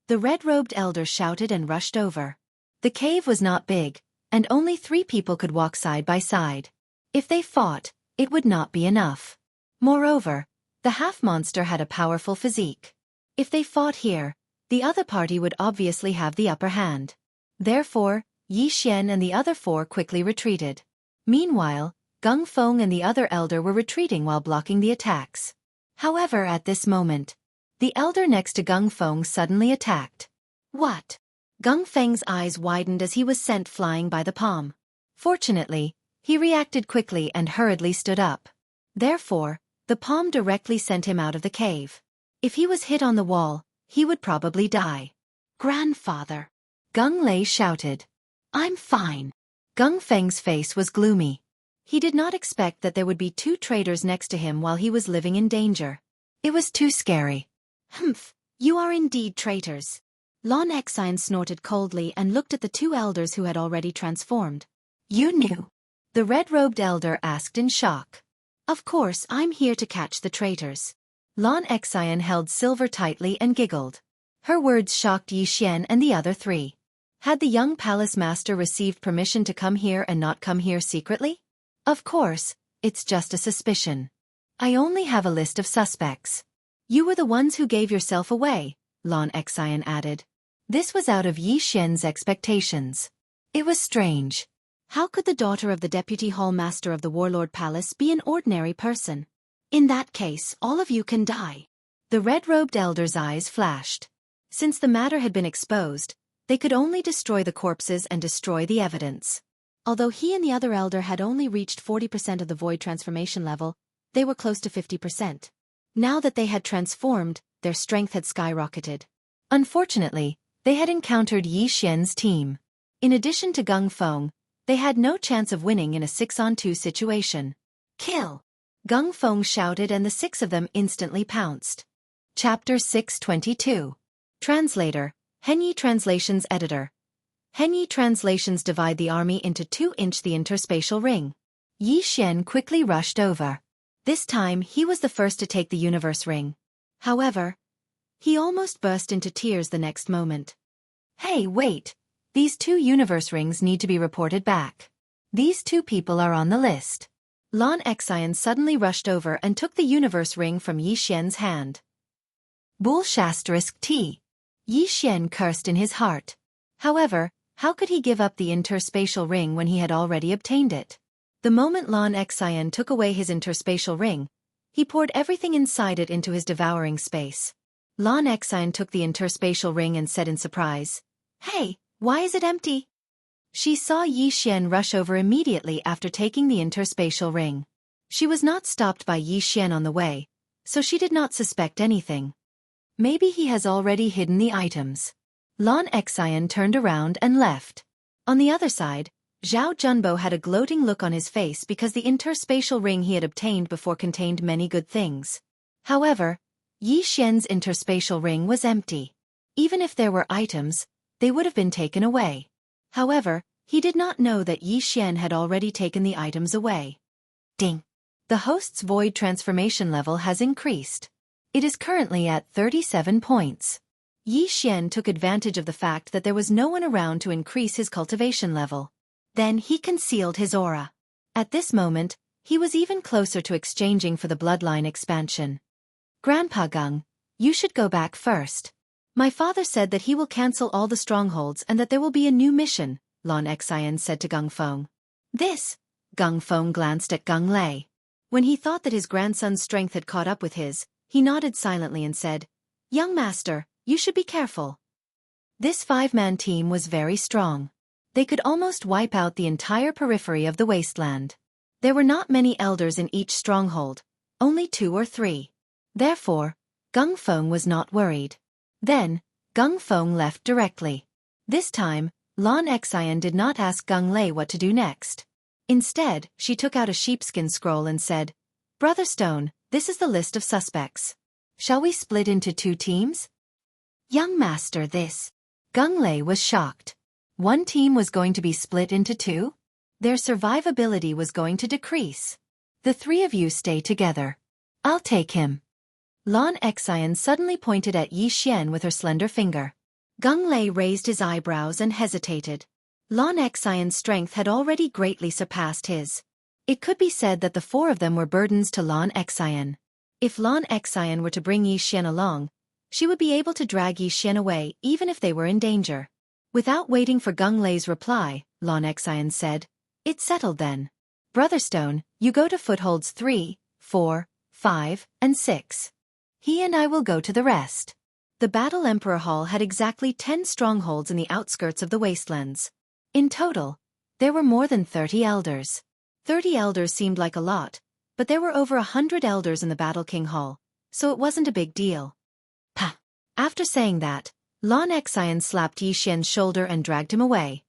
The red-robed elder shouted and rushed over. The cave was not big, and only 3 people could walk side by side. If they fought, it would not be enough. Moreover, the half-monster had a powerful physique. If they fought here, the other party would obviously have the upper hand. Therefore, Yi Xian and the other 4 quickly retreated. Meanwhile, Gung Feng and the other elder were retreating while blocking the attacks. However, at this moment, the elder next to Gung Feng suddenly attacked. What? Gung Feng's eyes widened as he was sent flying by the palm. Fortunately, he reacted quickly and hurriedly stood up. Therefore, the palm directly sent him out of the cave. If he was hit on the wall, he would probably die. "Grandfather!" Gung Lei shouted. "I'm fine." Gung Feng's face was gloomy. He did not expect that there would be two traitors next to him while he was living in danger. It was too scary. "Humph, you are indeed traitors." Lon Exine snorted coldly and looked at the two elders who had already transformed. "You knew?" The red-robed elder asked in shock. "Of course, I'm here to catch the traitors." Lon Exine held Silver tightly and giggled. Her words shocked Yi Xian and the other three. Had the young palace master received permission to come here and not come here secretly? Of course, it's just a suspicion. I only have a list of suspects. You were the ones who gave yourself away, Lon Exine added. This was out of Yi Xian's expectations. It was strange. How could the daughter of the deputy hall master of the warlord palace be an ordinary person? In that case, all of you can die. The red-robed elder's eyes flashed. Since the matter had been exposed, they could only destroy the corpses and destroy the evidence. Although he and the other elder had only reached 40% of the void transformation level, they were close to 50%. Now that they had transformed, their strength had skyrocketed. Unfortunately, they had encountered Yi Xian's team. In addition to Gung Feng, they had no chance of winning in a 6-on-2 situation. "Kill!" Gung Feng shouted and the 6 of them instantly pounced. Chapter 622. Translator, Henyi Translations Editor. Henyi Translations divide the army into 2-inch the interspatial ring. Yi Xian quickly rushed over. This time he was the first to take the universe ring. However, he almost burst into tears the next moment. "Hey, wait! These 2 universe rings need to be reported back. These 2 people are on the list." Lon Exine suddenly rushed over and took the universe ring from Yi Xian's hand. Bull ****. Yi Xian cursed in his heart. However, how could he give up the interspatial ring when he had already obtained it? The moment Lon Exine took away his interspatial ring, he poured everything inside it into his devouring space. Lon Exine took the interspatial ring and said in surprise, "Hey, why is it empty?" She saw Yi Xian rush over immediately after taking the interspatial ring. She was not stopped by Yi Xian on the way, so she did not suspect anything. Maybe he has already hidden the items. Lon Exine turned around and left. On the other side, Zhao Junbo had a gloating look on his face because the interspatial ring he had obtained before contained many good things. However, Yi Xian's interspatial ring was empty. Even if there were items, they would have been taken away. However, he did not know that Yi Xian had already taken the items away. Ding! The host's void transformation level has increased. It is currently at 37 points. Yi Xian took advantage of the fact that there was no one around to increase his cultivation level. Then he concealed his aura. At this moment, he was even closer to exchanging for the bloodline expansion. "Grandpa Gung, you should go back first. My father said that he will cancel all the strongholds and that there will be a new mission," Lon Exine said to Gung Feng. Gung Feng glanced at Gung Lei. When he thought that his grandson's strength had caught up with his, he nodded silently and said, "Young master, you should be careful." This 5-man team was very strong. They could almost wipe out the entire periphery of the wasteland. There were not many elders in each stronghold, only 2 or 3. Therefore, Gung Feng was not worried. Then, Gung Feng left directly. This time, Lon Exine did not ask Gung Lei what to do next. Instead, she took out a sheepskin scroll and said, "Brother Stone, this is the list of suspects. Shall we split into 2 teams?" "Young master, this..." Gung Lei was shocked. One team was going to be split into 2? Their survivability was going to decrease. "The 3 of you stay together. I'll take him." Lon Exine suddenly pointed at Yi Xian with her slender finger. Gung Lei raised his eyebrows and hesitated. Lon Exine's strength had already greatly surpassed his. It could be said that the 4 of them were burdens to Lon Exine. If Lon Exine were to bring Yi Xian along, she would be able to drag Yi Xian away even if they were in danger. Without waiting for Gung Lei's reply, Lon Exine said, "It's settled then. Brotherstone, you go to footholds 3, 4, 5, and 6. He and I will go to the rest." The Battle Emperor Hall had exactly 10 strongholds in the outskirts of the wastelands. In total, There were more than 30 elders. 30 elders seemed like a lot, but there were over 100 elders in the Battle King Hall, so it wasn't a big deal. Pah! After saying that, Lan Xian slapped Yi Xian's shoulder and dragged him away.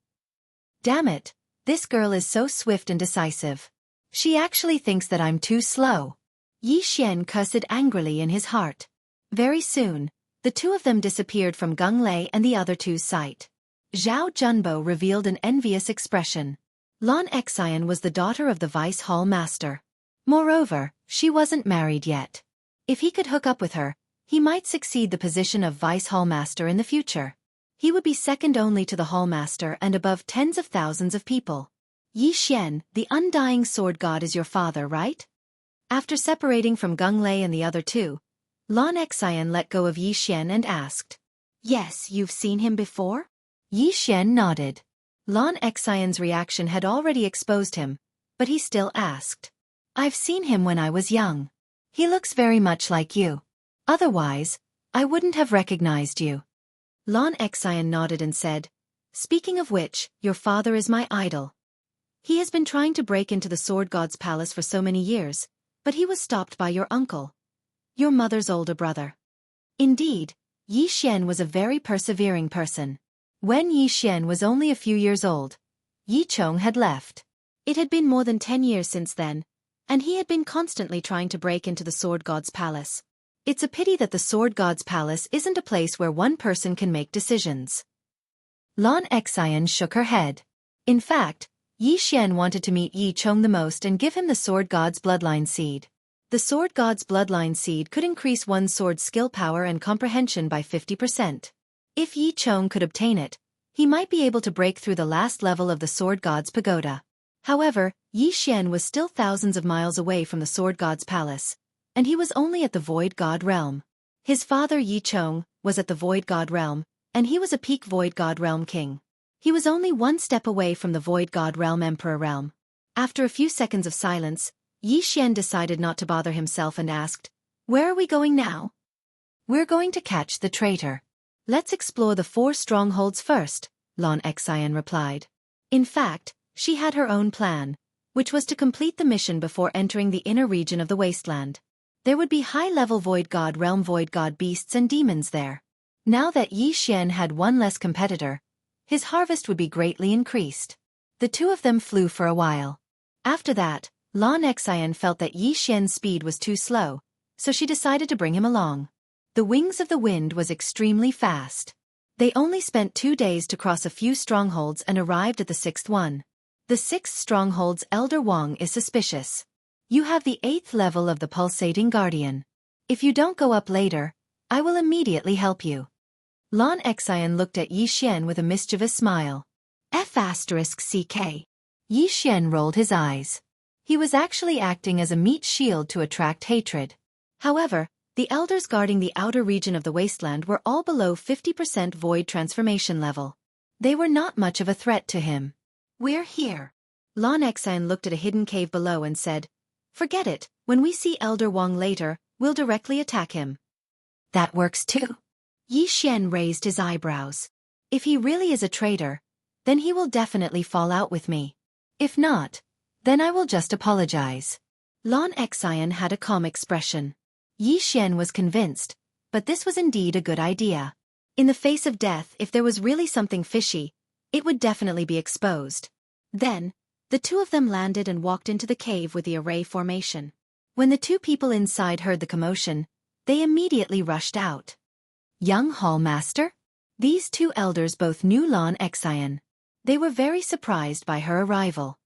Damn it, this girl is so swift and decisive. She actually thinks that I'm too slow. Yi Xian cursed angrily in his heart. Very soon, the two of them disappeared from Gung Lei and the other two's sight. Zhao Junbo revealed an envious expression. Lan Xian was the daughter of the Vice Hall Master. Moreover, she wasn't married yet. If he could hook up with her, he might succeed the position of Vice Hall Master in the future. He would be second only to the Hall Master and above tens of thousands of people. Yi Xian, the undying sword god is your father, right? After separating from Gung Lei and the other two, Lan Xian let go of Yi Xian and asked, "Yes, you've seen him before?" Yi Xian nodded. Lan Xian's reaction had already exposed him, but he still asked, "I've seen him when I was young. He looks very much like you. Otherwise, I wouldn't have recognized you." Lan Xian nodded and said, "Speaking of which, your father is my idol. He has been trying to break into the Sword God's palace for so many years, but he was stopped by your uncle, your mother's older brother." Indeed, Yi Xian was a very persevering person. When Yi Xian was only a few years old, Yi Chong had left. It had been more than 10 years since then, and he had been constantly trying to break into the Sword God's palace. It's a pity that the Sword God's palace isn't a place where one person can make decisions. Lan Xian shook her head. In fact, Yi Xian wanted to meet Yi Chong the most and give him the Sword God's bloodline seed. The Sword God's bloodline seed could increase one's sword skill power and comprehension by 50%. If Yi Chong could obtain it, he might be able to break through the last level of the Sword God's pagoda. However, Yi Xian was still thousands of miles away from the Sword God's palace, and he was only at the Void God realm. His father Yi Chong was at the Void God realm, and he was a peak Void God realm king. He was only one step away from the Void God realm Emperor realm. After a few seconds of silence, Yi Xian decided not to bother himself and asked, "Where are we going now?" "We're going to catch the traitor. Let's explore the 4 strongholds first," Lan Xian replied. In fact, she had her own plan, which was to complete the mission before entering the inner region of the wasteland. There would be high-level Void God realm Void God beasts and demons there. Now that Yi Xian had one less competitor, his harvest would be greatly increased. The two of them flew for a while. After that, Lan Xian felt that Yi Xian's speed was too slow, so she decided to bring him along. The wings of the wind was extremely fast. They only spent 2 days to cross a few strongholds and arrived at the 6th one. The 6th stronghold's Elder Wang is suspicious. You have the 8th level of the Pulsating Guardian. If you don't go up later, I will immediately help you. Lan Xian looked at Yi Xian with a mischievous smile. F***CK. Yi Xian rolled his eyes. He was actually acting as a meat shield to attract hatred. However, the elders guarding the outer region of the wasteland were all below 50% void transformation level. They were not much of a threat to him. "We're here." Lan Xian looked at a hidden cave below and said, "Forget it, when we see Elder Wang later, we'll directly attack him." "That works too." Yi Xian raised his eyebrows. "If he really is a traitor, then he will definitely fall out with me. If not, then I will just apologize." Lan Xian had a calm expression. Yi Xian was convinced, but this was indeed a good idea. In the face of death, if there was really something fishy, it would definitely be exposed. Then, the two of them landed and walked into the cave with the array formation. When the two people inside heard the commotion, they immediately rushed out. "Young Hall Master?" These two elders both knew Lan Xian. They were very surprised by her arrival.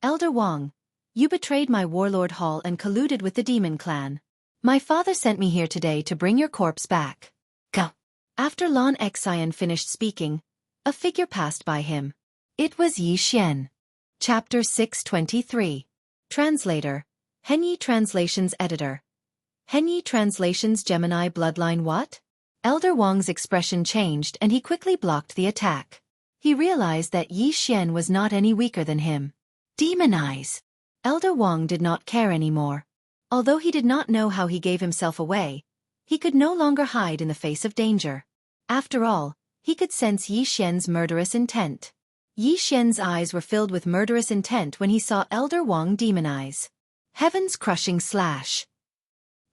"Elder Wang, you betrayed my warlord Hall and colluded with the demon clan. My father sent me here today to bring your corpse back. Go." After Lan Xian finished speaking, a figure passed by him. It was Yi Xian. Chapter 623. Translator. Henyi Translations Editor. Henyi Translations Gemini Bloodline What? Elder Wang's expression changed and he quickly blocked the attack. He realized that Yi Xian was not any weaker than him. Demon Eyes. Elder Wang did not care anymore. Although he did not know how he gave himself away, he could no longer hide in the face of danger. After all, he could sense Yi Xian's murderous intent. Yi Xian's eyes were filled with murderous intent when he saw Elder Wang demonize. Heaven's crushing slash.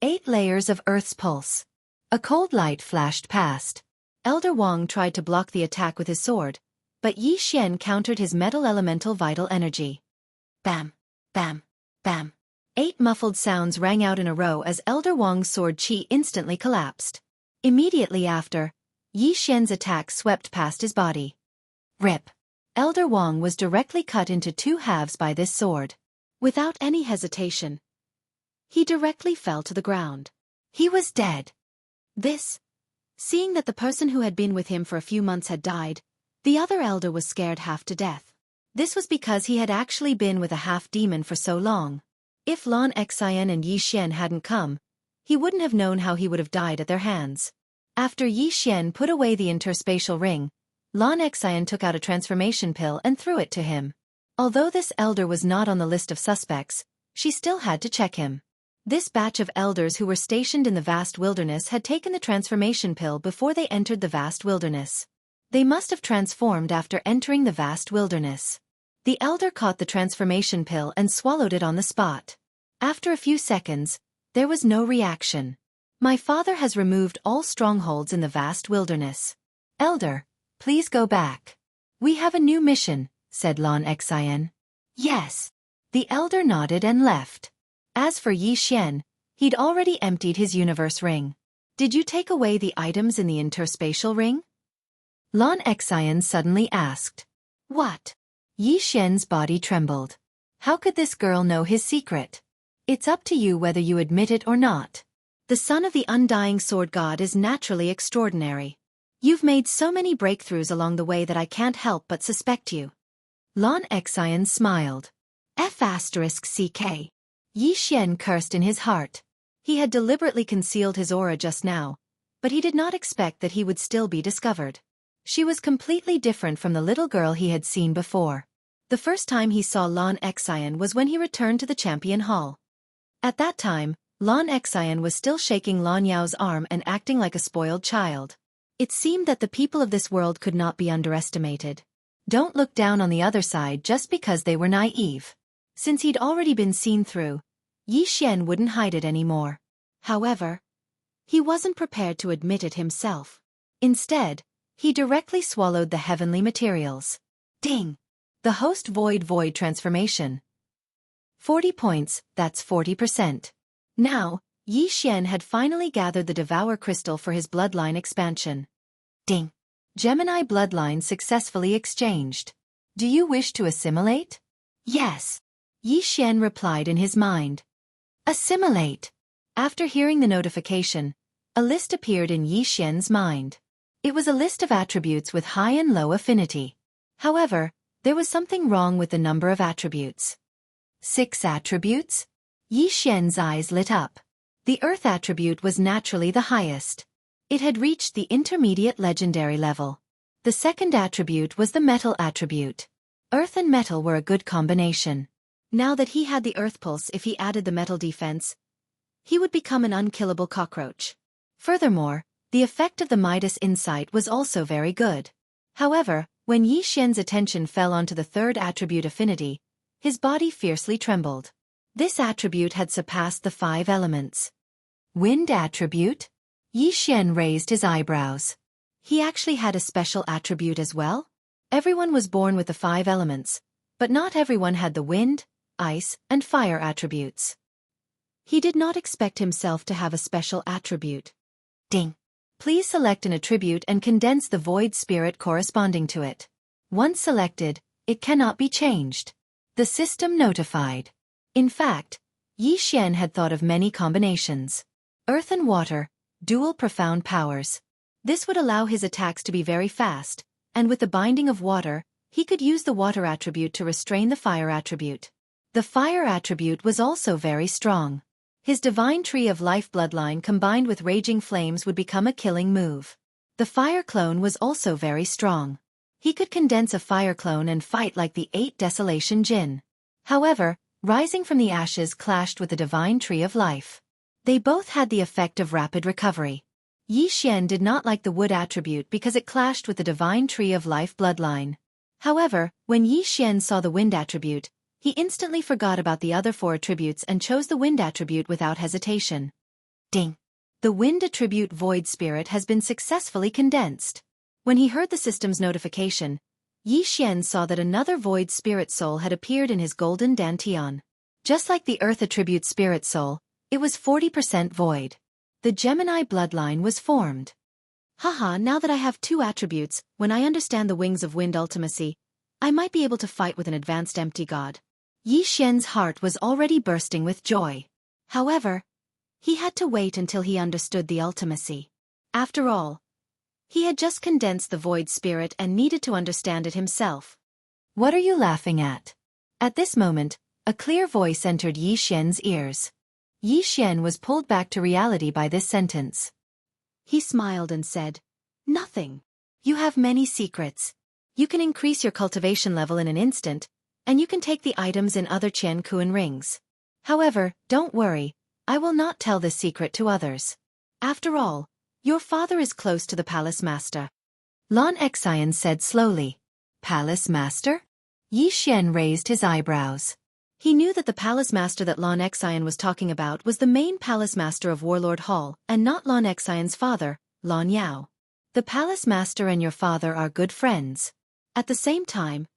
8 layers of Earth's pulse. A cold light flashed past. Elder Wang tried to block the attack with his sword, but Yi Xian countered his metal elemental vital energy. Bam, bam, bam. 8 muffled sounds rang out in a row as Elder Wang's sword chi instantly collapsed. Immediately after, Yi Xian's attack swept past his body. Rip. Elder Wang was directly cut into 2 halves by this sword. Without any hesitation, he directly fell to the ground. He was dead. Seeing that the person who had been with him for a few months had died, the other elder was scared half to death. This was because he had actually been with a half-demon for so long. If Xianxia and Yi Xian hadn't come, he wouldn't have known how he would have died at their hands. After Yi Xian put away the interspatial ring, Xianxia took out a transformation pill and threw it to him. Although this elder was not on the list of suspects, she still had to check him. This batch of elders who were stationed in the vast wilderness had taken the transformation pill before they entered the vast wilderness. They must have transformed after entering the vast wilderness. The elder caught the transformation pill and swallowed it on the spot. After a few seconds, there was no reaction. My father has removed all strongholds in the vast wilderness. Elder, please go back. We have a new mission, said Xian. Yes. The elder nodded and left. As for Yi Xian, he'd already emptied his universe ring. Did you take away the items in the interspatial ring? Xian suddenly asked. What? Yi Xian's body trembled. How could this girl know his secret? It's up to you whether you admit it or not. The son of the undying sword god is naturally extraordinary. You've made so many breakthroughs along the way that I can't help but suspect you. Xian smiled. F***ck. Yi Xian cursed in his heart. He had deliberately concealed his aura just now, but he did not expect that he would still be discovered. She was completely different from the little girl he had seen before. The first time he saw Xian was when he returned to the Champion Hall. At that time, Xian was still shaking Lan Yao's arm and acting like a spoiled child. It seemed that the people of this world could not be underestimated. Don't look down on the other side just because they were naive. Since he'd already been seen through, Yi Xian wouldn't hide it anymore. However, he wasn't prepared to admit it himself. Instead, he directly swallowed the heavenly materials. Ding! The host void transformation. 40 points, that's 40%. Now, Yi Xian had finally gathered the Devour Crystal for his bloodline expansion. Ding! Gemini bloodline successfully exchanged. Do you wish to assimilate? Yes. Yi Xian replied in his mind. Assimilate. After hearing the notification, a list appeared in Yi Xian's mind. It was a list of attributes with high and low affinity. However, there was something wrong with the number of attributes. 6 attributes? Yi Xian's eyes lit up. The Earth attribute was naturally the highest. It had reached the intermediate legendary level. The second attribute was the Metal attribute. Earth and metal were a good combination. Now that he had the Earth pulse, if he added the metal defense, he would become an unkillable cockroach. Furthermore, the effect of the Midas insight was also very good. However, when Yi Xian's attention fell onto the third attribute affinity, his body fiercely trembled. This attribute had surpassed the 5 elements. Wind attribute? Yi Xian raised his eyebrows. He actually had a special attribute as well? Everyone was born with the 5 elements, but not everyone had the wind, ice, and fire attributes. He did not expect himself to have a special attribute. Ding! Please select an attribute and condense the void spirit corresponding to it. Once selected, it cannot be changed. The system notified. In fact, Yi Xian had thought of many combinations. Earth and water, dual profound powers. This would allow his attacks to be very fast, and with the binding of water, he could use the water attribute to restrain the fire attribute. The fire attribute was also very strong. His divine tree of life bloodline combined with raging flames would become a killing move. The fire clone was also very strong. He could condense a fire clone and fight like the 8 desolation Jin. However, rising from the ashes clashed with the divine tree of life. They both had the effect of rapid recovery. Yi Xian did not like the wood attribute because it clashed with the divine tree of life bloodline. However, when Yi Xian saw the wind attribute, he instantly forgot about the other 4 attributes and chose the wind attribute without hesitation. Ding! The wind attribute void spirit has been successfully condensed. When he heard the system's notification, Yi Xian saw that another void spirit soul had appeared in his golden dantian. Just like the earth attribute spirit soul, it was 40% void. The Gemini bloodline was formed. Haha, now that I have 2 attributes, when I understand the wings of wind ultimacy, I might be able to fight with an advanced empty god. Yi Xian's heart was already bursting with joy. However, he had to wait until he understood the ultimacy. After all, he had just condensed the void spirit and needed to understand it himself. What are you laughing at? At this moment, a clear voice entered Yi Xian's ears. Yi Xian was pulled back to reality by this sentence. He smiled and said, "Nothing. You have many secrets. You can increase your cultivation level in an instant, and you can take the items in other Qiankuan rings. However, don't worry, I will not tell this secret to others. After all, your father is close to the palace master." Lan Xian said slowly. Palace master? Yi Xian raised his eyebrows. He knew that the palace master that Lan Xian was talking about was the main palace master of Warlord Hall and not Lan Xian's father, Lan Yao. The palace master and your father are good friends. At the same time,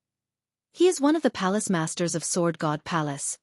he is one of the palace masters of Sword God Palace.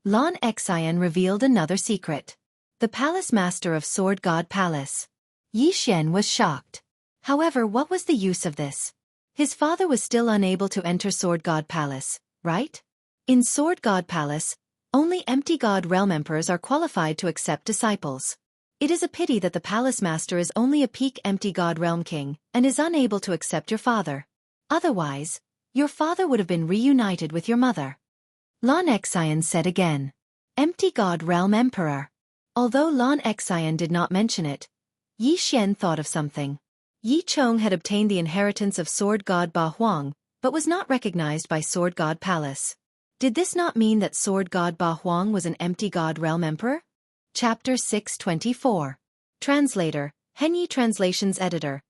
Lan Xian revealed another secret. The palace master of Sword God Palace. Yi Xian was shocked. However, what was the use of this? His father was still unable to enter Sword God Palace, right? In Sword God Palace, only empty God realm emperors are qualified to accept disciples. It is a pity that the palace master is only a peak empty God realm king and is unable to accept your father. Otherwise, your father would have been reunited with your mother. Lan Xian said again. Empty God realm emperor. Although Lan Xian did not mention it, Yi Xian thought of something. Yi Chong had obtained the inheritance of Sword God Ba Huang, but was not recognized by Sword God Palace. Did this not mean that Sword God Ba Huang was an empty God realm emperor? Chapter 624. Translator, Henyi Translations Editor.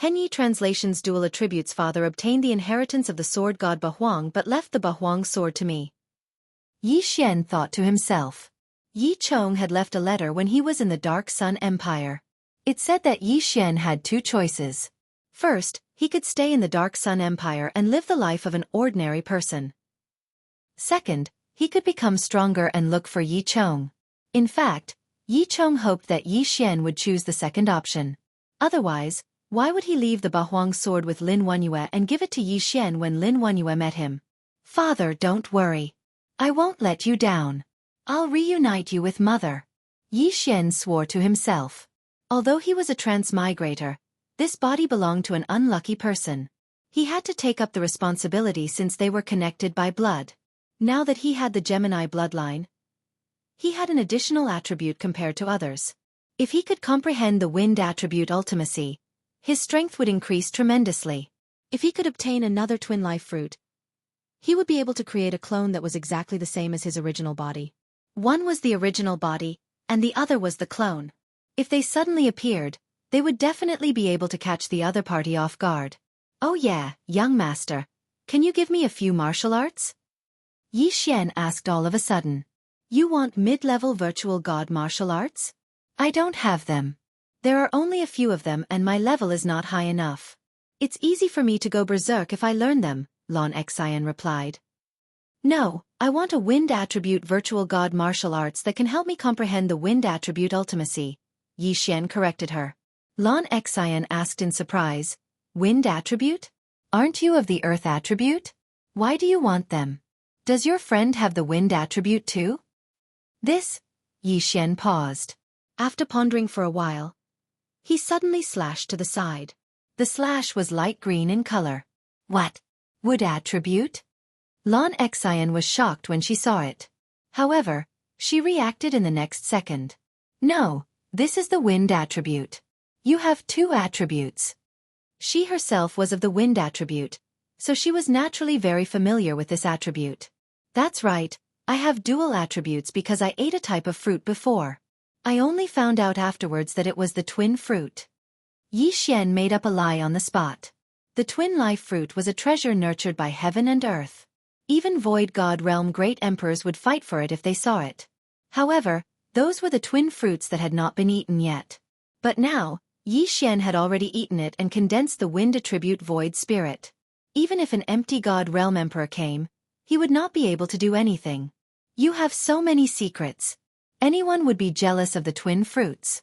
Henyi Translations Dual Attributes Father obtained the inheritance of the Sword God Ba Huang but left the Ba Huang sword to me. Yi Xian thought to himself. Yi Chong had left a letter when he was in the Dark Sun Empire. It said that Yi Xian had 2 choices. First, he could stay in the Dark Sun Empire and live the life of an ordinary person. Second, he could become stronger and look for Yi Chong. In fact, Yi Chong hoped that Yi Xian would choose the second option. Otherwise, why would he leave the Ba Huang sword with Lin Wenyue and give it to Yi Xian when Lin Wenyue met him? Father, don't worry. I won't let you down. I'll reunite you with mother. Yi Xian swore to himself. Although he was a transmigrator, this body belonged to an unlucky person. He had to take up the responsibility since they were connected by blood. Now that he had the Gemini bloodline, he had an additional attribute compared to others. If he could comprehend the wind attribute ultimacy, his strength would increase tremendously. If he could obtain another twin life fruit, he would be able to create a clone that was exactly the same as his original body. One was the original body, and the other was the clone. If they suddenly appeared, they would definitely be able to catch the other party off guard. Oh yeah, young master, can you give me a few martial arts? Yi Xian asked all of a sudden. You want mid-level virtual god martial arts? I don't have them. There are only a few of them and my level is not high enough. It's easy for me to go berserk if I learn them, Lan Xian replied. No, I want a wind attribute virtual god martial arts that can help me comprehend the wind attribute ultimacy, Yi Xian corrected her. Lan Xian asked in surprise, wind attribute? Aren't you of the earth attribute? Why do you want them? Does your friend have the wind attribute too? This? Yi Xian paused. After pondering for a while, he suddenly slashed to the side. The slash was light green in color. What? Wood attribute? Lan Xian was shocked when she saw it. However, she reacted in the next second. No, this is the wind attribute. You have 2 attributes. She herself was of the wind attribute, so she was naturally very familiar with this attribute. That's right, I have dual attributes because I ate a type of fruit before. I only found out afterwards that it was the twin fruit. Yi Xian made up a lie on the spot. The twin life fruit was a treasure nurtured by heaven and earth. Even Void God Realm great emperors would fight for it if they saw it. However, those were the twin fruits that had not been eaten yet. But now, Yi Xian had already eaten it and condensed the wind attribute Void Spirit. Even if an empty God Realm Emperor came, he would not be able to do anything. You have so many secrets. Anyone would be jealous of the twin fruits.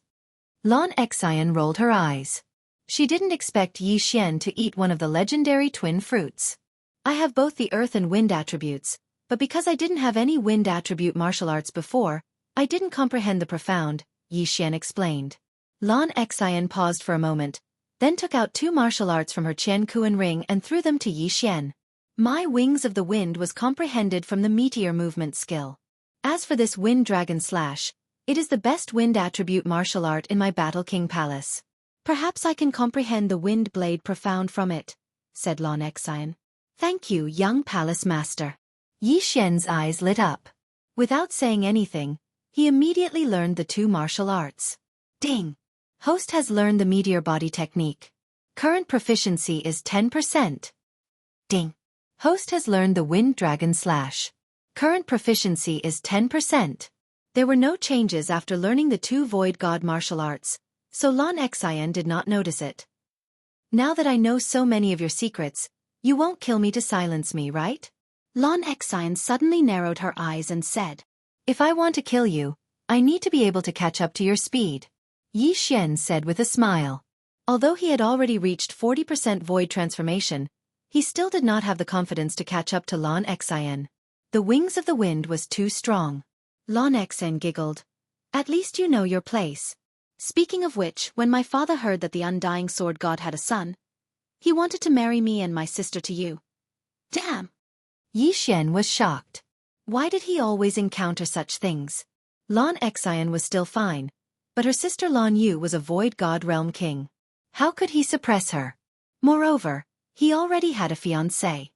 Lan Xian rolled her eyes. She didn't expect Yi Xian to eat one of the legendary twin fruits. I have both the earth and wind attributes, but because I didn't have any wind attribute martial arts before, I didn't comprehend the profound, Yi Xian explained. Lan Xian paused for a moment, then took out 2 martial arts from her Qiankuan ring and threw them to Yi Xian. My Wings of the Wind was comprehended from the meteor movement skill. As for this Wind Dragon Slash, it is the best wind attribute martial art in my Battle King Palace. Perhaps I can comprehend the Wind Blade profound from it, said Lan Xian. Thank you, young palace master. Yi Xian's eyes lit up. Without saying anything, he immediately learned the 2 martial arts. Ding! Host has learned the meteor body technique. Current proficiency is 10%. Ding! Host has learned the Wind Dragon Slash. Current proficiency is 10%. There were no changes after learning the 2 Void God martial arts, so Lan Xian did not notice it. Now that I know so many of your secrets, you won't kill me to silence me, right? Lan Xian suddenly narrowed her eyes and said, If I want to kill you, I need to be able to catch up to your speed. Yi Xian said with a smile. Although he had already reached 40% void transformation, he still did not have the confidence to catch up to Lan Xian. The Wings of the Wind was too strong. Lan Xian giggled. At least you know your place. Speaking of which, when my father heard that the Undying Sword God had a son, he wanted to marry me and my sister to you. Damn! Yi Xian was shocked. Why did he always encounter such things? Lan Xian was still fine, but her sister Lan Yu was a Void God Realm King. How could he suppress her? Moreover, he already had a fiancée.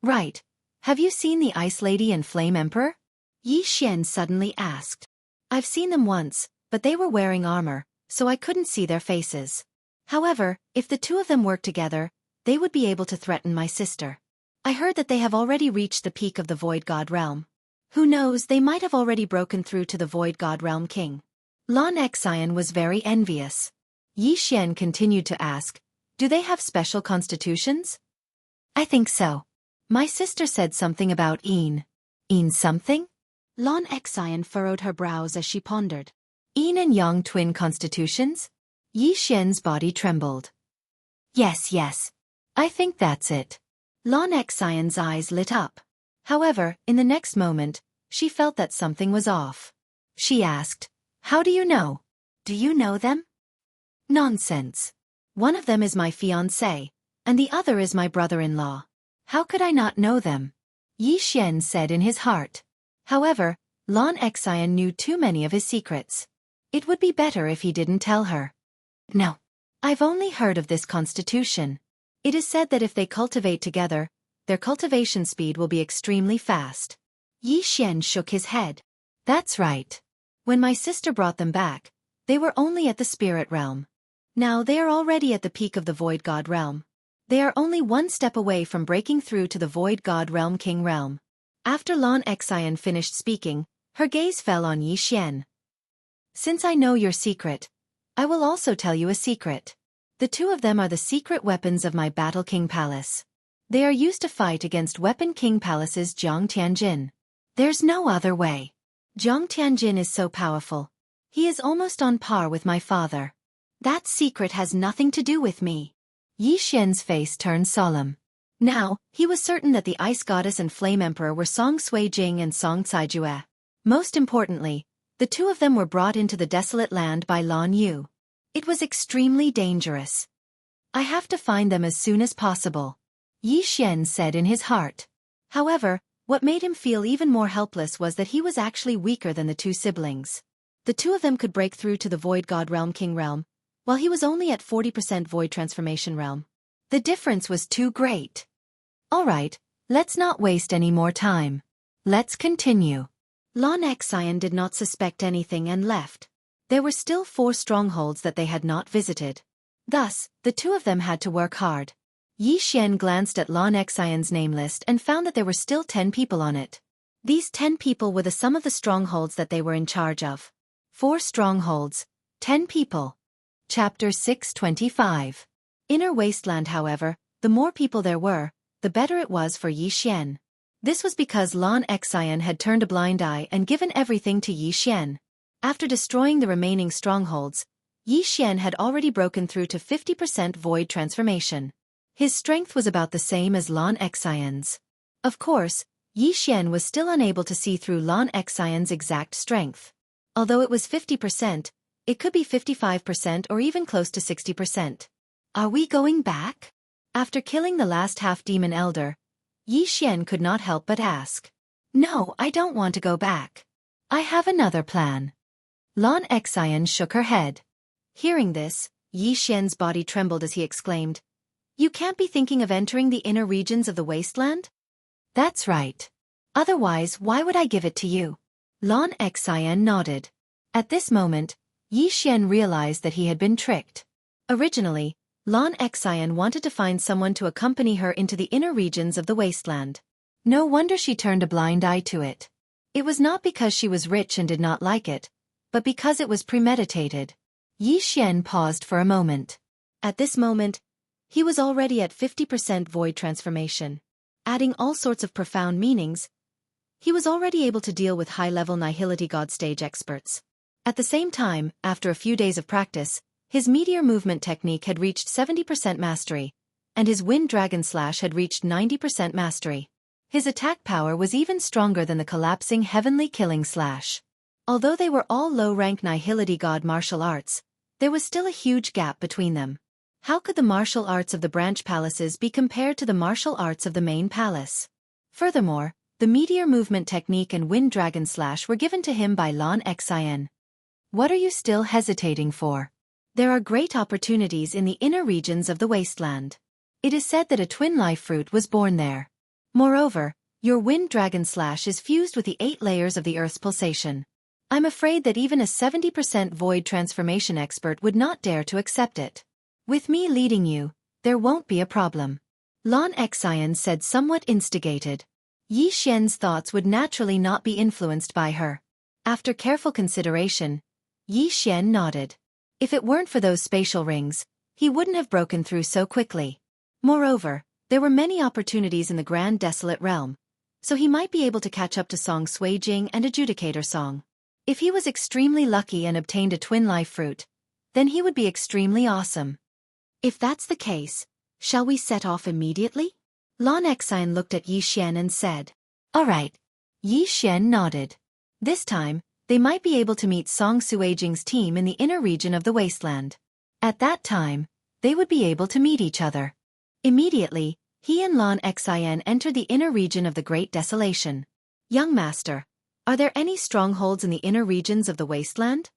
Right. Have you seen the Ice Lady and Flame Emperor? Yi Xian suddenly asked. I've seen them once, but they were wearing armor, so I couldn't see their faces. However, if the 2 of them worked together, they would be able to threaten my sister. I heard that they have already reached the peak of the Void God Realm. Who knows, they might have already broken through to the Void God Realm King. Lan Xian was very envious. Yi Xian continued to ask, do they have special constitutions? I think so. My sister said something about Yin. Yin something? Lan Xian furrowed her brows as she pondered. Yin and Yang twin constitutions? Yi Xian's body trembled. Yes. I think that's it. Lan Xian's eyes lit up. However, in the next moment, she felt that something was off. She asked, How do you know? Do you know them? Nonsense. One of them is my fiancé, and the other is my brother-in-law. How could I not know them? Yi Xian said in his heart. However, Lan Xian knew too many of his secrets. It would be better if he didn't tell her. No. I've only heard of this constitution. It is said that if they cultivate together, their cultivation speed will be extremely fast. Yi Xian shook his head. That's right. When my sister brought them back, they were only at the spirit realm. Now they are already at the peak of the Void God Realm. They are only 1 step away from breaking through to the Void God Realm King Realm. After Lan Xian finished speaking, her gaze fell on Yi Xian. Since I know your secret, I will also tell you a secret. The 2 of them are the secret weapons of my Battle King Palace. They are used to fight against Weapon King Palace's Jiang Tianjin. There's no other way. Jiang Tianjin is so powerful. He is almost on par with my father. That secret has nothing to do with me. Yi Xian's face turned solemn. Now, he was certain that the Ice Goddess and Flame Emperor were Song Sui Jing and Song Caijue. Most importantly, the 2 of them were brought into the desolate land by Lan Yu. It was extremely dangerous. I have to find them as soon as possible. Yi Xian said in his heart. However, what made him feel even more helpless was that he was actually weaker than the 2 siblings. The 2 of them could break through to the Void God Realm King Realm, while he was only at 40% Void Transformation Realm. The difference was too great. Alright, let's not waste any more time. Let's continue. Lan Xian did not suspect anything and left. There were still 4 strongholds that they had not visited. Thus, the 2 of them had to work hard. Yi Xian glanced at Lan Xian's name list and found that there were still 10 people on it. These 10 people were the sum of the strongholds that they were in charge of. 4 strongholds, 10 people. Chapter 625. Inner Wasteland. However, the more people there were, the better it was for Yi Xian. This was because Lan Xian had turned a blind eye and given everything to Yi Xian. After destroying the remaining strongholds, Yi Xian had already broken through to 50% void transformation. His strength was about the same as Lan Xian's. Of course, Yi Xian was still unable to see through Lan Xian's exact strength. Although it was 50%, it could be 55% or even close to 60%. Are we going back? After killing the last half-demon elder, Yi Xian could not help but ask. No, I don't want to go back. I have another plan. Lan Xian shook her head. Hearing this, Yi Xian's body trembled as he exclaimed, You can't be thinking of entering the inner regions of the wasteland? That's right. Otherwise, why would I give it to you? Lan Xian nodded. At this moment, Yi Xian realized that he had been tricked. Originally, Lan Xian wanted to find someone to accompany her into the inner regions of the wasteland. No wonder she turned a blind eye to it. It was not because she was rich and did not like it, but because it was premeditated. Yi Xian paused for a moment. At this moment, he was already at 50% void transformation. Adding all sorts of profound meanings, he was already able to deal with high-level Nihility God stage experts. At the same time, after a few days of practice, his meteor movement technique had reached 70% mastery, and his wind dragon slash had reached 90% mastery. His attack power was even stronger than the collapsing heavenly killing slash. Although they were all low-rank Nihility God martial arts, there was still a huge gap between them. How could the martial arts of the branch palaces be compared to the martial arts of the main palace? Furthermore, the meteor movement technique and wind dragon slash were given to him by Lan Xian. What are you still hesitating for? There are great opportunities in the inner regions of the wasteland. It is said that a twin life fruit was born there. Moreover, your wind dragon slash is fused with the 8 layers of the Earth's pulsation. I'm afraid that even a 70% void transformation expert would not dare to accept it. With me leading you, there won't be a problem. Lan Xian said, somewhat instigated. Yi Xian's thoughts would naturally not be influenced by her. After careful consideration, Yi Xian nodded. If it weren't for those spatial rings, he wouldn't have broken through so quickly. Moreover, there were many opportunities in the Grand Desolate Realm, so he might be able to catch up to Song Suijing and Adjudicator Song. If he was extremely lucky and obtained a twin life fruit, then he would be extremely awesome. If that's the case, shall we set off immediately? Lan Xian looked at Yi Xian and said. All right. Yi Xian nodded. This time, they might be able to meet Song Suijing's team in the inner region of the wasteland. At that time, they would be able to meet each other. Immediately, he and Lan Xian entered the inner region of the Great Desolation. Young Master, are there any strongholds in the inner regions of the wasteland?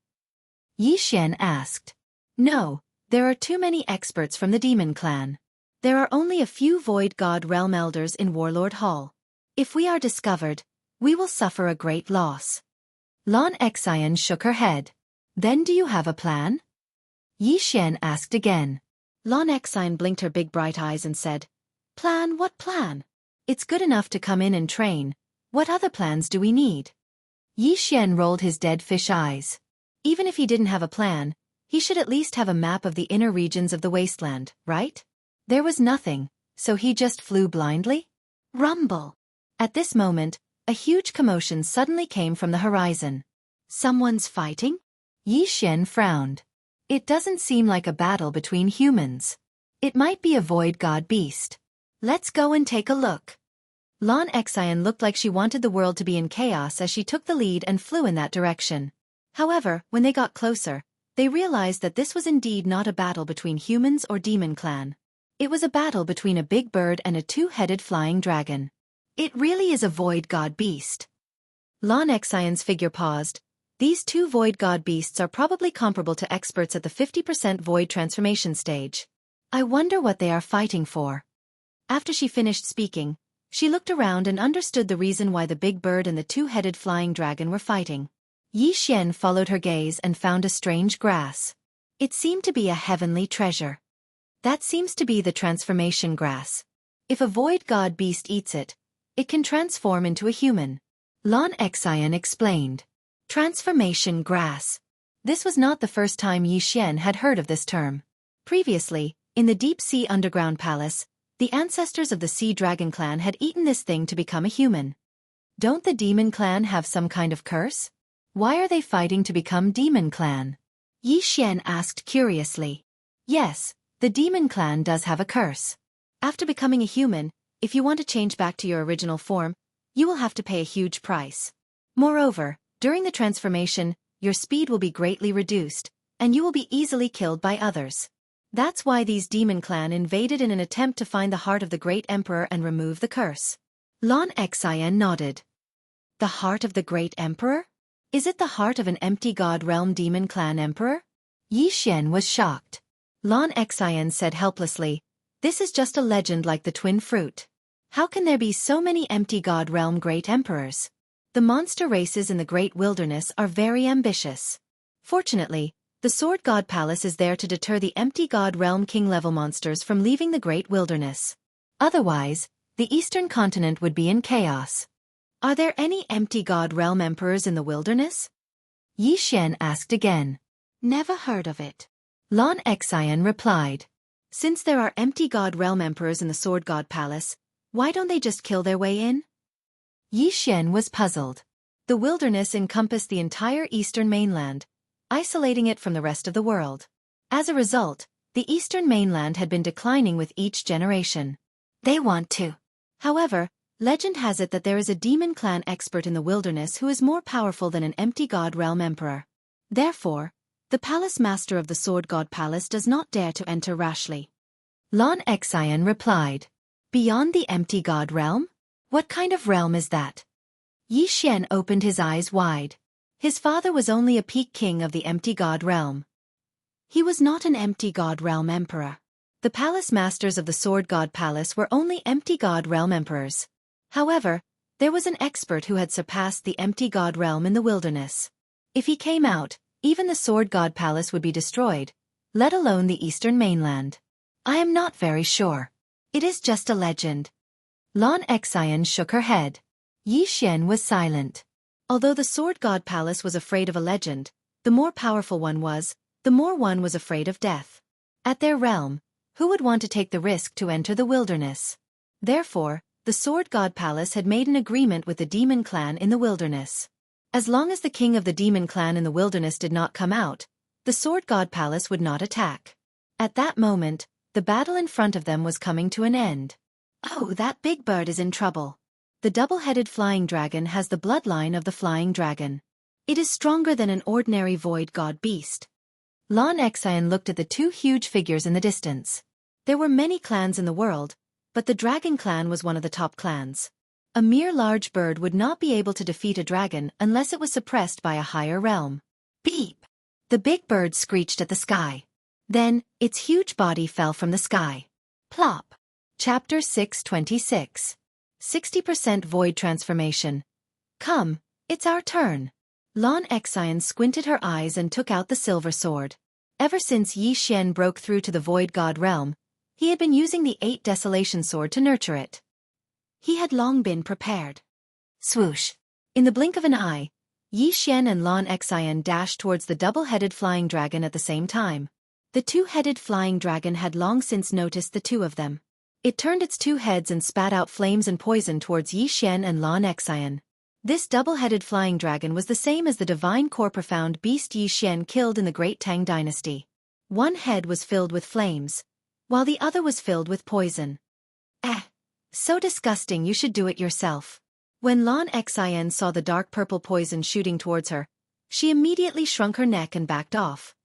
Yi Xian asked. No, there are too many experts from the demon clan. There are only a few Void God Realm Elders in Warlord Hall. If we are discovered, we will suffer a great loss. Lan Xian shook her head. Then do you have a plan? Yi Xian asked again. Lan Xian blinked her big bright eyes and said, Plan? What plan? It's good enough to come in and train. What other plans do we need? Yi Xian rolled his dead fish eyes. Even if he didn't have a plan, he should at least have a map of the inner regions of the wasteland, right? There was nothing, so he just flew blindly? Rumble! At this moment, a huge commotion suddenly came from the horizon. Someone's fighting? Yi Xian frowned. It doesn't seem like a battle between humans. It might be a void god beast. Let's go and take a look. Lan Xian looked like she wanted the world to be in chaos as she took the lead and flew in that direction. However, when they got closer, they realized that this was indeed not a battle between humans or demon clan. It was a battle between a big bird and a 2-headed flying dragon. It really is a void god beast. Lan Xian's figure paused. These 2 void god beasts are probably comparable to experts at the 50% void transformation stage. I wonder what they are fighting for. After she finished speaking, she looked around and understood the reason why the big bird and the 2-headed flying dragon were fighting. Yi Xian followed her gaze and found a strange grass. It seemed to be a heavenly treasure. That seems to be the transformation grass. If a void god beast eats it, it can transform into a human. Xianxia explained. Transformation grass. This was not the first time Yi Xian had heard of this term. Previously, in the deep-sea underground palace, the ancestors of the Sea Dragon clan had eaten this thing to become a human. Don't the Demon clan have some kind of curse? Why are they fighting to become Demon clan? Yi Xian asked curiously. Yes, the Demon clan does have a curse. After becoming a human, if you want to change back to your original form, you will have to pay a huge price. Moreover, during the transformation, your speed will be greatly reduced, and you will be easily killed by others. That's why these Demon clan invaded in an attempt to find the heart of the great emperor and remove the curse. Xianxia nodded. The heart of the great emperor? Is it the heart of an empty god realm Demon clan emperor? Yi Xian was shocked. Xianxia said helplessly, this is just a legend like the twin fruit. How can there be so many empty god realm great emperors? The monster races in the great wilderness are very ambitious. Fortunately, the Sword God Palace is there to deter the empty god realm king-level monsters from leaving the great wilderness. Otherwise, the eastern continent would be in chaos. Are there any empty god realm emperors in the wilderness? Yi Xian asked again. Never heard of it. Xianxia replied. Since there are empty god realm emperors in the Sword God Palace, why don't they just kill their way in? Yi Xian was puzzled. The wilderness encompassed the entire eastern mainland, isolating it from the rest of the world. As a result, the eastern mainland had been declining with each generation. They want to. However, legend has it that there is a Demon clan expert in the wilderness who is more powerful than an empty god realm emperor. Therefore, the palace master of the Sword God Palace does not dare to enter rashly. Xianxia replied. Beyond the empty god realm? What kind of realm is that? Yi Xian opened his eyes wide. His father was only a peak king of the empty god realm. He was not an empty god realm emperor. The palace masters of the Sword God Palace were only empty god realm emperors. However, there was an expert who had surpassed the empty god realm in the wilderness. If he came out, even the Sword God Palace would be destroyed, let alone the eastern mainland. I am not very sure. It is just a legend. Xianxia shook her head. Yi Xian was silent. Although the Sword God Palace was afraid of a legend, the more powerful one was, the more one was afraid of death. At their realm, who would want to take the risk to enter the wilderness? Therefore, the Sword God Palace had made an agreement with the Demon clan in the wilderness. As long as the king of the Demon clan in the wilderness did not come out, the Sword God Palace would not attack. At that moment, the battle in front of them was coming to an end. Oh, that big bird is in trouble. The double-headed flying dragon has the bloodline of the flying dragon. It is stronger than an ordinary void god beast. Xianxia looked at the two huge figures in the distance. There were many clans in the world, but the dragon clan was one of the top clans. A mere large bird would not be able to defeat a dragon unless it was suppressed by a higher realm. Beep! The big bird screeched at the sky. Then, its huge body fell from the sky. Plop! Chapter 626. 60% Void Transformation. Come, it's our turn. Xianxia squinted her eyes and took out the silver sword. Ever since Yi Xian broke through to the Void God realm, he had been using the 8 Desolation sword to nurture it. He had long been prepared. Swoosh! In the blink of an eye, Yi Xian and Xianxia dashed towards the double-headed flying dragon at the same time. The two-headed flying dragon had long since noticed the two of them. It turned its two heads and spat out flames and poison towards Yi Xian and Xianxia. This double-headed flying dragon was the same as the divine core profound beast Yi Xian killed in the Great Tang Dynasty. One head was filled with flames, while the other was filled with poison. So disgusting, you should do it yourself. When Xianxia saw the dark purple poison shooting towards her, she immediately shrunk her neck and backed off.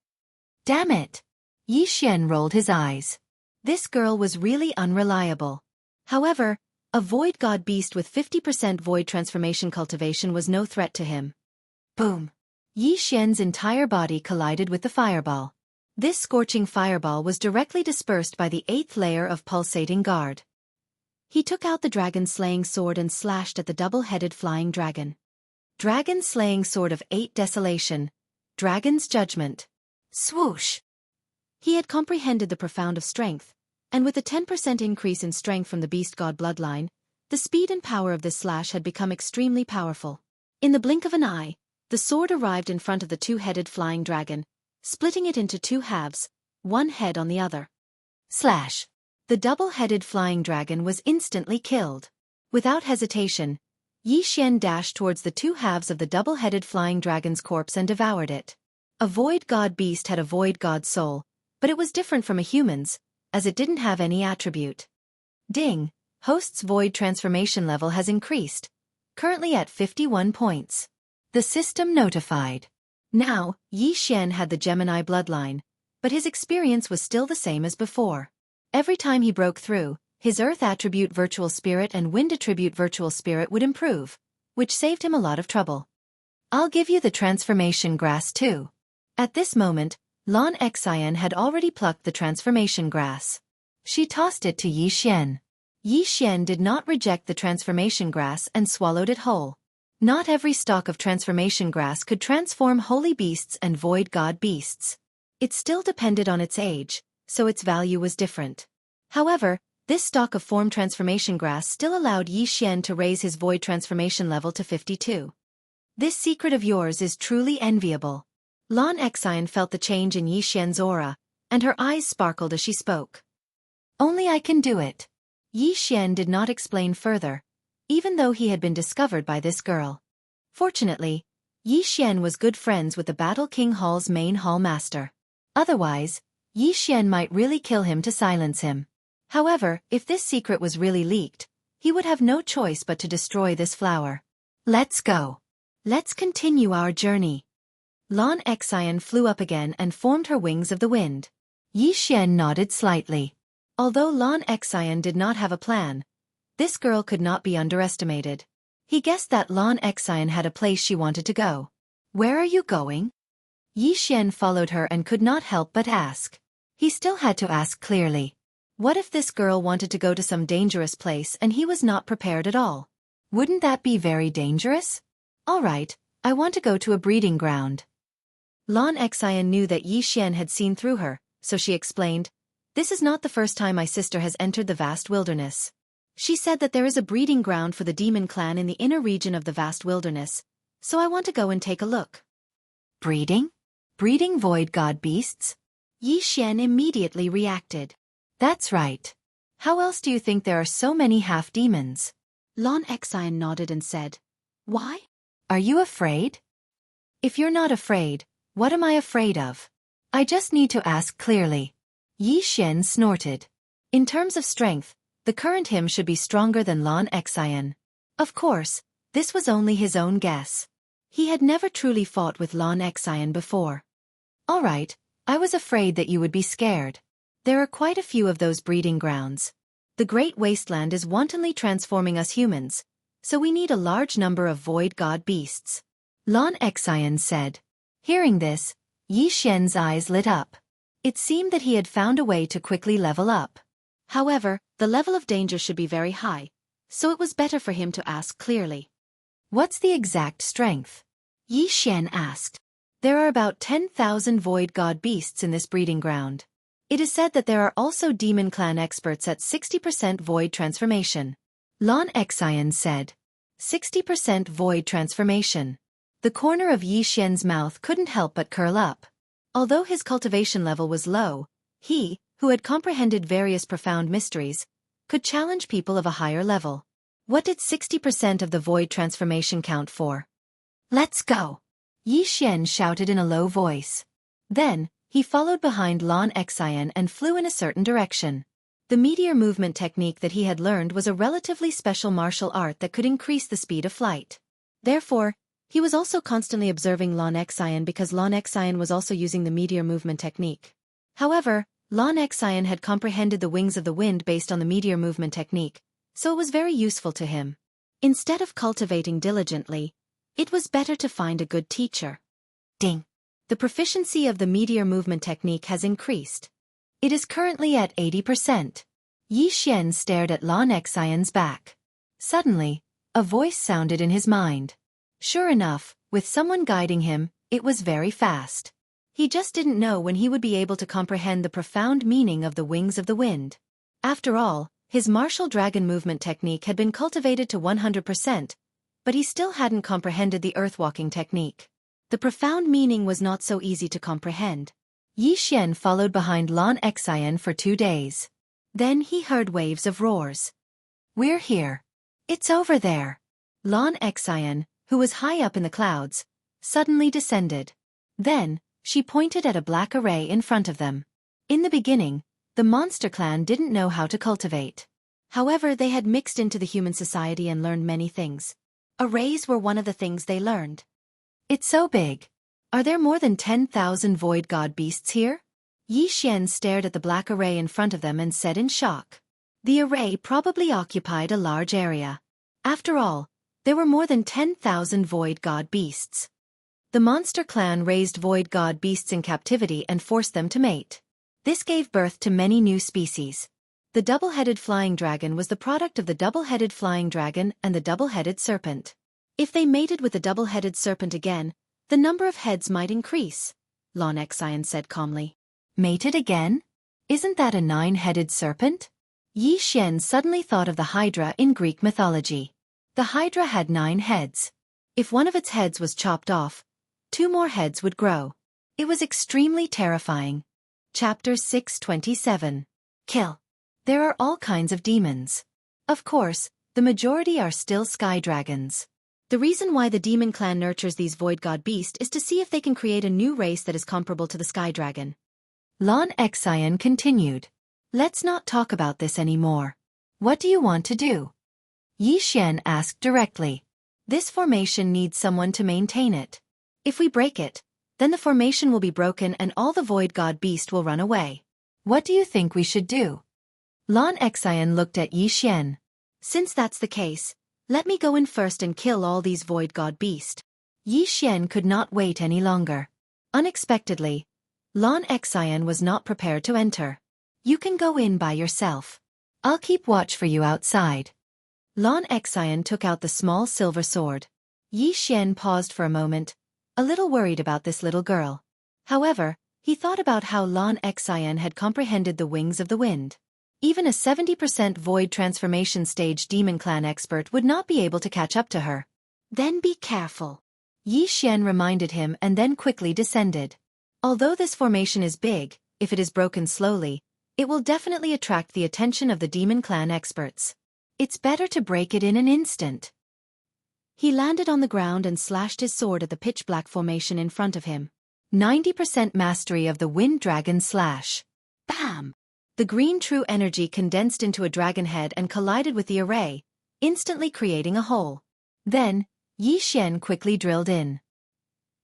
Damn it! Yi Xian rolled his eyes. This girl was really unreliable. However, a void god beast with 50% void transformation cultivation was no threat to him. Boom! Yi Xian's entire body collided with the fireball. This scorching fireball was directly dispersed by the 8th layer of pulsating guard. He took out the dragon-slaying sword and slashed at the double-headed flying dragon. Dragon-slaying sword of 8 Desolation. Dragon's Judgment. Swoosh! He had comprehended the profound of strength, and with a 10% increase in strength from the beast god bloodline, the speed and power of this slash had become extremely powerful. In the blink of an eye, the sword arrived in front of the two-headed flying dragon, splitting it into two halves, one head on the other. Slash! The double-headed flying dragon was instantly killed. Without hesitation, Yi Xian dashed towards the two halves of the double-headed flying dragon's corpse and devoured it. A void god beast had a void god soul, but it was different from a human's, as it didn't have any attribute. Ding! Host's void transformation level has increased, currently at 51 points. The system notified. Now, Yi Xian had the Gemini bloodline, but his experience was still the same as before. Every time he broke through, his Earth attribute virtual spirit and Wind attribute virtual spirit would improve, which saved him a lot of trouble. I'll give you the transformation grass too. At this moment, Xianxia had already plucked the transformation grass. She tossed it to Yi Xian. Yi Xian did not reject the transformation grass and swallowed it whole. Not every stalk of transformation grass could transform holy beasts and void god beasts. It still depended on its age, so its value was different. However, this stalk of form transformation grass still allowed Yi Xian to raise his void transformation level to 52. This secret of yours is truly enviable. Xianxia felt the change in Yi Xian's aura, and her eyes sparkled as she spoke. Only I can do it. Yi Xian did not explain further, even though he had been discovered by this girl. Fortunately, Yi Xian was good friends with the Battle King Hall's main hall master. Otherwise, Yi Xian might really kill him to silence him. However, if this secret was really leaked, he would have no choice but to destroy this flower. Let's go. Let's continue our journey. Xianxia flew up again and formed her wings of the wind. Yi Xian nodded slightly. Although Xianxia did not have a plan, this girl could not be underestimated. He guessed that Xianxia had a place she wanted to go. Where are you going? Yi Xian followed her and could not help but ask. He still had to ask clearly. What if this girl wanted to go to some dangerous place and he was not prepared at all? Wouldn't that be very dangerous? All right, I want to go to a breeding ground. Xianxia knew that Yi Xian had seen through her, so she explained, "This is not the first time my sister has entered the vast wilderness. She said that there is a breeding ground for the demon clan in the inner region of the vast wilderness, so I want to go and take a look." Breeding? Breeding void god beasts? Yi Xian immediately reacted. That's right. How else do you think there are so many half-demons? Xianxia nodded and said, Why? Are you afraid? If you're not afraid, what am I afraid of? I just need to ask clearly. Yi Xian snorted. In terms of strength, the current him should be stronger than Xianxia. Of course, this was only his own guess. He had never truly fought with Xianxia before. All right, I was afraid that you would be scared. There are quite a few of those breeding grounds. The Great Wasteland is wantonly transforming us humans, so we need a large number of void god beasts. Xianxia said. Hearing this, Yi Xian's eyes lit up. It seemed that he had found a way to quickly level up. However, the level of danger should be very high, so it was better for him to ask clearly. What's the exact strength? Yi Xian asked. There are about 10,000 void god beasts in this breeding ground. It is said that there are also demon clan experts at 60% void transformation. Xianxia said. 60% void transformation. The corner of Yi Xian's mouth couldn't help but curl up. Although his cultivation level was low, he, who had comprehended various profound mysteries, could challenge people of a higher level. What did 60% of the void transformation count for? Let's go! Yi Xian shouted in a low voice. Then, he followed behind Xianxia and flew in a certain direction. The meteor movement technique that he had learned was a relatively special martial art that could increase the speed of flight. Therefore, he was also constantly observing Xianxia because Xianxia was also using the meteor movement technique. However, Xianxia had comprehended the wings of the wind based on the meteor movement technique, so it was very useful to him. Instead of cultivating diligently, it was better to find a good teacher. Ding! The proficiency of the meteor movement technique has increased. It is currently at 80%. Yi Xian stared at Xianxia's back. Suddenly, a voice sounded in his mind. Sure enough, with someone guiding him, it was very fast. He just didn't know when he would be able to comprehend the profound meaning of the wings of the wind. After all, his martial dragon movement technique had been cultivated to 100%, but he still hadn't comprehended the earthwalking technique. The profound meaning was not so easy to comprehend. Yi Xian followed behind Lan Xian for 2 days. Then he heard waves of roars. "We're here. It's over there." Lan Xian, who was high up in the clouds, suddenly descended. Then, she pointed at a black array in front of them. In the beginning, the monster clan didn't know how to cultivate. However, they had mixed into the human society and learned many things. Arrays were one of the things they learned. "It's so big. Are there more than 10,000 void god beasts here?" Yi Xian stared at the black array in front of them and said in shock. The array probably occupied a large area. After all, there were more than 10,000 void god beasts. The monster clan raised void god beasts in captivity and forced them to mate. This gave birth to many new species. The double-headed flying dragon was the product of the double-headed flying dragon and the double-headed serpent. If they mated with the double-headed serpent again, the number of heads might increase, Lan Xian said calmly. Mated again? Isn't that a 9-headed serpent? Yi Xian suddenly thought of the Hydra in Greek mythology. The Hydra had 9 heads. If one of its heads was chopped off, 2 more heads would grow. It was extremely terrifying. Chapter 627. Kill. There are all kinds of demons. Of course, the majority are still sky dragons. The reason why the demon clan nurtures these void god beasts is to see if they can create a new race that is comparable to the sky dragon. Lan Xian continued. Let's not talk about this anymore. What do you want to do? Yi Xian asked directly. This formation needs someone to maintain it. If we break it, then the formation will be broken and all the void god beast will run away. What do you think we should do? Lan Xian looked at Yi Xian. Since that's the case, let me go in first and kill all these void god beast. Yi Xian could not wait any longer. Unexpectedly, Lan Xian was not prepared to enter. You can go in by yourself. I'll keep watch for you outside. Lan Xian took out the small silver sword. Yi Xian paused for a moment, a little worried about this little girl. However, he thought about how Lan Xian had comprehended the wings of the wind. Even a 70% void transformation stage demon clan expert would not be able to catch up to her. Then be careful. Yi Xian reminded him and then quickly descended. Although this formation is big, if it is broken slowly, it will definitely attract the attention of the demon clan experts. It's better to break it in an instant. He landed on the ground and slashed his sword at the pitch-black formation in front of him. 90% mastery of the Wind Dragon Slash. Bam! The green true energy condensed into a dragon head and collided with the array, instantly creating a hole. Then, Yi Xian quickly drilled in.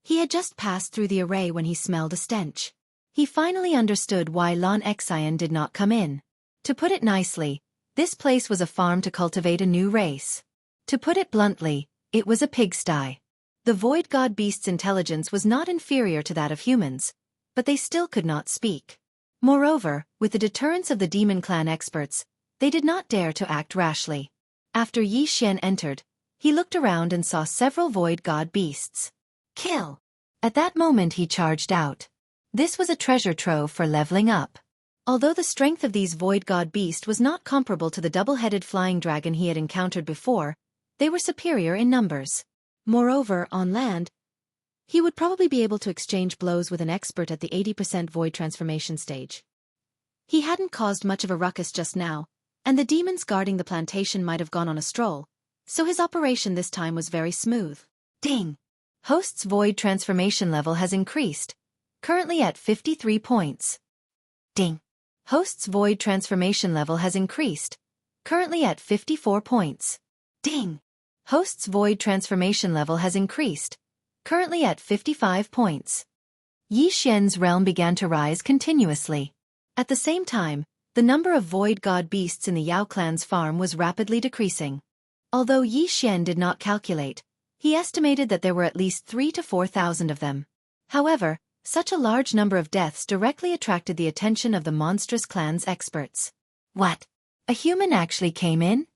He had just passed through the array when he smelled a stench. He finally understood why Lan Xian did not come in. To put it nicely, this place was a farm to cultivate a new race. To put it bluntly, it was a pigsty. The void god beast's intelligence was not inferior to that of humans, but they still could not speak. Moreover, with the deterrence of the demon clan experts, they did not dare to act rashly. After Yi Xian entered, he looked around and saw several void god beasts. Kill! At that moment he charged out. This was a treasure trove for leveling up. Although the strength of these void god beasts was not comparable to the double-headed flying dragon he had encountered before, they were superior in numbers. Moreover, on land, he would probably be able to exchange blows with an expert at the 80% void transformation stage. He hadn't caused much of a ruckus just now, and the demons guarding the plantation might have gone on a stroll, so his operation this time was very smooth. Ding! Host's void transformation level has increased, currently at 53 points. Ding! Host's void transformation level has increased, currently at 54 points. Ding! Host's void transformation level has increased, currently at 55 points. Yi Xian's realm began to rise continuously. At the same time, the number of void god beasts in the Yao clan's farm was rapidly decreasing. Although Yi Xian did not calculate, he estimated that there were at least 3,000 to 4,000 of them. However, such a large number of deaths directly attracted the attention of the monstrous clan's experts. What? A human actually came in?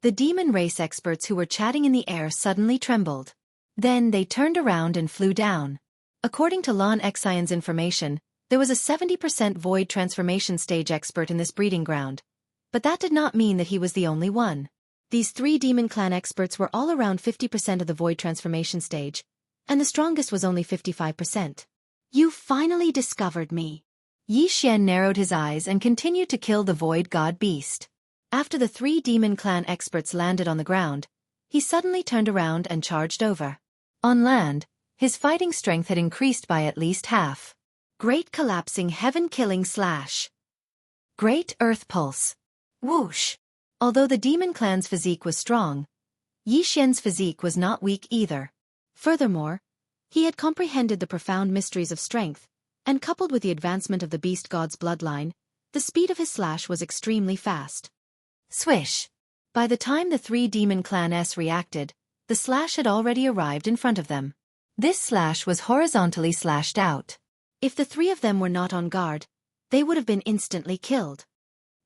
The demon race experts who were chatting in the air suddenly trembled. Then they turned around and flew down. According to Lan Xian's information, there was a 70% void transformation stage expert in this breeding ground. But that did not mean that he was the only one. These 3 demon clan experts were all around 50% of the void transformation stage, and the strongest was only 55%. You finally discovered me. Yi Xian narrowed his eyes and continued to kill the void god beast. After the 3 demon clan experts landed on the ground, he suddenly turned around and charged over. On land, his fighting strength had increased by at least half. Great collapsing heaven-killing slash. Great earth pulse. Whoosh. Although the demon clan's physique was strong, Yi Xian's physique was not weak either. Furthermore, he had comprehended the profound mysteries of strength, and coupled with the advancement of the beast god's bloodline, the speed of his slash was extremely fast. Swish! By the time the 3 demon clans reacted, the slash had already arrived in front of them. This slash was horizontally slashed out. If the 3 of them were not on guard, they would have been instantly killed.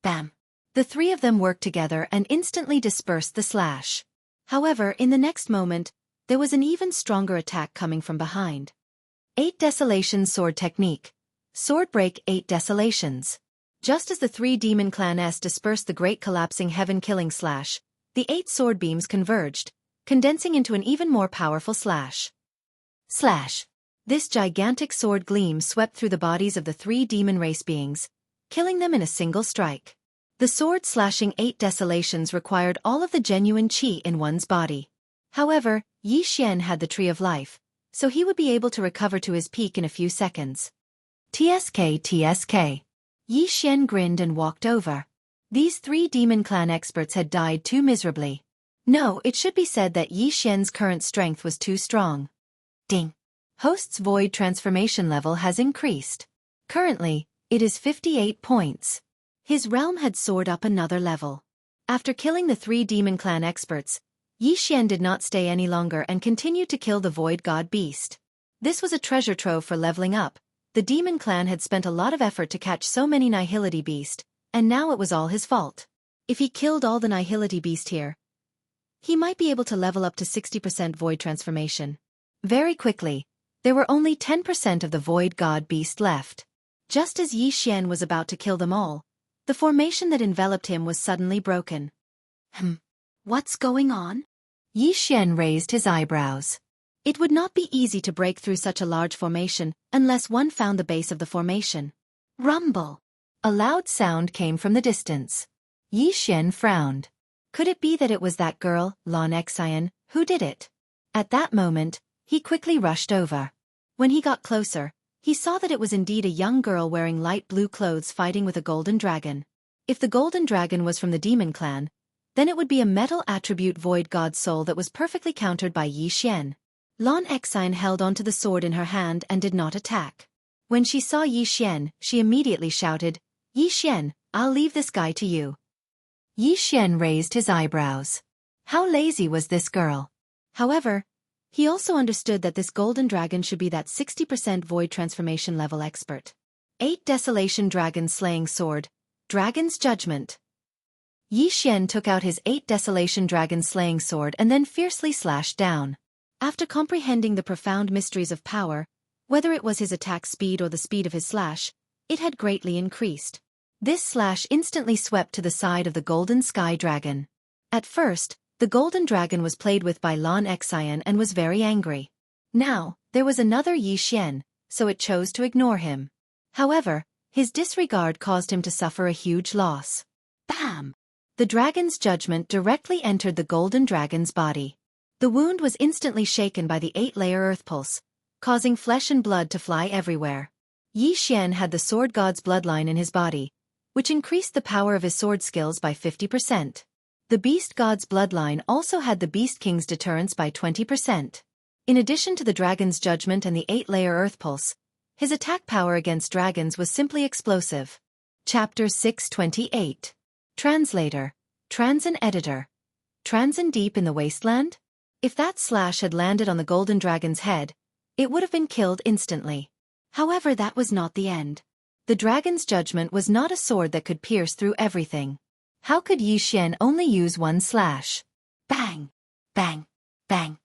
Bam! The 3 of them worked together and instantly dispersed the slash. However, in the next moment, there was an even stronger attack coming from behind. 8 Desolations Sword Technique. Sword Break 8 Desolations. Just as the 3 demon clans dispersed the great collapsing heaven-killing slash, the 8 sword beams converged, condensing into an even more powerful slash. Slash! This gigantic sword gleam swept through the bodies of the 3 demon race beings, killing them in a single strike. The sword slashing 8 desolations required all of the genuine qi in one's body. However, Yi Xian had the Tree of Life, so he would be able to recover to his peak in a few seconds. TSK. Yi Xian grinned and walked over. These 3 demon clan experts had died too miserably. No, it should be said that Yi Xian's current strength was too strong. Ding. Host's void transformation level has increased. Currently, it is 58 points. His realm had soared up another level. After killing the 3 demon clan experts, Yi Xian did not stay any longer and continued to kill the void god beast. This was a treasure trove for leveling up. The demon clan had spent a lot of effort to catch so many nihility beast, and now it was all his fault. If he killed all the nihility beast here, he might be able to level up to 60% void transformation. Very quickly, there were only 10% of the void god beast left. Just as Yi Xian was about to kill them all, the formation that enveloped him was suddenly broken. What's going on? Yi Xian raised his eyebrows. It would not be easy to break through such a large formation unless one found the base of the formation. Rumble! A loud sound came from the distance. Yi Xian frowned. Could it be that it was that girl, Lan Xian, who did it? At that moment, he quickly rushed over. When he got closer, he saw that it was indeed a young girl wearing light blue clothes fighting with a golden dragon. If the golden dragon was from the demon clan, then it would be a metal attribute void god soul that was perfectly countered by Yi Xian. Lan Xian held onto the sword in her hand and did not attack. When she saw Yi Xian, she immediately shouted, "Yi Xian, I'll leave this guy to you." Yi Xian raised his eyebrows. How lazy was this girl? However, he also understood that this golden dragon should be that 60% void transformation level expert. 8 Desolation Dragon Slaying Sword, Dragon's Judgment. Yi Xian took out his 8 Desolation Dragon Slaying Sword and then fiercely slashed down. After comprehending the profound mysteries of power, whether it was his attack speed or the speed of his slash, it had greatly increased. This slash instantly swept to the side of the golden sky dragon. At first, the golden dragon was played with by Lan Xian and was very angry. Now, there was another Yi Xian, so it chose to ignore him. However, his disregard caused him to suffer a huge loss. Bam! The dragon's judgment directly entered the golden dragon's body. The wound was instantly shaken by the 8-layer earth pulse, causing flesh and blood to fly everywhere. Yi Xian had the sword god's bloodline in his body, which increased the power of his sword skills by 50%. The beast god's bloodline also had the beast king's deterrence by 20%. In addition to the dragon's judgment and the 8-layer earth pulse, his attack power against dragons was simply explosive. Chapter 628. Translator, Transin Editor. Transin deep in the wasteland? If that slash had landed on the golden dragon's head, it would have been killed instantly. However, that was not the end. The dragon's judgment was not a sword that could pierce through everything. How could Yi Xian only use one slash? Bang! Bang! Bang!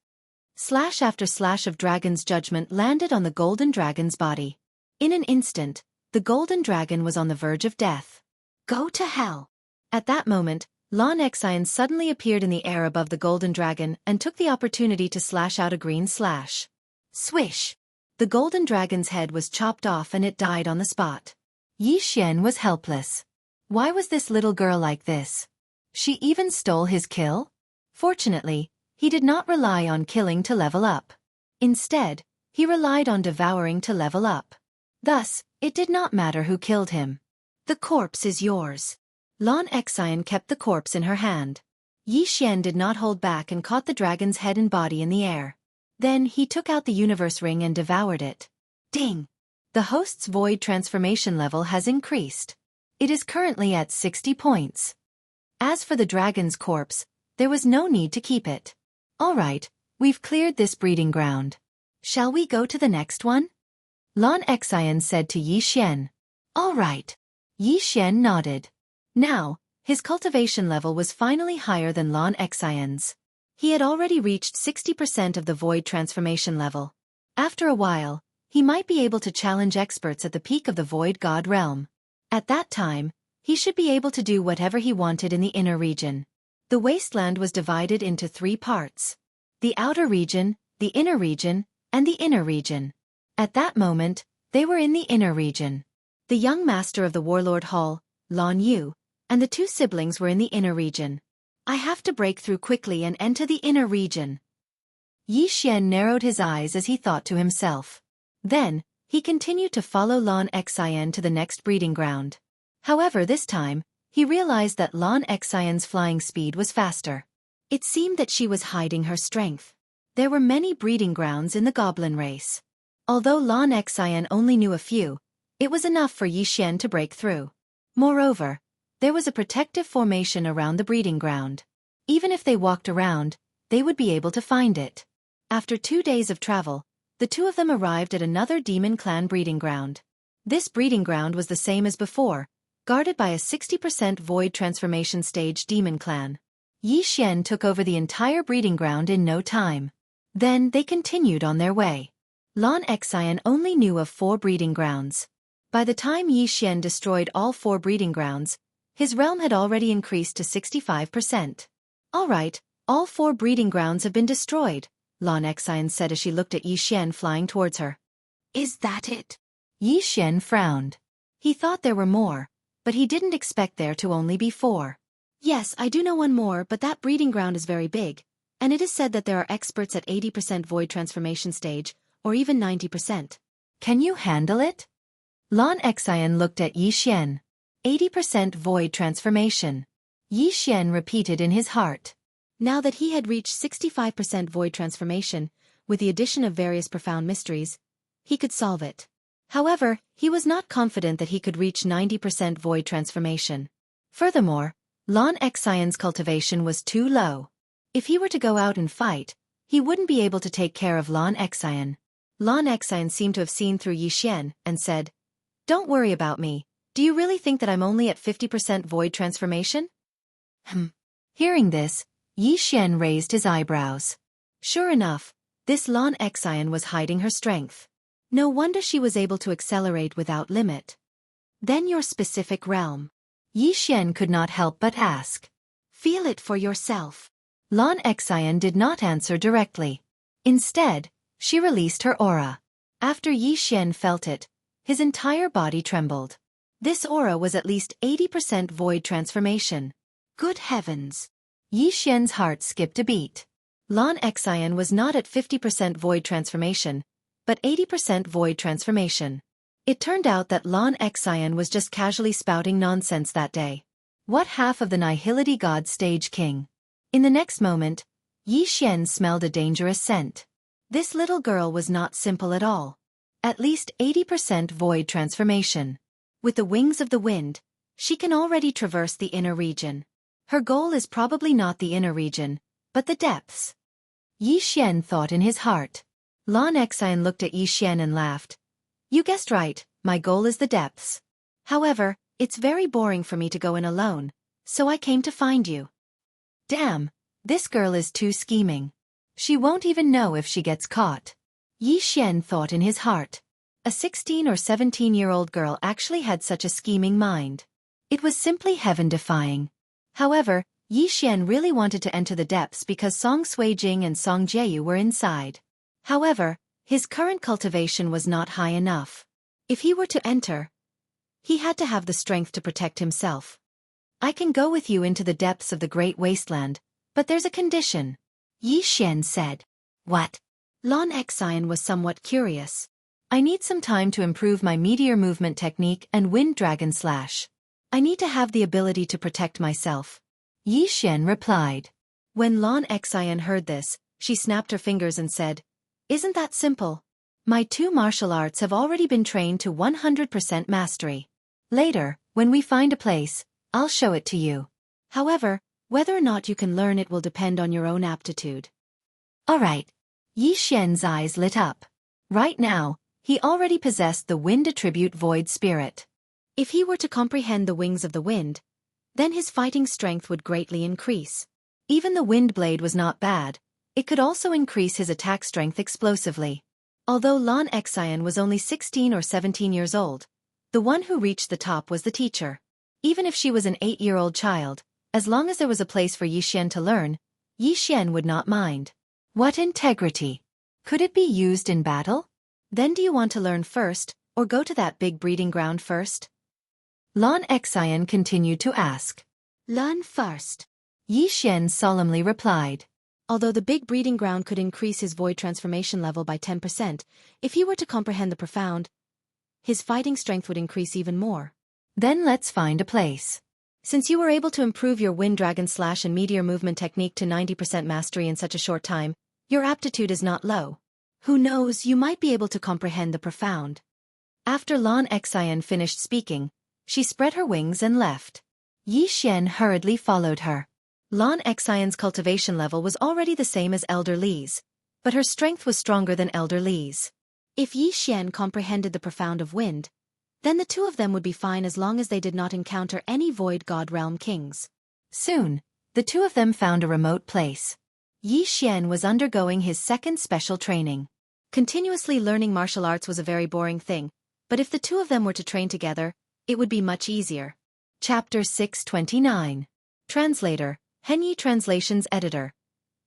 Slash after slash of dragon's judgment landed on the golden dragon's body. In an instant, the golden dragon was on the verge of death. Go to hell! At that moment, Xianxia suddenly appeared in the air above the golden dragon and took the opportunity to slash out a green slash. Swish! The golden dragon's head was chopped off and it died on the spot. Xianxia was helpless. Why was this little girl like this? She even stole his kill? Fortunately, he did not rely on killing to level up. Instead, he relied on devouring to level up. Thus, it did not matter who killed him. The corpse is yours. Xianxia kept the corpse in her hand. Xianxia did not hold back and caught the dragon's head and body in the air. Then he took out the universe ring and devoured it. Ding! The host's void transformation level has increased. It is currently at 60 points. As for the dragon's corpse, there was no need to keep it. Alright, we've cleared this breeding ground. Shall we go to the next one? Xianxia said to Xianxia. Alright. Xianxia nodded. Now, his cultivation level was finally higher than Xianxia's. He had already reached 60% of the void transformation level. After a while, he might be able to challenge experts at the peak of the void god realm. At that time, he should be able to do whatever he wanted in the inner region. The wasteland was divided into 3 parts. The outer region, the inner region, and the inner region. At that moment, they were in the inner region. The young master of the warlord hall, Lan Yu, and the 2 siblings were in the inner region. I have to break through quickly and enter the inner region. Xianxia narrowed his eyes as he thought to himself. Then, he continued to follow Xianxia to the next breeding ground. However, this time, he realized that Xianxia's flying speed was faster. It seemed that she was hiding her strength. There were many breeding grounds in the goblin race. Although Xianxia only knew a few, it was enough for Xianxia to break through. Moreover, there was a protective formation around the breeding ground. Even if they walked around, they would be able to find it. After 2 days of travel, the 2 of them arrived at another demon clan breeding ground. This breeding ground was the same as before, guarded by a 60% void transformation stage demon clan. Xianxia took over the entire breeding ground in no time. Then they continued on their way. Xianxia only knew of 4 breeding grounds. By the time Xianxia destroyed all 4 breeding grounds, his realm had already increased to 65%. Alright, all 4 breeding grounds have been destroyed, Xianxia said as she looked at Xianxia flying towards her. Is that it? Xianxia frowned. He thought there were more, but he didn't expect there to only be 4. Yes, I do know one more, but that breeding ground is very big, and it is said that there are experts at 80% void transformation stage, or even 90%. Can you handle it? Xianxia looked at Xianxia. 80% void transformation. Xianxia repeated in his heart. Now that he had reached 65% void transformation, with the addition of various profound mysteries, he could solve it. However, he was not confident that he could reach 90% void transformation. Furthermore, Xianxia's cultivation was too low. If he were to go out and fight, he wouldn't be able to take care of Xianxia. Xianxia seemed to have seen through Xianxia and said, "Don't worry about me. Do you really think that I'm only at 50% void transformation?" Hearing this, Xianxia raised his eyebrows. Sure enough, this Xianxia was hiding her strength. No wonder she was able to accelerate without limit. Then your specific realm. Xianxia could not help but ask. Feel it for yourself. Xianxia did not answer directly. Instead, she released her aura. After Xianxia felt it, his entire body trembled. This aura was at least 80% void transformation. Good heavens! Xianxia's heart skipped a beat. Xianxia was not at 50% void transformation, but 80% void transformation. It turned out that Xianxia was just casually spouting nonsense that day. What half of the Nihility God Stage King? In the next moment, Xianxia smelled a dangerous scent. This little girl was not simple at all. At least 80% void transformation. With the wings of the wind, she can already traverse the inner region. Her goal is probably not the inner region, but the depths. Xianxia thought in his heart. Xianxia looked at Xianxia and laughed. You guessed right, my goal is the depths. However, it's very boring for me to go in alone, so I came to find you. Damn, this girl is too scheming. She won't even know if she gets caught. Yi Xian thought in his heart. A 16 or 17-year-old girl actually had such a scheming mind. It was simply heaven-defying. However, Yi Xian really wanted to enter the depths because Song Suijing and Song Jieyu were inside. However, his current cultivation was not high enough. If he were to enter, he had to have the strength to protect himself. I can go with you into the depths of the Great Wasteland, but there's a condition, Yi Xian said. What? Lan Xian was somewhat curious. I need some time to improve my meteor movement technique and wind dragon slash. I need to have the ability to protect myself, Yi Xian replied. When Lan Xian heard this, she snapped her fingers and said, Isn't that simple? My 2 martial arts have already been trained to 100% mastery. Later, when we find a place, I'll show it to you. However, whether or not you can learn it will depend on your own aptitude. Alright. Yi Xian's eyes lit up. Right now, he already possessed the wind attribute void spirit. If he were to comprehend the wings of the wind, then his fighting strength would greatly increase. Even the wind blade was not bad, it could also increase his attack strength explosively. Although Lan Xian was only 16 or 17 years old, the one who reached the top was the teacher. Even if she was an 8-year-old child, as long as there was a place for Yi Xian to learn, Yi Xian would not mind. What integrity! Could it be used in battle? Then do you want to learn first, or go to that big breeding ground first? Lan Xian continued to ask. Learn first, Yi Xian solemnly replied. Although the big breeding ground could increase his void transformation level by 10%, if he were to comprehend the profound, his fighting strength would increase even more. Then let's find a place. Since you were able to improve your wind dragon slash and meteor movement technique to 90% mastery in such a short time, your aptitude is not low. Who knows, you might be able to comprehend the profound. After Lan Xian finished speaking, she spread her wings and left. Yi Xian hurriedly followed her. Lan Xian's cultivation level was already the same as Elder Li's, but her strength was stronger than Elder Li's. If Yi Xian comprehended the profound of wind, then the 2 of them would be fine as long as they did not encounter any void god realm kings. Soon, the 2 of them found a remote place. Yi Xian was undergoing his second special training. Continuously learning martial arts was a very boring thing, but if the 2 of them were to train together, it would be much easier. Chapter 629. Translator, Henyi Translations Editor.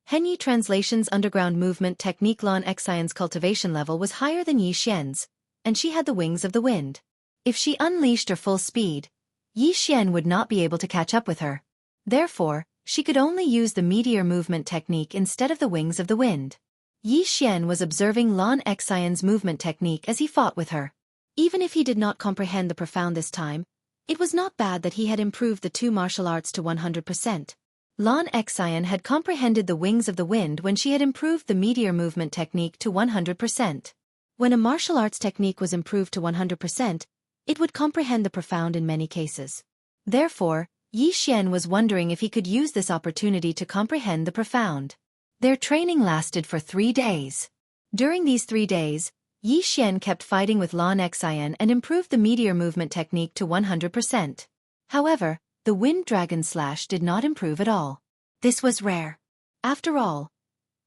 Henyi Translations Underground Movement Technique. Lan Xian's cultivation level was higher than Yi Xian's, and she had the wings of the wind. If she unleashed her full speed, Yi Xian would not be able to catch up with her. Therefore, she could only use the meteor movement technique instead of the wings of the wind. Yi Xian was observing Lan Xian's movement technique as he fought with her. Even if he did not comprehend the profound this time, it was not bad that he had improved the 2 martial arts to 100%. Lan Xian had comprehended the wings of the wind when she had improved the meteor movement technique to 100%. When a martial arts technique was improved to 100%, it would comprehend the profound in many cases. Therefore, Yi Xian was wondering if he could use this opportunity to comprehend the profound. Their training lasted for 3 days. During these 3 days, Yi Xian kept fighting with Lan Xian and improved the meteor movement technique to 100%. However, the wind dragon slash did not improve at all. This was rare. After all,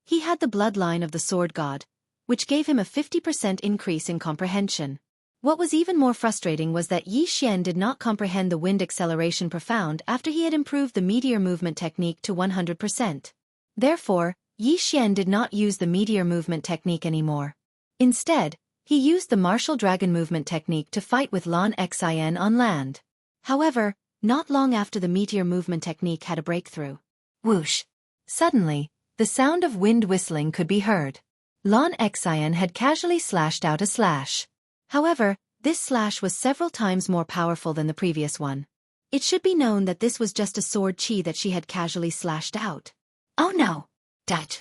he had the bloodline of the sword god, which gave him a 50% increase in comprehension. What was even more frustrating was that Yi Xian did not comprehend the wind acceleration profound after he had improved the meteor movement technique to 100%. Therefore, Yi Xian did not use the meteor movement technique anymore. Instead, he used the martial dragon movement technique to fight with Lan Xian on land. However, not long after the meteor movement technique had a breakthrough. Whoosh! Suddenly, the sound of wind whistling could be heard. Lan Xian had casually slashed out a slash. However, this slash was several times more powerful than the previous one. It should be known that this was just a sword chi that she had casually slashed out. Oh no! Dutch!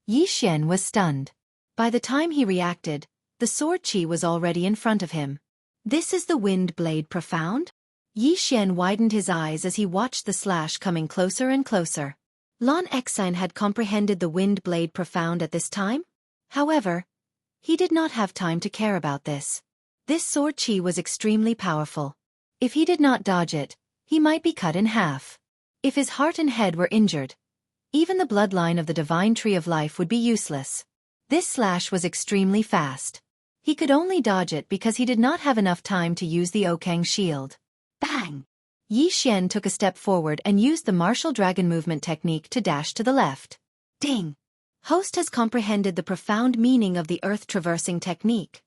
Yi Xian was stunned. By the time he reacted, the sword chi was already in front of him. This is the wind blade profound? Yi Xian widened his eyes as he watched the slash coming closer and closer. Lan Xian had comprehended the wind blade profound at this time? However, he did not have time to care about this. This sword chi was extremely powerful. If he did not dodge it, he might be cut in half. If his heart and head were injured, Even the bloodline of the divine tree of life would be useless. This slash was extremely fast. He could only dodge it because he did not have enough time to use the Okang shield. Bang! Yi Xian took a step forward and used the martial dragon movement technique to dash to the left. Ding! Host has comprehended the profound meaning of the earth-traversing technique.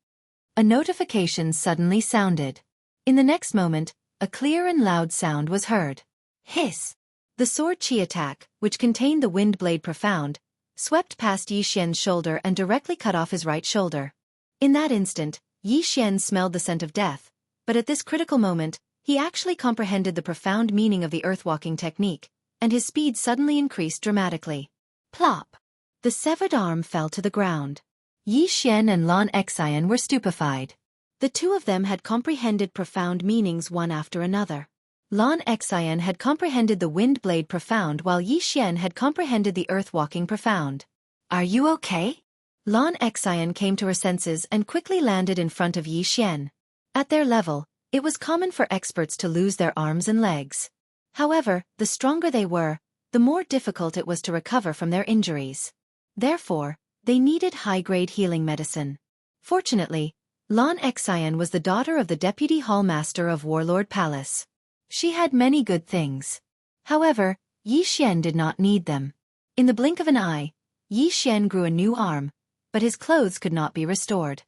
A notification suddenly sounded. In the next moment, a clear and loud sound was heard. Hiss! The sword chi attack, which contained the wind blade profound, swept past Yi Xian's shoulder and directly cut off his right shoulder. In that instant, Yi Xian smelled the scent of death, but at this critical moment, he actually comprehended the profound meaning of the earthwalking technique, and his speed suddenly increased dramatically. Plop! The severed arm fell to the ground. Yi Xian and Lan Xian were stupefied. The two of them had comprehended profound meanings one after another. Lan Xian had comprehended the wind blade profound while Yi Xian had comprehended the earthwalking profound. Are you okay? Lan Xian came to her senses and quickly landed in front of Yi Xian. At their level, it was common for experts to lose their arms and legs. However, the stronger they were, the more difficult it was to recover from their injuries. Therefore, they needed high-grade healing medicine. Fortunately, Lan Xian was the daughter of the Deputy Hall Master of Warlord Palace. She had many good things. However, Yi Xian did not need them. In the blink of an eye, Yi Xian grew a new arm, but his clothes could not be restored.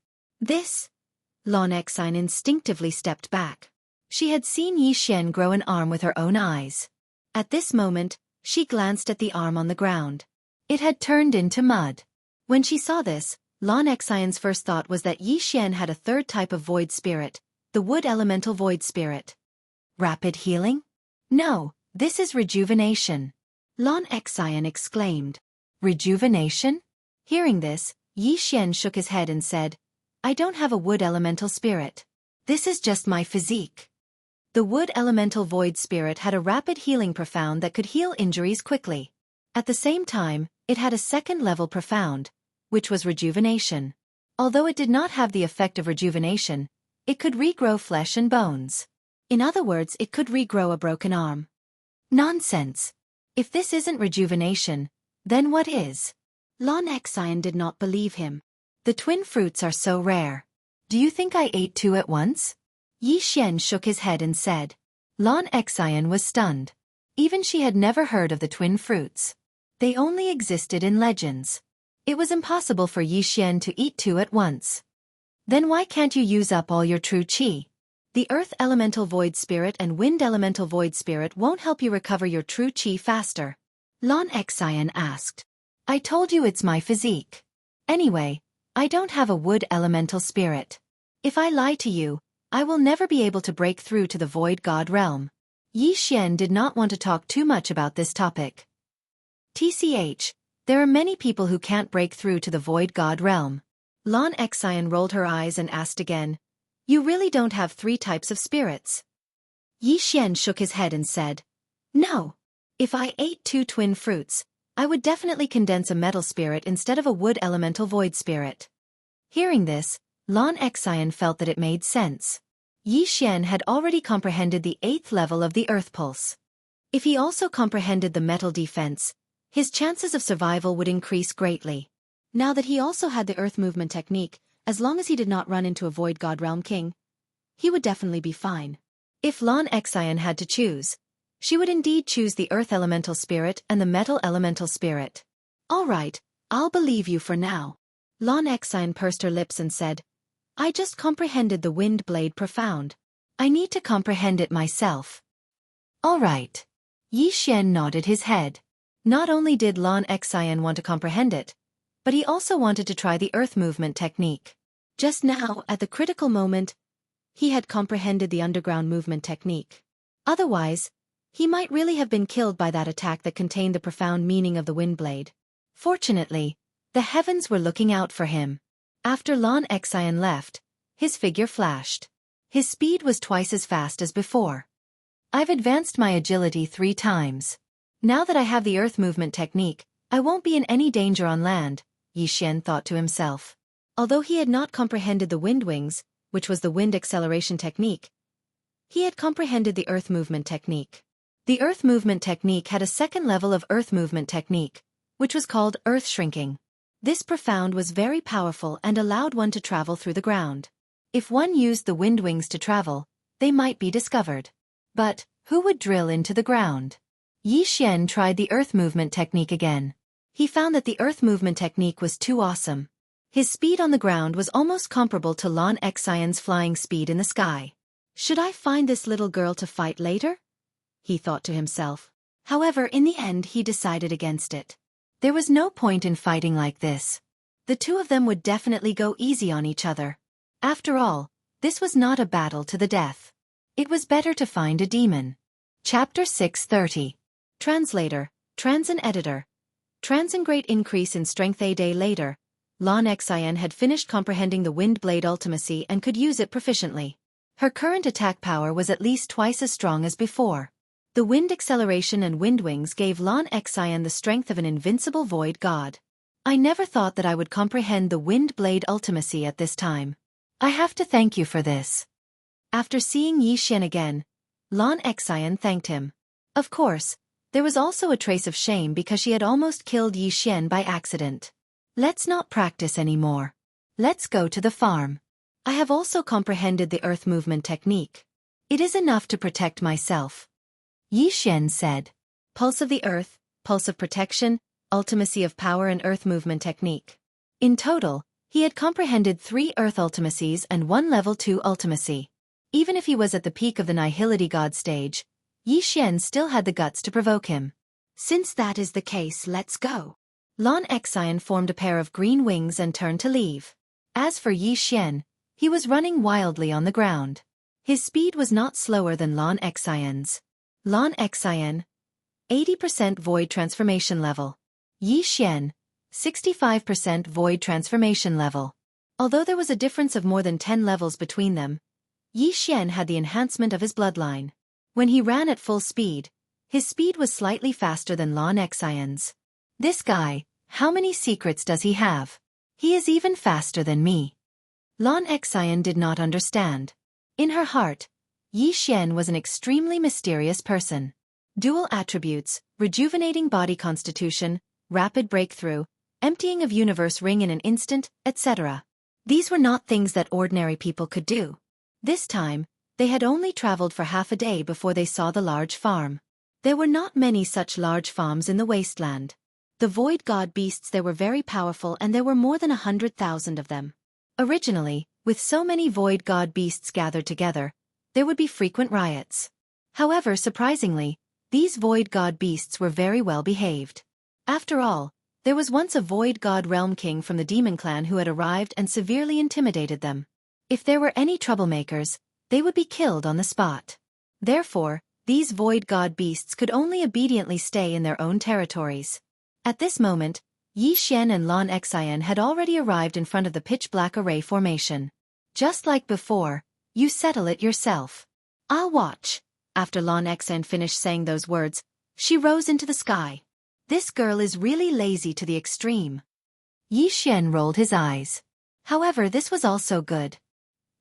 Lan Xian instinctively stepped back. She had seen Yi Xian grow an arm with her own eyes. At this moment, she glanced at the arm on the ground. It had turned into mud. When she saw this, Lan Xian's first thought was that Yi Xian had a third type of void spirit, the wood elemental void spirit. Rapid healing? No, this is rejuvenation. Lan Xian exclaimed. Rejuvenation? Hearing this, Yi Xian shook his head and said, I don't have a wood elemental spirit. This is just my physique. The wood elemental void spirit had a rapid healing profound that could heal injuries quickly. At the same time, it had a second-level profound, which was rejuvenation. Although it did not have the effect of rejuvenation, it could regrow flesh and bones. In other words, it could regrow a broken arm. Nonsense! If this isn't rejuvenation, then what is? Lan Xian did not believe him. The twin fruits are so rare. Do you think I ate two at once? Yi Xian shook his head and said. Lan Xian was stunned. Even she had never heard of the twin fruits. They only existed in legends. It was impossible for Yi Xian to eat two at once. Then why can't you use up all your true qi? The earth elemental void spirit and wind elemental void spirit won't help you recover your true qi faster. Lan Xian asked. I told you it's my physique. Anyway, I don't have a wood elemental spirit. If I lie to you, I will never be able to break through to the void god realm. Yi Xian did not want to talk too much about this topic. TCH, there are many people who can't break through to the void god realm. Lan Xian rolled her eyes and asked again, You really don't have three types of spirits? Yi Xian shook his head and said, No. If I ate two twin fruits, I would definitely condense a metal spirit instead of a wood elemental void spirit. Hearing this, Lan Xian felt that it made sense. Yi Xian had already comprehended the 8th level of the earth pulse. If he also comprehended the metal defense, his chances of survival would increase greatly. Now that he also had the earth movement technique, as long as he did not run into a void god realm king, he would definitely be fine. If Lan Xian had to choose, she would indeed choose the earth elemental spirit and the metal elemental spirit. All right, I'll believe you for now. Lan Xian pursed her lips and said, I just comprehended the wind blade profound. I need to comprehend it myself. All right. Yi Xian nodded his head. Not only did Lan Xian want to comprehend it, but he also wanted to try the earth movement technique. Just now, at the critical moment, he had comprehended the underground movement technique. Otherwise, he might really have been killed by that attack that contained the profound meaning of the wind blade. Fortunately, the heavens were looking out for him. After Lan Xian left, his figure flashed. His speed was twice as fast as before. I've advanced my agility 3 times. Now that I have the earth movement technique, I won't be in any danger on land, Yi Xian thought to himself. Although he had not comprehended the wind wings, which was the wind acceleration technique, he had comprehended the earth movement technique. The earth movement technique had a second level of earth movement technique, which was called earth shrinking. This profound was very powerful and allowed one to travel through the ground. If one used the wind wings to travel, they might be discovered. But who would drill into the ground? Yi Xian tried the earth movement technique again. He found that the earth movement technique was too awesome. His speed on the ground was almost comparable to Lan Xian's flying speed in the sky. Should I find this little girl to fight later? He thought to himself. However, in the end he decided against it. There was no point in fighting like this. The two of them would definitely go easy on each other. After all, this was not a battle to the death. It was better to find a demon. Chapter 630. Translator, Transin Editor. Transin great increase in strength. A day later, Lan Xian had finished comprehending the wind blade ultimacy and could use it proficiently. Her current attack power was at least twice as strong as before. The wind acceleration and wind wings gave Lan Xian the strength of an invincible void god. I never thought that I would comprehend the wind blade ultimacy at this time. I have to thank you for this. After seeing Yi Xian again, Lan Xian thanked him. Of course, there was also a trace of shame because she had almost killed Yi Xian by accident. Let's not practice anymore. Let's go to the farm. I have also comprehended the earth movement technique. It is enough to protect myself. Yi Xian said. Pulse of the earth, pulse of protection, ultimacy of power and earth movement technique. In total, he had comprehended 3 earth ultimacies and 1 level 2 ultimacy. Even if he was at the peak of the nihility god stage, Yi Xian still had the guts to provoke him. Since that is the case, let's go. Lan Xian formed a pair of green wings and turned to leave. As for Yi Xian, he was running wildly on the ground. His speed was not slower than Lan Xian's. Lan Xian, 80% void transformation level. Yi Xian, 65% void transformation level. Although there was a difference of more than 10 levels between them, Yi Xian had the enhancement of his bloodline. When he ran at full speed, his speed was slightly faster than Lan Xian's. This guy, how many secrets does he have? He is even faster than me. Lan Xian did not understand. In her heart, Yi Xian was an extremely mysterious person. Dual attributes, rejuvenating body constitution, rapid breakthrough, emptying of universe ring in an instant, etc. These were not things that ordinary people could do. This time, they had only traveled for half a day before they saw the large farm. There were not many such large farms in the wasteland. The void god beasts there were very powerful and there were more than 100,000 of them. Originally, with so many void god beasts gathered together, there would be frequent riots. However, surprisingly, these void god beasts were very well behaved. After all, there was once a void god realm king from the demon clan who had arrived and severely intimidated them. If there were any troublemakers, they would be killed on the spot. Therefore, these void god beasts could only obediently stay in their own territories. At this moment, Yi Xian and Lan Xian had already arrived in front of the pitch-black array formation. Just like before, you settle it yourself. I'll watch. After Lan Xian finished saying those words, she rose into the sky. This girl is really lazy to the extreme. Yi Xian rolled his eyes. However, this was also good.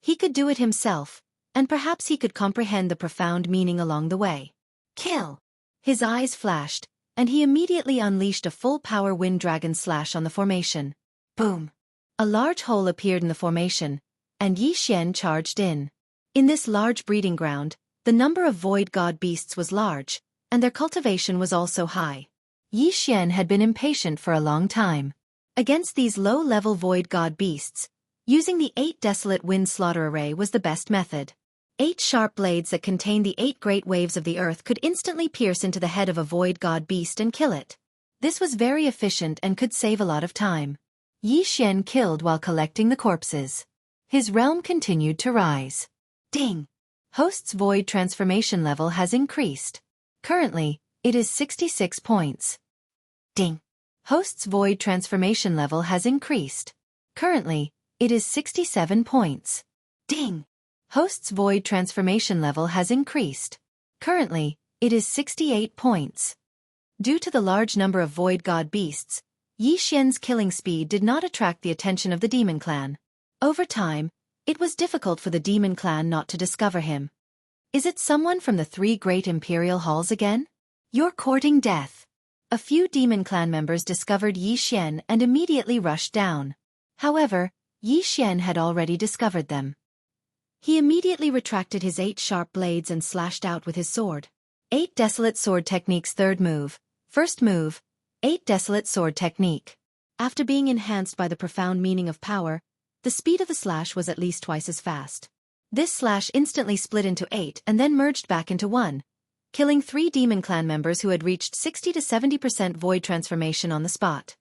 He could do it himself, and perhaps he could comprehend the profound meaning along the way. Kill! His eyes flashed, and he immediately unleashed a full-power wind dragon slash on the formation. Boom! A large hole appeared in the formation, and Yi Xian charged in. In this large breeding ground, the number of void god beasts was large, and their cultivation was also high. Yi Xian had been impatient for a long time. Against these low-level void god beasts, using the 8 desolate wind slaughter array was the best method. 8 sharp blades that contained the 8 great waves of the earth could instantly pierce into the head of a void god beast and kill it. This was very efficient and could save a lot of time. Yi Xian killed while collecting the corpses. His realm continued to rise. Ding! Host's void transformation level has increased. Currently, it is 66 points. Ding! Host's void transformation level has increased. Currently, it is 67 points. Ding! Host's void transformation level has increased. Currently, it is 68 points. Due to the large number of void god beasts, Yi Xian's killing speed did not attract the attention of the demon clan. Over time, it was difficult for the demon clan not to discover him. Is it someone from the three great imperial halls again? You're courting death. A few demon clan members discovered Yi Xian and immediately rushed down. However, Yi Xian had already discovered them. He immediately retracted his 8 sharp blades and slashed out with his sword. 8 Desolate Sword Technique's third move. First move, 8 Desolate Sword Technique. After being enhanced by the profound meaning of power, the speed of the slash was at least twice as fast. This slash instantly split into 8 and then merged back into 1, killing 3 demon clan members who had reached 60 to 70% void transformation on the spot.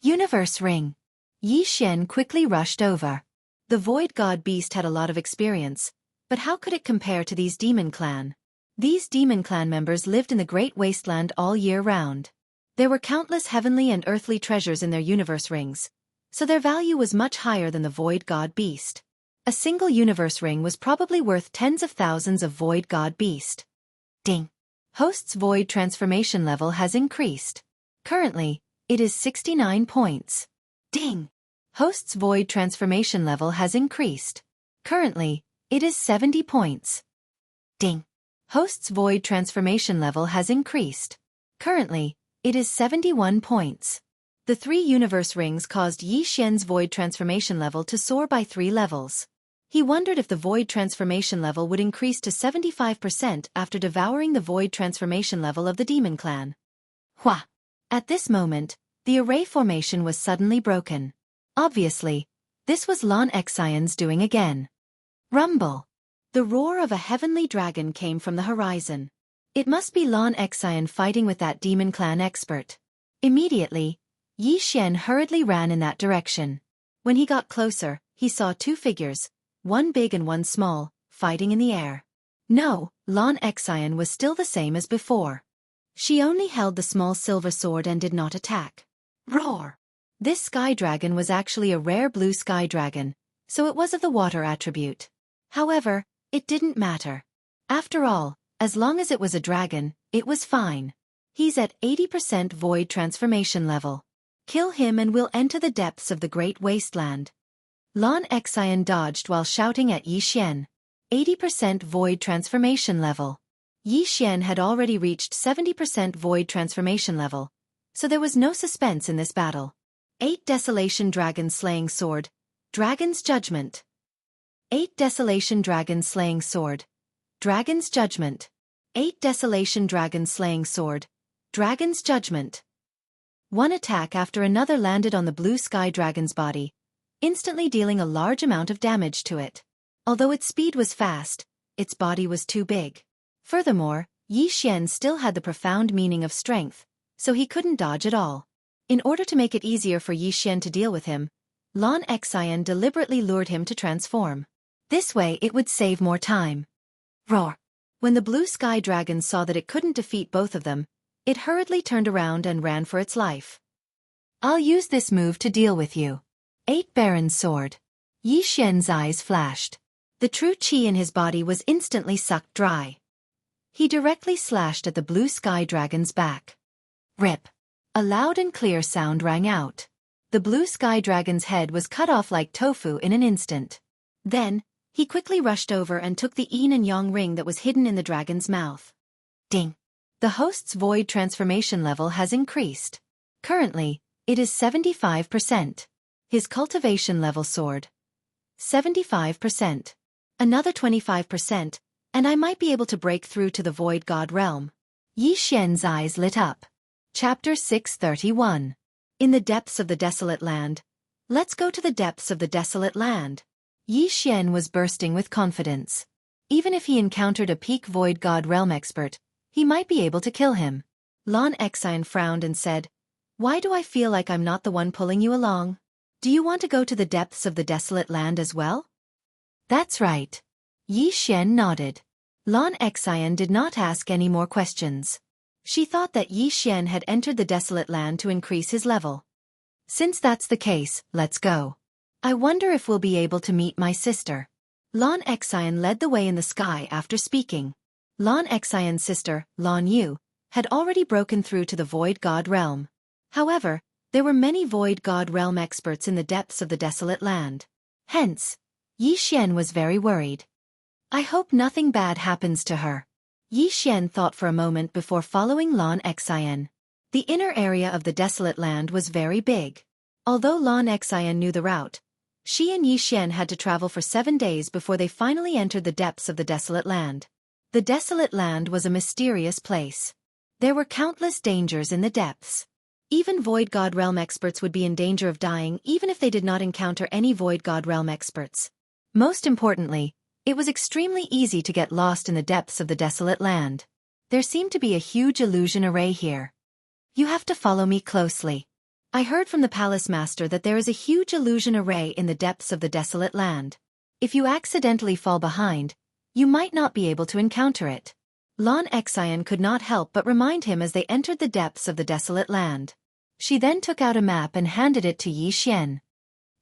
Universe Ring. Yi Xian quickly rushed over. The Void God Beast had a lot of experience, but how could it compare to these demon clan? These demon clan members lived in the Great Wasteland all year round. There were countless heavenly and earthly treasures in their universe rings, so their value was much higher than the Void God Beast. A single universe ring was probably worth tens of thousands of Void God Beast. Ding! Host's void transformation level has increased. Currently, it is 69 points. Ding! Host's void transformation level has increased. Currently, it is 70 points. Ding! Host's void transformation level has increased. Currently, it is 71 points. The 3 universe rings caused Yi Xian's void transformation level to soar by 3 levels. He wondered if the void transformation level would increase to 75% after devouring the void transformation level of the demon clan. Hua! At this moment, the array formation was suddenly broken. Obviously, this was Xianxia's doing again. Rumble! The roar of a heavenly dragon came from the horizon. It must be Xianxia fighting with that demon clan expert. Immediately, Yi Xian hurriedly ran in that direction. When he got closer, he saw 2 figures, one big and one small, fighting in the air. No, Xianxia was still the same as before. She only held the small silver sword and did not attack. Roar! This sky dragon was actually a rare blue sky dragon, so it was of the water attribute. However, it didn't matter. After all, as long as it was a dragon, it was fine. He's at 80% void transformation level. Kill him and we'll enter the depths of the Great Wasteland. Xianxia dodged while shouting at Yi Xian. 80% void transformation level. Yi Xian had already reached 70% void transformation level, so there was no suspense in this battle. 8 Desolation Dragon Slaying Sword. Dragon's Judgment. 8 Desolation Dragon Slaying Sword. Dragon's Judgment. 8 Desolation Dragon Slaying Sword. Dragon's Judgment. One attack after another landed on the blue sky dragon's body, instantly dealing a large amount of damage to it. Although its speed was fast, its body was too big. Furthermore, Yi Xian still had the profound meaning of strength, so he couldn't dodge at all. In order to make it easier for Yi Xian to deal with him, Xianxia deliberately lured him to transform. This way it would save more time. Roar! When the blue sky dragon saw that it couldn't defeat both of them, it hurriedly turned around and ran for its life. I'll use this move to deal with you. 8 Baron's Sword. Yi Xian's eyes flashed. The true qi in his body was instantly sucked dry. He directly slashed at the blue sky dragon's back. Rip! A loud and clear sound rang out. The blue sky dragon's head was cut off like tofu in an instant. Then, he quickly rushed over and took the yin and yang ring that was hidden in the dragon's mouth. Ding! The host's void transformation level has increased. Currently, it is 75%. His cultivation level soared. 75%. Another 25%, and I might be able to break through to the Void God realm. Yi Xian's eyes lit up. Chapter 631. In the depths of the desolate land. Let's go to the depths of the desolate land. Yi Xian was bursting with confidence. Even if he encountered a peak Void God realm expert, he might be able to kill him. Xianxia frowned and said, "Why do I feel like I'm not the one pulling you along? Do you want to go to the depths of the desolate land as well?" "That's right." Yi Xian nodded. Xianxia did not ask any more questions. She thought that Yi Xian had entered the desolate land to increase his level. "Since that's the case, let's go. I wonder if we'll be able to meet my sister." Xianxia led the way in the sky after speaking. Xianxia's sister, Lan Yu, had already broken through to the Void God realm. However, there were many Void God realm experts in the depths of the desolate land. Hence, Yi Xian was very worried. I hope nothing bad happens to her. Yi Xian thought for a moment before following Lan Xian. The inner area of the desolate land was very big. Although Lan Xian knew the route, she and Yi Xian had to travel for 7 days before they finally entered the depths of the desolate land. The desolate land was a mysterious place. There were countless dangers in the depths. Even Void God Realm experts would be in danger of dying even if they did not encounter any Void God Realm experts. Most importantly, it was extremely easy to get lost in the depths of the desolate land. There seemed to be a huge illusion array here. You have to follow me closely. I heard from the palace master that there is a huge illusion array in the depths of the desolate land. If you accidentally fall behind, you might not be able to encounter it. Lan Xian could not help but remind him as they entered the depths of the desolate land. She then took out a map and handed it to Yi Xian.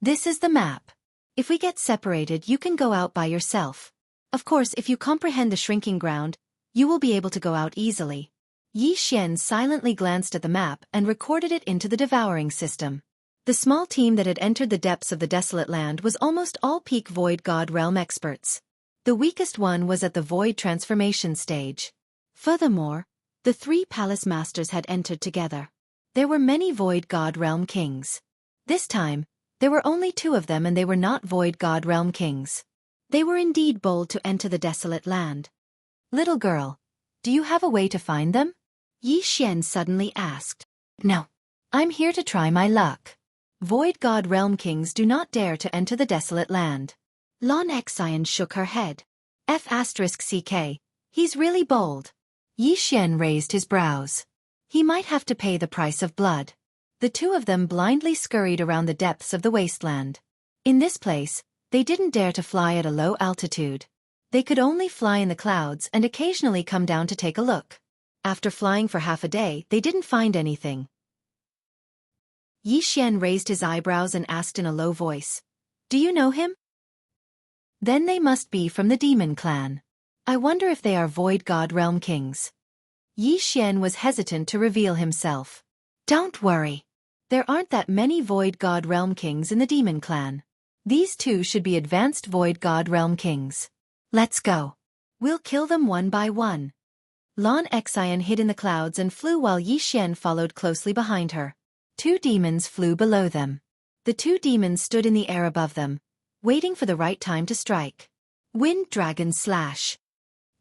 This is the map. If we get separated, you can go out by yourself. Of course, if you comprehend the shrinking ground, you will be able to go out easily. Yi Xian silently glanced at the map and recorded it into the devouring system. The small team that had entered the depths of the desolate land was almost all peak Void God Realm experts. The weakest one was at the Void transformation stage. Furthermore, the 3 palace masters had entered together. There were many Void God Realm kings. This time, there were only 2 of them and they were not Void God Realm kings. They were indeed bold to enter the desolate land. Little girl, do you have a way to find them? Yi Xian suddenly asked. No. I'm here to try my luck. Void God Realm kings do not dare to enter the desolate land. Lan Xian shook her head. F***ck, he's really bold. Yi Xian raised his brows. He might have to pay the price of blood. The 2 of them blindly scurried around the depths of the wasteland. In this place, they didn't dare to fly at a low altitude. They could only fly in the clouds and occasionally come down to take a look. After flying for half a day, they didn't find anything. Yi Xian raised his eyebrows and asked in a low voice, "Do you know him?" Then they must be from the demon clan. I wonder if they are Void God Realm kings. Yi Xian was hesitant to reveal himself. Don't worry. There aren't that many Void God Realm kings in the demon clan. These 2 should be advanced Void God Realm kings. Let's go. We'll kill them one by one. Lan Xian hid in the clouds and flew while Yi Xian followed closely behind her. 2 demons flew below them. The 2 demons stood in the air above them, waiting for the right time to strike. Wind Dragon Slash.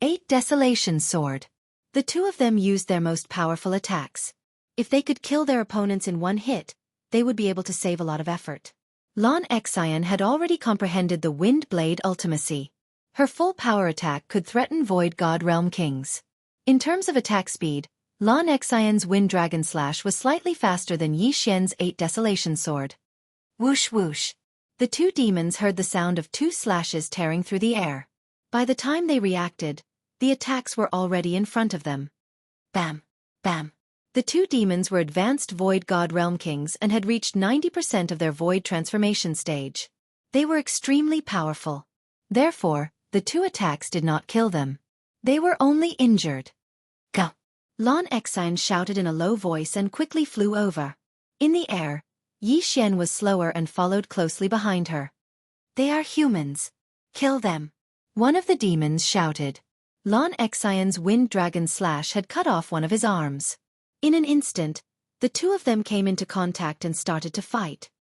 8 Desolation Sword. The 2 of them used their most powerful attacks. If they could kill their opponents in one hit, they would be able to save a lot of effort. Lan Xian had already comprehended the Wind Blade ultimacy. Her full power attack could threaten Void God Realm kings. In terms of attack speed, Lan Xian's Wind Dragon Slash was slightly faster than Yi Xian's 8 Desolation Sword. Whoosh whoosh. The 2 demons heard the sound of 2 slashes tearing through the air. By the time they reacted, the attacks were already in front of them. Bam! Bam! The 2 demons were advanced Void God Realm kings and had reached 90% of their Void transformation stage. They were extremely powerful. Therefore, the 2 attacks did not kill them. They were only injured. Go! Lan Xian shouted in a low voice and quickly flew over. In the air, Yi Xian was slower and followed closely behind her. They are humans. Kill them. One of the demons shouted. Lan Xian's Wind Dragon Slash had cut off one of his arms. In an instant, the 2 of them came into contact and started to fight.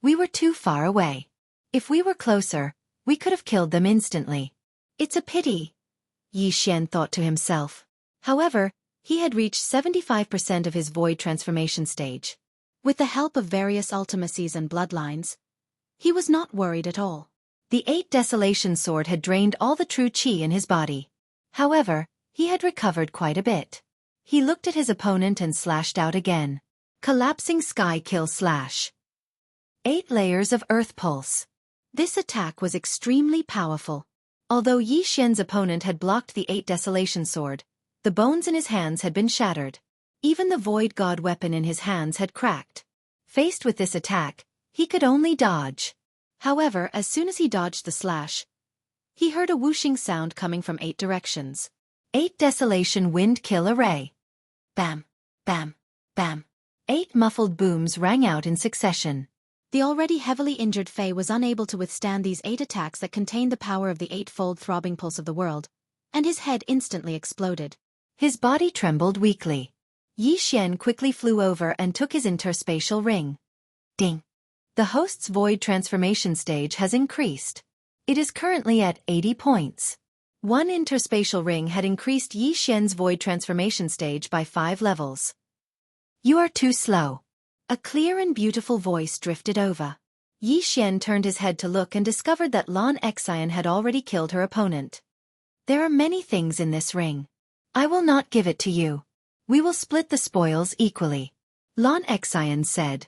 We were too far away. If we were closer, we could have killed them instantly. It's a pity, Yi Xian thought to himself. However, he had reached 75% of his Void transformation stage. With the help of various ultimacies and bloodlines, he was not worried at all. The 8 Desolation Sword had drained all the true Qi in his body. However, he had recovered quite a bit. He looked at his opponent and slashed out again. Collapsing Sky Kill Slash. 8 Layers of Earth Pulse. This attack was extremely powerful. Although Yi Xian's opponent had blocked the 8 Desolation Sword, the bones in his hands had been shattered. Even the Void God weapon in his hands had cracked. Faced with this attack, he could only dodge. However, as soon as he dodged the slash, he heard a whooshing sound coming from 8 directions. 8 Desolation Wind Kill Array. Bam, bam, bam. 8 muffled booms rang out in succession. The already heavily injured Fei was unable to withstand these 8 attacks that contained the power of the 8-fold throbbing pulse of the world, and his head instantly exploded. His body trembled weakly. Yi Xian quickly flew over and took his interspatial ring. Ding! The host's void transformation stage has increased. It is currently at 80 points. One interspatial ring had increased Yi Xian's void transformation stage by 5 levels. You are too slow. A clear and beautiful voice drifted over. Yi Xian turned his head to look and discovered that Lan Xian had already killed her opponent. There are many things in this ring. I will not give it to you. We will split the spoils equally. Lan Xian said.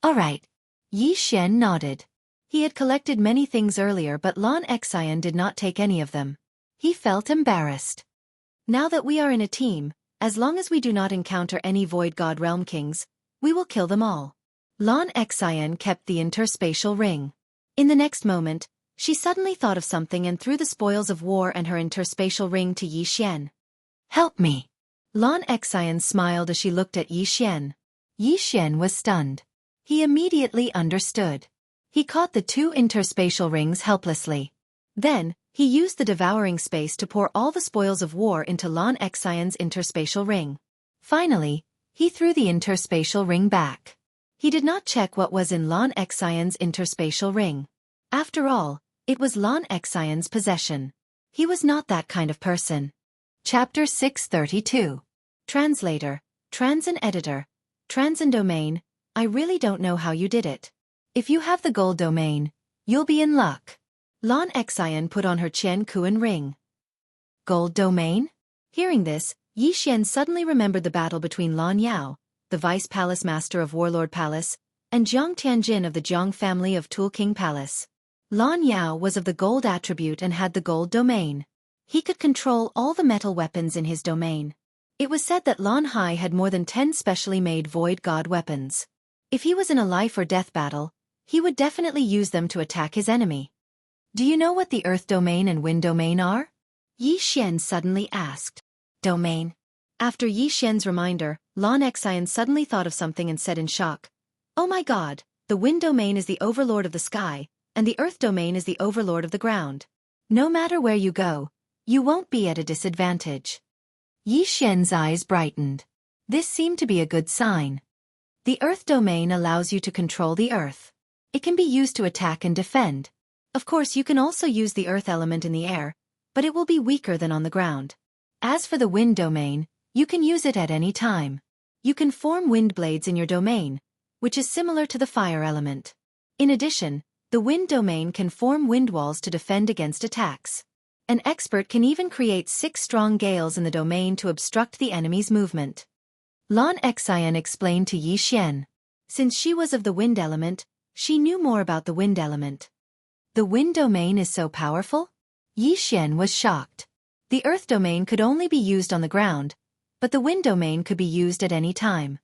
All right. Yi Xian nodded. He had collected many things earlier, but Lan Xian did not take any of them. He felt embarrassed. Now that we are in a team, as long as we do not encounter any Void God Realm Kings, we will kill them all. Lan Xian kept the interspatial ring. In the next moment, she suddenly thought of something and threw the spoils of war and her interspatial ring to Yi Xian. Help me. Lan Xian smiled as she looked at Yi Xian. Yi Xian was stunned. He immediately understood. He caught the 2 interspatial rings helplessly. Then, he used the devouring space to pour all the spoils of war into Lan Xian's interspatial ring. Finally, he threw the interspatial ring back. He did not check what was in Lan Xian's interspatial ring. After all, it was Lan Xian's possession. He was not that kind of person. Chapter 632. Translator, Transin Editor, Transin Domain, I really don't know how you did it. If you have the gold domain, you'll be in luck. Lan Xian put on her Qian Kuan ring. Gold domain? Hearing this, Yi Xian suddenly remembered the battle between Lan Yao, the Vice Palace Master of Warlord Palace, and Jiang Tianjin of the Jiang family of Tool King Palace. Lan Yao was of the gold attribute and had the gold domain. He could control all the metal weapons in his domain. It was said that Lan Hai had more than 10 specially made Void God weapons. If he was in a life or death battle, he would definitely use them to attack his enemy. Do you know what the Earth domain and Wind domain are? Yi Xian suddenly asked. Domain. After Yi Xian's reminder, Lan Xian suddenly thought of something and said in shock. Oh my god, the Wind domain is the overlord of the sky, and the Earth domain is the overlord of the ground. No matter where you go, you won't be at a disadvantage. Yi Xian's eyes brightened. This seemed to be a good sign. The Earth domain allows you to control the Earth. It can be used to attack and defend. Of course, you can also use the Earth element in the air, but it will be weaker than on the ground. As for the Wind domain, you can use it at any time. You can form wind blades in your domain, which is similar to the fire element. In addition, the Wind domain can form wind walls to defend against attacks. An expert can even create 6 strong gales in the domain to obstruct the enemy's movement. Lan Xian explained to Yi Xian. Since she was of the wind element, she knew more about the wind element. The wind domain is so powerful? Yi Xian was shocked. The Earth domain could only be used on the ground, but the wind domain could be used at any time.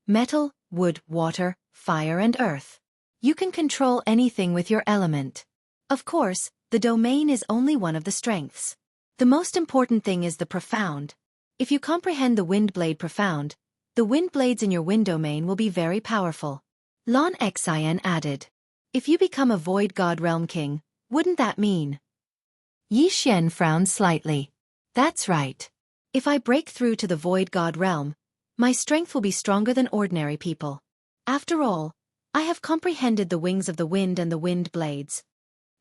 Metal, wood, water, fire and earth. You can control anything with your element. Of course, the domain is only one of the strengths. The most important thing is the profound. If you comprehend the wind blade profound, the wind blades in your wind domain will be very powerful. Lan Xian added. If you become a Void God Realm King, wouldn't that mean? Yi Xian frowned slightly. That's right. If I break through to the Void God Realm, my strength will be stronger than ordinary people. After all, I have comprehended the wings of the wind and the wind blades.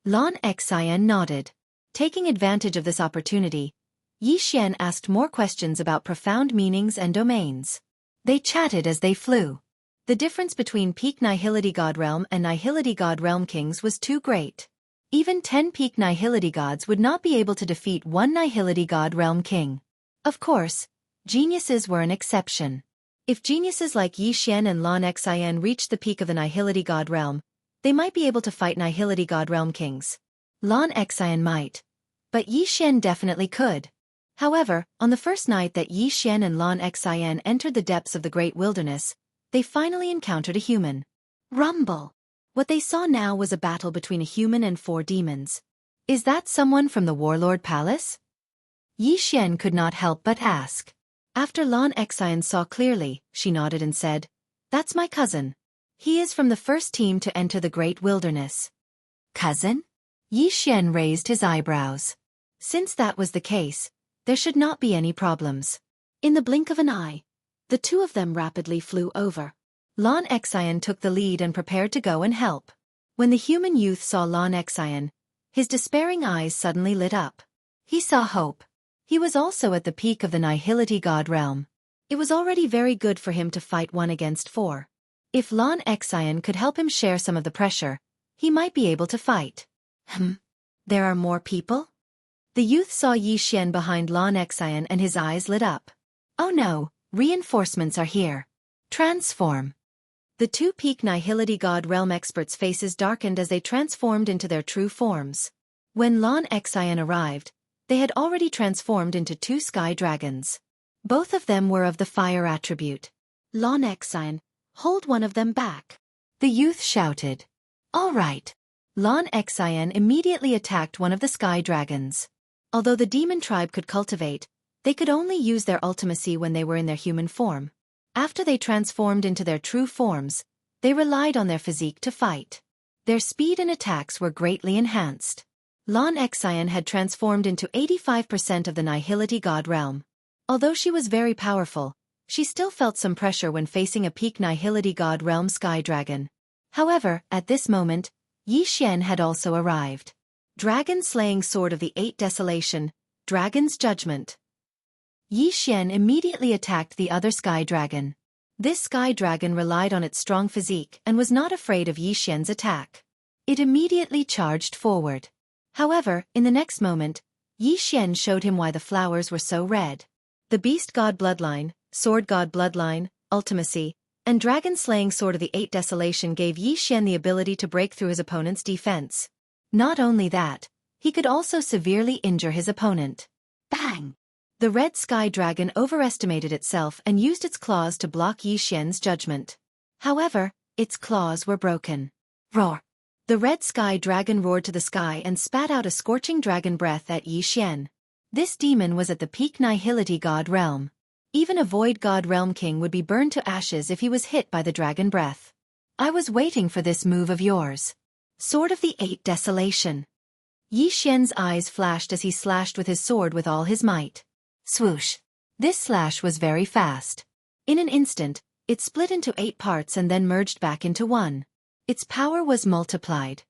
Lan Xian nodded. Taking advantage of this opportunity, Yi Xian asked more questions about profound meanings and domains. They chatted as they flew. The difference between peak Nihility God Realm and Nihility God Realm Kings was too great. Even 10 peak Nihility gods would not be able to defeat one Nihility God Realm King. Of course, geniuses were an exception. If geniuses like Yi Xian and Lan Xian reached the peak of the Nihility God Realm, they might be able to fight Nihility God Realm Kings. Lan Xian might. But Yi Xian definitely could. However, on the first night that Yi Xian and Lan Xian entered the depths of the Great Wilderness, they finally encountered a human. Rumble. What they saw now was a battle between a human and 4 demons. Is that someone from the Warlord Palace? Yi Xian could not help but ask. After Lan Xian saw clearly, she nodded and said, That's my cousin. He is from the first team to enter the Great Wilderness. Cousin? Yi Xian raised his eyebrows. Since that was the case, there should not be any problems. In the blink of an eye, the two of them rapidly flew over. Lan Xian took the lead and prepared to go and help. When the human youth saw Lan Xian, his despairing eyes suddenly lit up. He saw hope. He was also at the peak of the Nihility God realm. It was already very good for him to fight 1 against 4. If Lan Xian could help him share some of the pressure, he might be able to fight. There are more people? The youth saw Yi Xian behind Lan Xian and his eyes lit up. Oh no, reinforcements are here. Transform. The two peak Nihility God realm experts' faces darkened as they transformed into their true forms. When Lan Xian arrived, they had already transformed into 2 sky dragons. Both of them were of the fire attribute. Lan Xian, hold one of them back. The youth shouted. All right. Lan Xian immediately attacked one of the sky dragons. Although the demon tribe could cultivate, they could only use their ultimacy when they were in their human form. After they transformed into their true forms, they relied on their physique to fight. Their speed and attacks were greatly enhanced. Lan Xian had transformed into 85% of the Nihility God realm. Although she was very powerful, she still felt some pressure when facing a peak Nihility God realm sky dragon. However, at this moment, Yi Xian had also arrived. Dragon-slaying sword of the 8 desolation, Dragon's Judgment. Yi Xian immediately attacked the other sky dragon. This sky dragon relied on its strong physique and was not afraid of Yi Xian's attack. It immediately charged forward. However, in the next moment, Yi Xian showed him why the flowers were so red. The Beast God Bloodline, Sword God Bloodline, Ultimacy, and Dragon-slaying sword of the 8 desolation gave Yi Xian the ability to break through his opponent's defense. Not only that, he could also severely injure his opponent. Bang! The red sky dragon overestimated itself and used its claws to block Yi Xian's judgment. However, its claws were broken. Roar! The red sky dragon roared to the sky and spat out a scorching dragon breath at Yi Xian. This demon was at the peak Nihility God realm. Even a Void God realm king would be burned to ashes if he was hit by the dragon breath. I was waiting for this move of yours. Sword of the 8 desolation. Yi Xian's eyes flashed as he slashed with his sword with all his might. Swoosh! This slash was very fast. In an instant, it split into 8 parts and then merged back into 1. Its power was multiplied.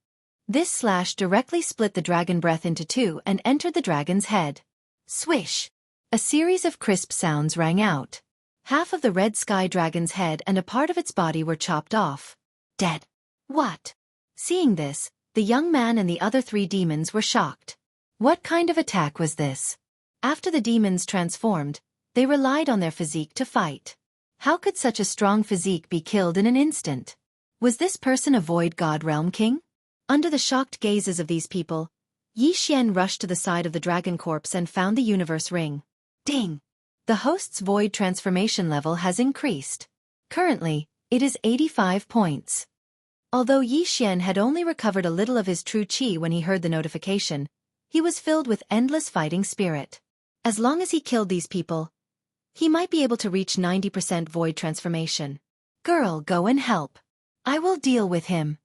This slash directly split the dragon breath into 2 and entered the dragon's head. Swish! A series of crisp sounds rang out. Half of the red sky dragon's head and a part of its body were chopped off. Dead. What? Seeing this, the young man and the other 3 demons were shocked. What kind of attack was this? After the demons transformed, they relied on their physique to fight. How could such a strong physique be killed in an instant? Was this person a Void God realm king? Under the shocked gazes of these people, Yi Xian rushed to the side of the dragon corpse and found the universe ring. Ding! The host's void transformation level has increased. Currently, it is 85 points. Although Yi Xian had only recovered a little of his true qi when he heard the notification, he was filled with endless fighting spirit. As long as he killed these people, he might be able to reach 90% void transformation. Girl, go and help. I will deal with him.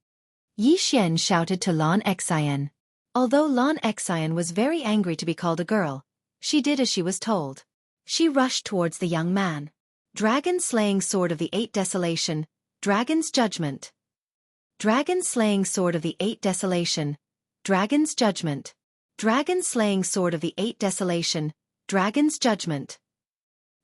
Yi Xian shouted to Lan Xian. Although Lan Xian was very angry to be called a girl, she did as she was told. She rushed towards the young man. Dragon-slaying sword of the 8 desolation, Dragon's Judgment. Dragon-slaying sword of the 8 desolation, Dragon's Judgment. Dragon-slaying sword of the 8 desolation, Dragon's Judgment.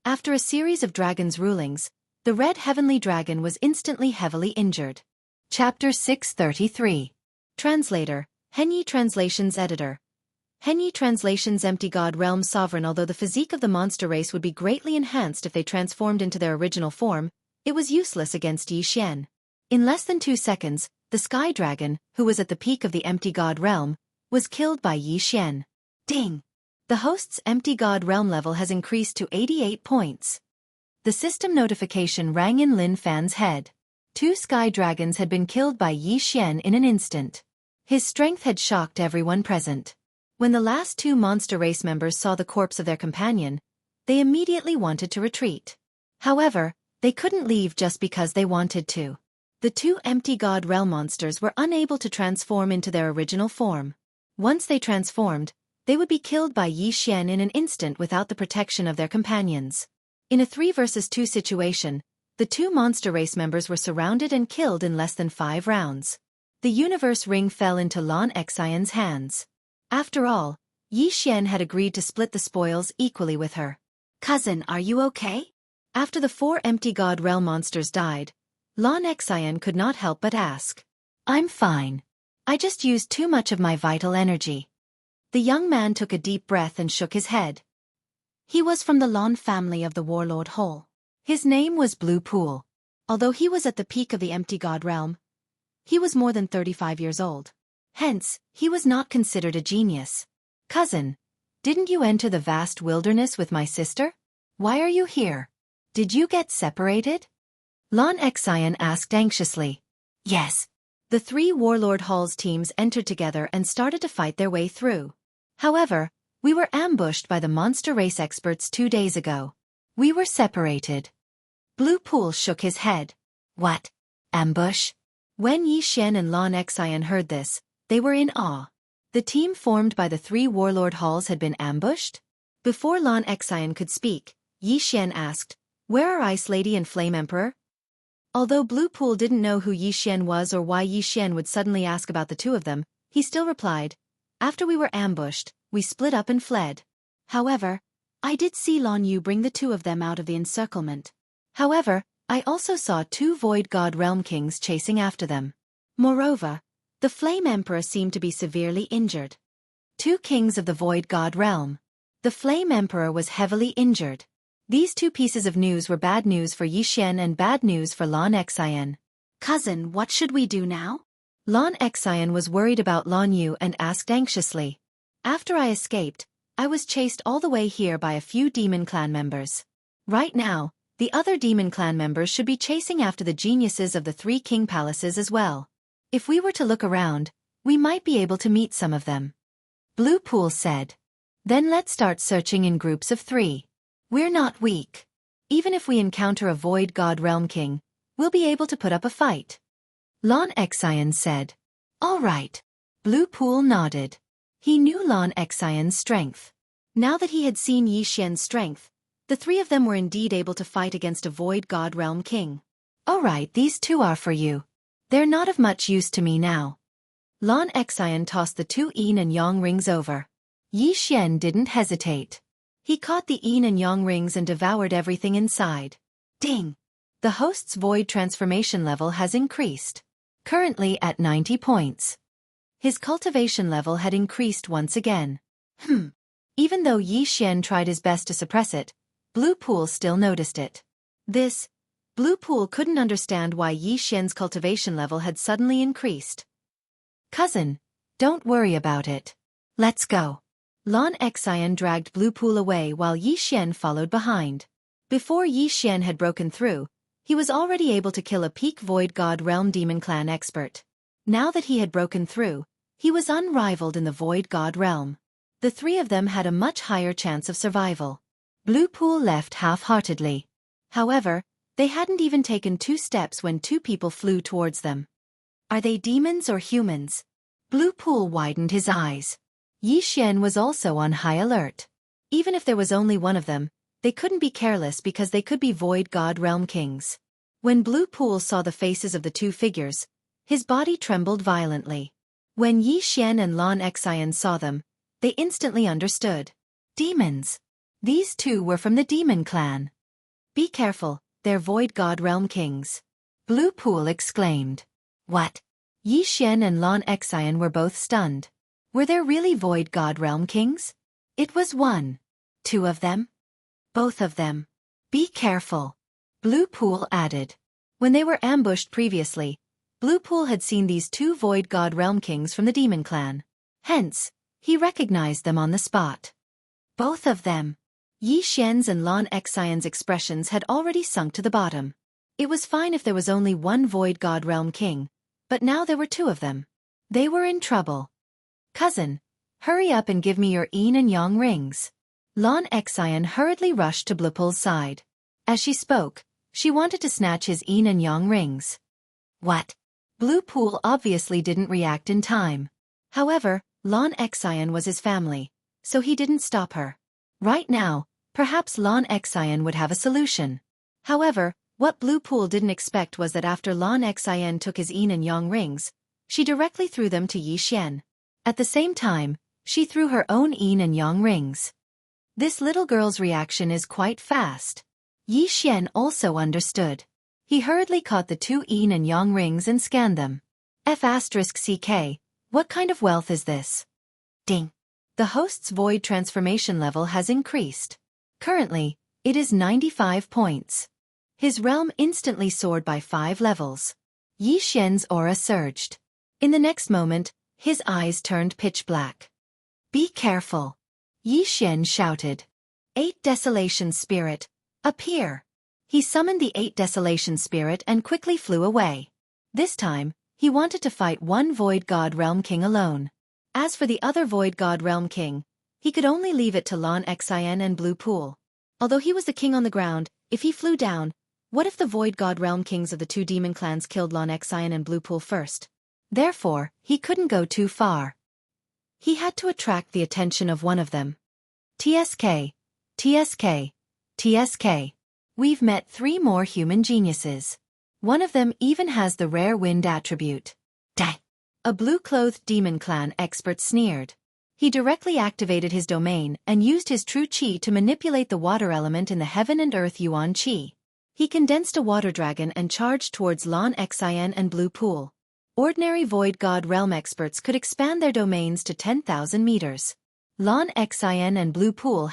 After a series of dragon's rulings, the red heavenly dragon was instantly heavily injured. Chapter 633. Translator, Henyi Translations Editor. Henyi Translations Empty God Realm Sovereign. Although the physique of the monster race would be greatly enhanced if they transformed into their original form, it was useless against Yi Xian. In less than 2 seconds, the sky dragon, who was at the peak of the empty god realm, was killed by Yi Xian. Ding! The host's empty god realm level has increased to 88 points. The system notification rang in Lin Fan's head. 2 sky dragons had been killed by Yi Xian in an instant. His strength had shocked everyone present. When the last 2 monster race members saw the corpse of their companion, they immediately wanted to retreat. However, they couldn't leave just because they wanted to. The two empty god realm monsters were unable to transform into their original form. Once they transformed, they would be killed by Yi Xian in an instant without the protection of their companions. In a 3 versus 2 situation, the two monster race members were surrounded and killed in less than 5 rounds. The universe ring fell into Xianxia's hands. After all, Yi Xian had agreed to split the spoils equally with her. "Cousin, are you okay?" After the 4 empty god realm monsters died, Xianxia could not help but ask. "I'm fine. I just used too much of my vital energy." The young man took a deep breath and shook his head. He was from the Lan family of the Warlord Hole. His name was Blue Pool. Although he was at the peak of the empty god realm, he was more than 35 years old. Hence, he was not considered a genius. "Cousin, didn't you enter the vast wilderness with my sister? Why are you here? Did you get separated?" Xianxia asked anxiously. "Yes." The 3 Warlord Hall's teams entered together and started to fight their way through. "However, we were ambushed by the monster race experts 2 days ago. We were separated." Blue Pool shook his head. "What? Ambush?" When Yi Xian and Xianxia heard this, they were in awe. The team formed by the 3 Warlord Halls had been ambushed? Before Xianxia could speak, Yi Xian asked, "Where are Ice Lady and Flame Emperor?" Although Blue Pool didn't know who Yi Xian was or why Yi Xian would suddenly ask about the two of them, he still replied, "After we were ambushed, we split up and fled. However, I did see Lan Yu bring the 2 of them out of the encirclement. However, I also saw 2 Void God Realm Kings chasing after them. Moreover, the Flame Emperor seemed to be severely injured." 2 kings of the Void God Realm. The Flame Emperor was heavily injured. These 2 pieces of news were bad news for Yi Xian and bad news for Xianxia. "Cousin, what should we do now?" Xianxia was worried about Lan Yu and asked anxiously. "After I escaped, I was chased all the way here by a few demon clan members. Right now, the other demon clan members should be chasing after the geniuses of the 3 king palaces as well. If we were to look around, we might be able to meet some of them." Blue Pool said. "Then let's start searching in groups of 3. We're not weak. Even if we encounter a Void God Realm King, we'll be able to put up a fight." Xianxia said. "All right." Blue Pool nodded. He knew Xianxia's strength. Now that he had seen Yi Xian's strength, the 3 of them were indeed able to fight against a Void God Realm King. "All right, these 2 are for you. They're not of much use to me now." Xianxia tossed the 2 yin and yang rings over. Yi Xian didn't hesitate. He caught the yin and yang rings and devoured everything inside. Ding! The host's void transformation level has increased. Currently at 90 points. His cultivation level had increased once again. Even though Yi Xian tried his best to suppress it, Blue Pool still noticed it. Blue Pool couldn't understand why Yi Xian's cultivation level had suddenly increased. "Cousin, don't worry about it. Let's go." Xianxia dragged Blue Pool away while Yi Xian followed behind. Before Yi Xian had broken through, he was already able to kill a peak Void God Realm Demon Clan expert. Now that he had broken through, he was unrivaled in the Void God Realm. The 3 of them had a much higher chance of survival. Blue Pool left half-heartedly. However, they hadn't even taken 2 steps when 2 people flew towards them. "Are they demons or humans?" Blue Pool widened his eyes. Yi Xian was also on high alert. Even if there was only one of them, they couldn't be careless because they could be Void God Realm Kings. When Blue Pool saw the faces of the 2 figures, his body trembled violently. When Yi Xian and Xianxia saw them, they instantly understood. Demons! These 2 were from the Demon Clan. "Be careful, they're Void God Realm Kings." Blue Pool exclaimed. "What?" Yi Xian and Xianxia were both stunned. Were there really Void God Realm Kings? It was 1. 2 of them? Both of them. "Be careful," Blue Pool added. When they were ambushed previously, Blue Pool had seen these 2 Void God Realm Kings from the Demon Clan. Hence, he recognized them on the spot. Both of them. Yi Xian's and Xianxia's expressions had already sunk to the bottom. It was fine if there was only 1 Void God Realm King, but now there were 2 of them. They were in trouble. "Cousin, hurry up and give me your yin and yang rings." Xianxia hurriedly rushed to Blue Pool's side. As she spoke, she wanted to snatch his yin and yang rings. What? Blue Pool obviously didn't react in time. However, Lan Xian was his family, so he didn't stop her. Right now, perhaps Lan Xian would have a solution. However, what Blue Pool didn't expect was that after Lan Xian took his yin and yang rings, she directly threw them to Yi Xian. At the same time, she threw her own yin and yang rings. This little girl's reaction is quite fast. Yi Xian also understood. He hurriedly caught the two yin and yang rings and scanned them. F***CK, what kind of wealth is this? Ding. The host's void transformation level has increased. Currently, it is 95 points. His realm instantly soared by 5 levels. Yi Xian's aura surged. In the next moment, his eyes turned pitch black. Be careful. Yi Xian shouted. 8 Desolation Spirit, appear. He summoned the 8 Desolation Spirit and quickly flew away. This time, he wanted to fight one Void God Realm King alone. As for the other Void God Realm King, he could only leave it to Lan Xian and Blue Pool. Although he was the king on the ground, if he flew down, what if the Void God Realm Kings of the 2 demon clans killed Lan Xian and Blue Pool first? Therefore, he couldn't go too far. He had to attract the attention of one of them. TSK, TSK, TSK. We've met 3 more human geniuses. One of them even has the rare wind attribute. Dang! A blue-clothed demon clan expert sneered. He directly activated his domain and used his true chi to manipulate the water element in the heaven and earth yuan chi. He condensed a water dragon and charged towards Lan Xian and Blue Pool. Ordinary Void God Realm experts could expand their domains to 10,000 meters. Lan Xian and Blue Pool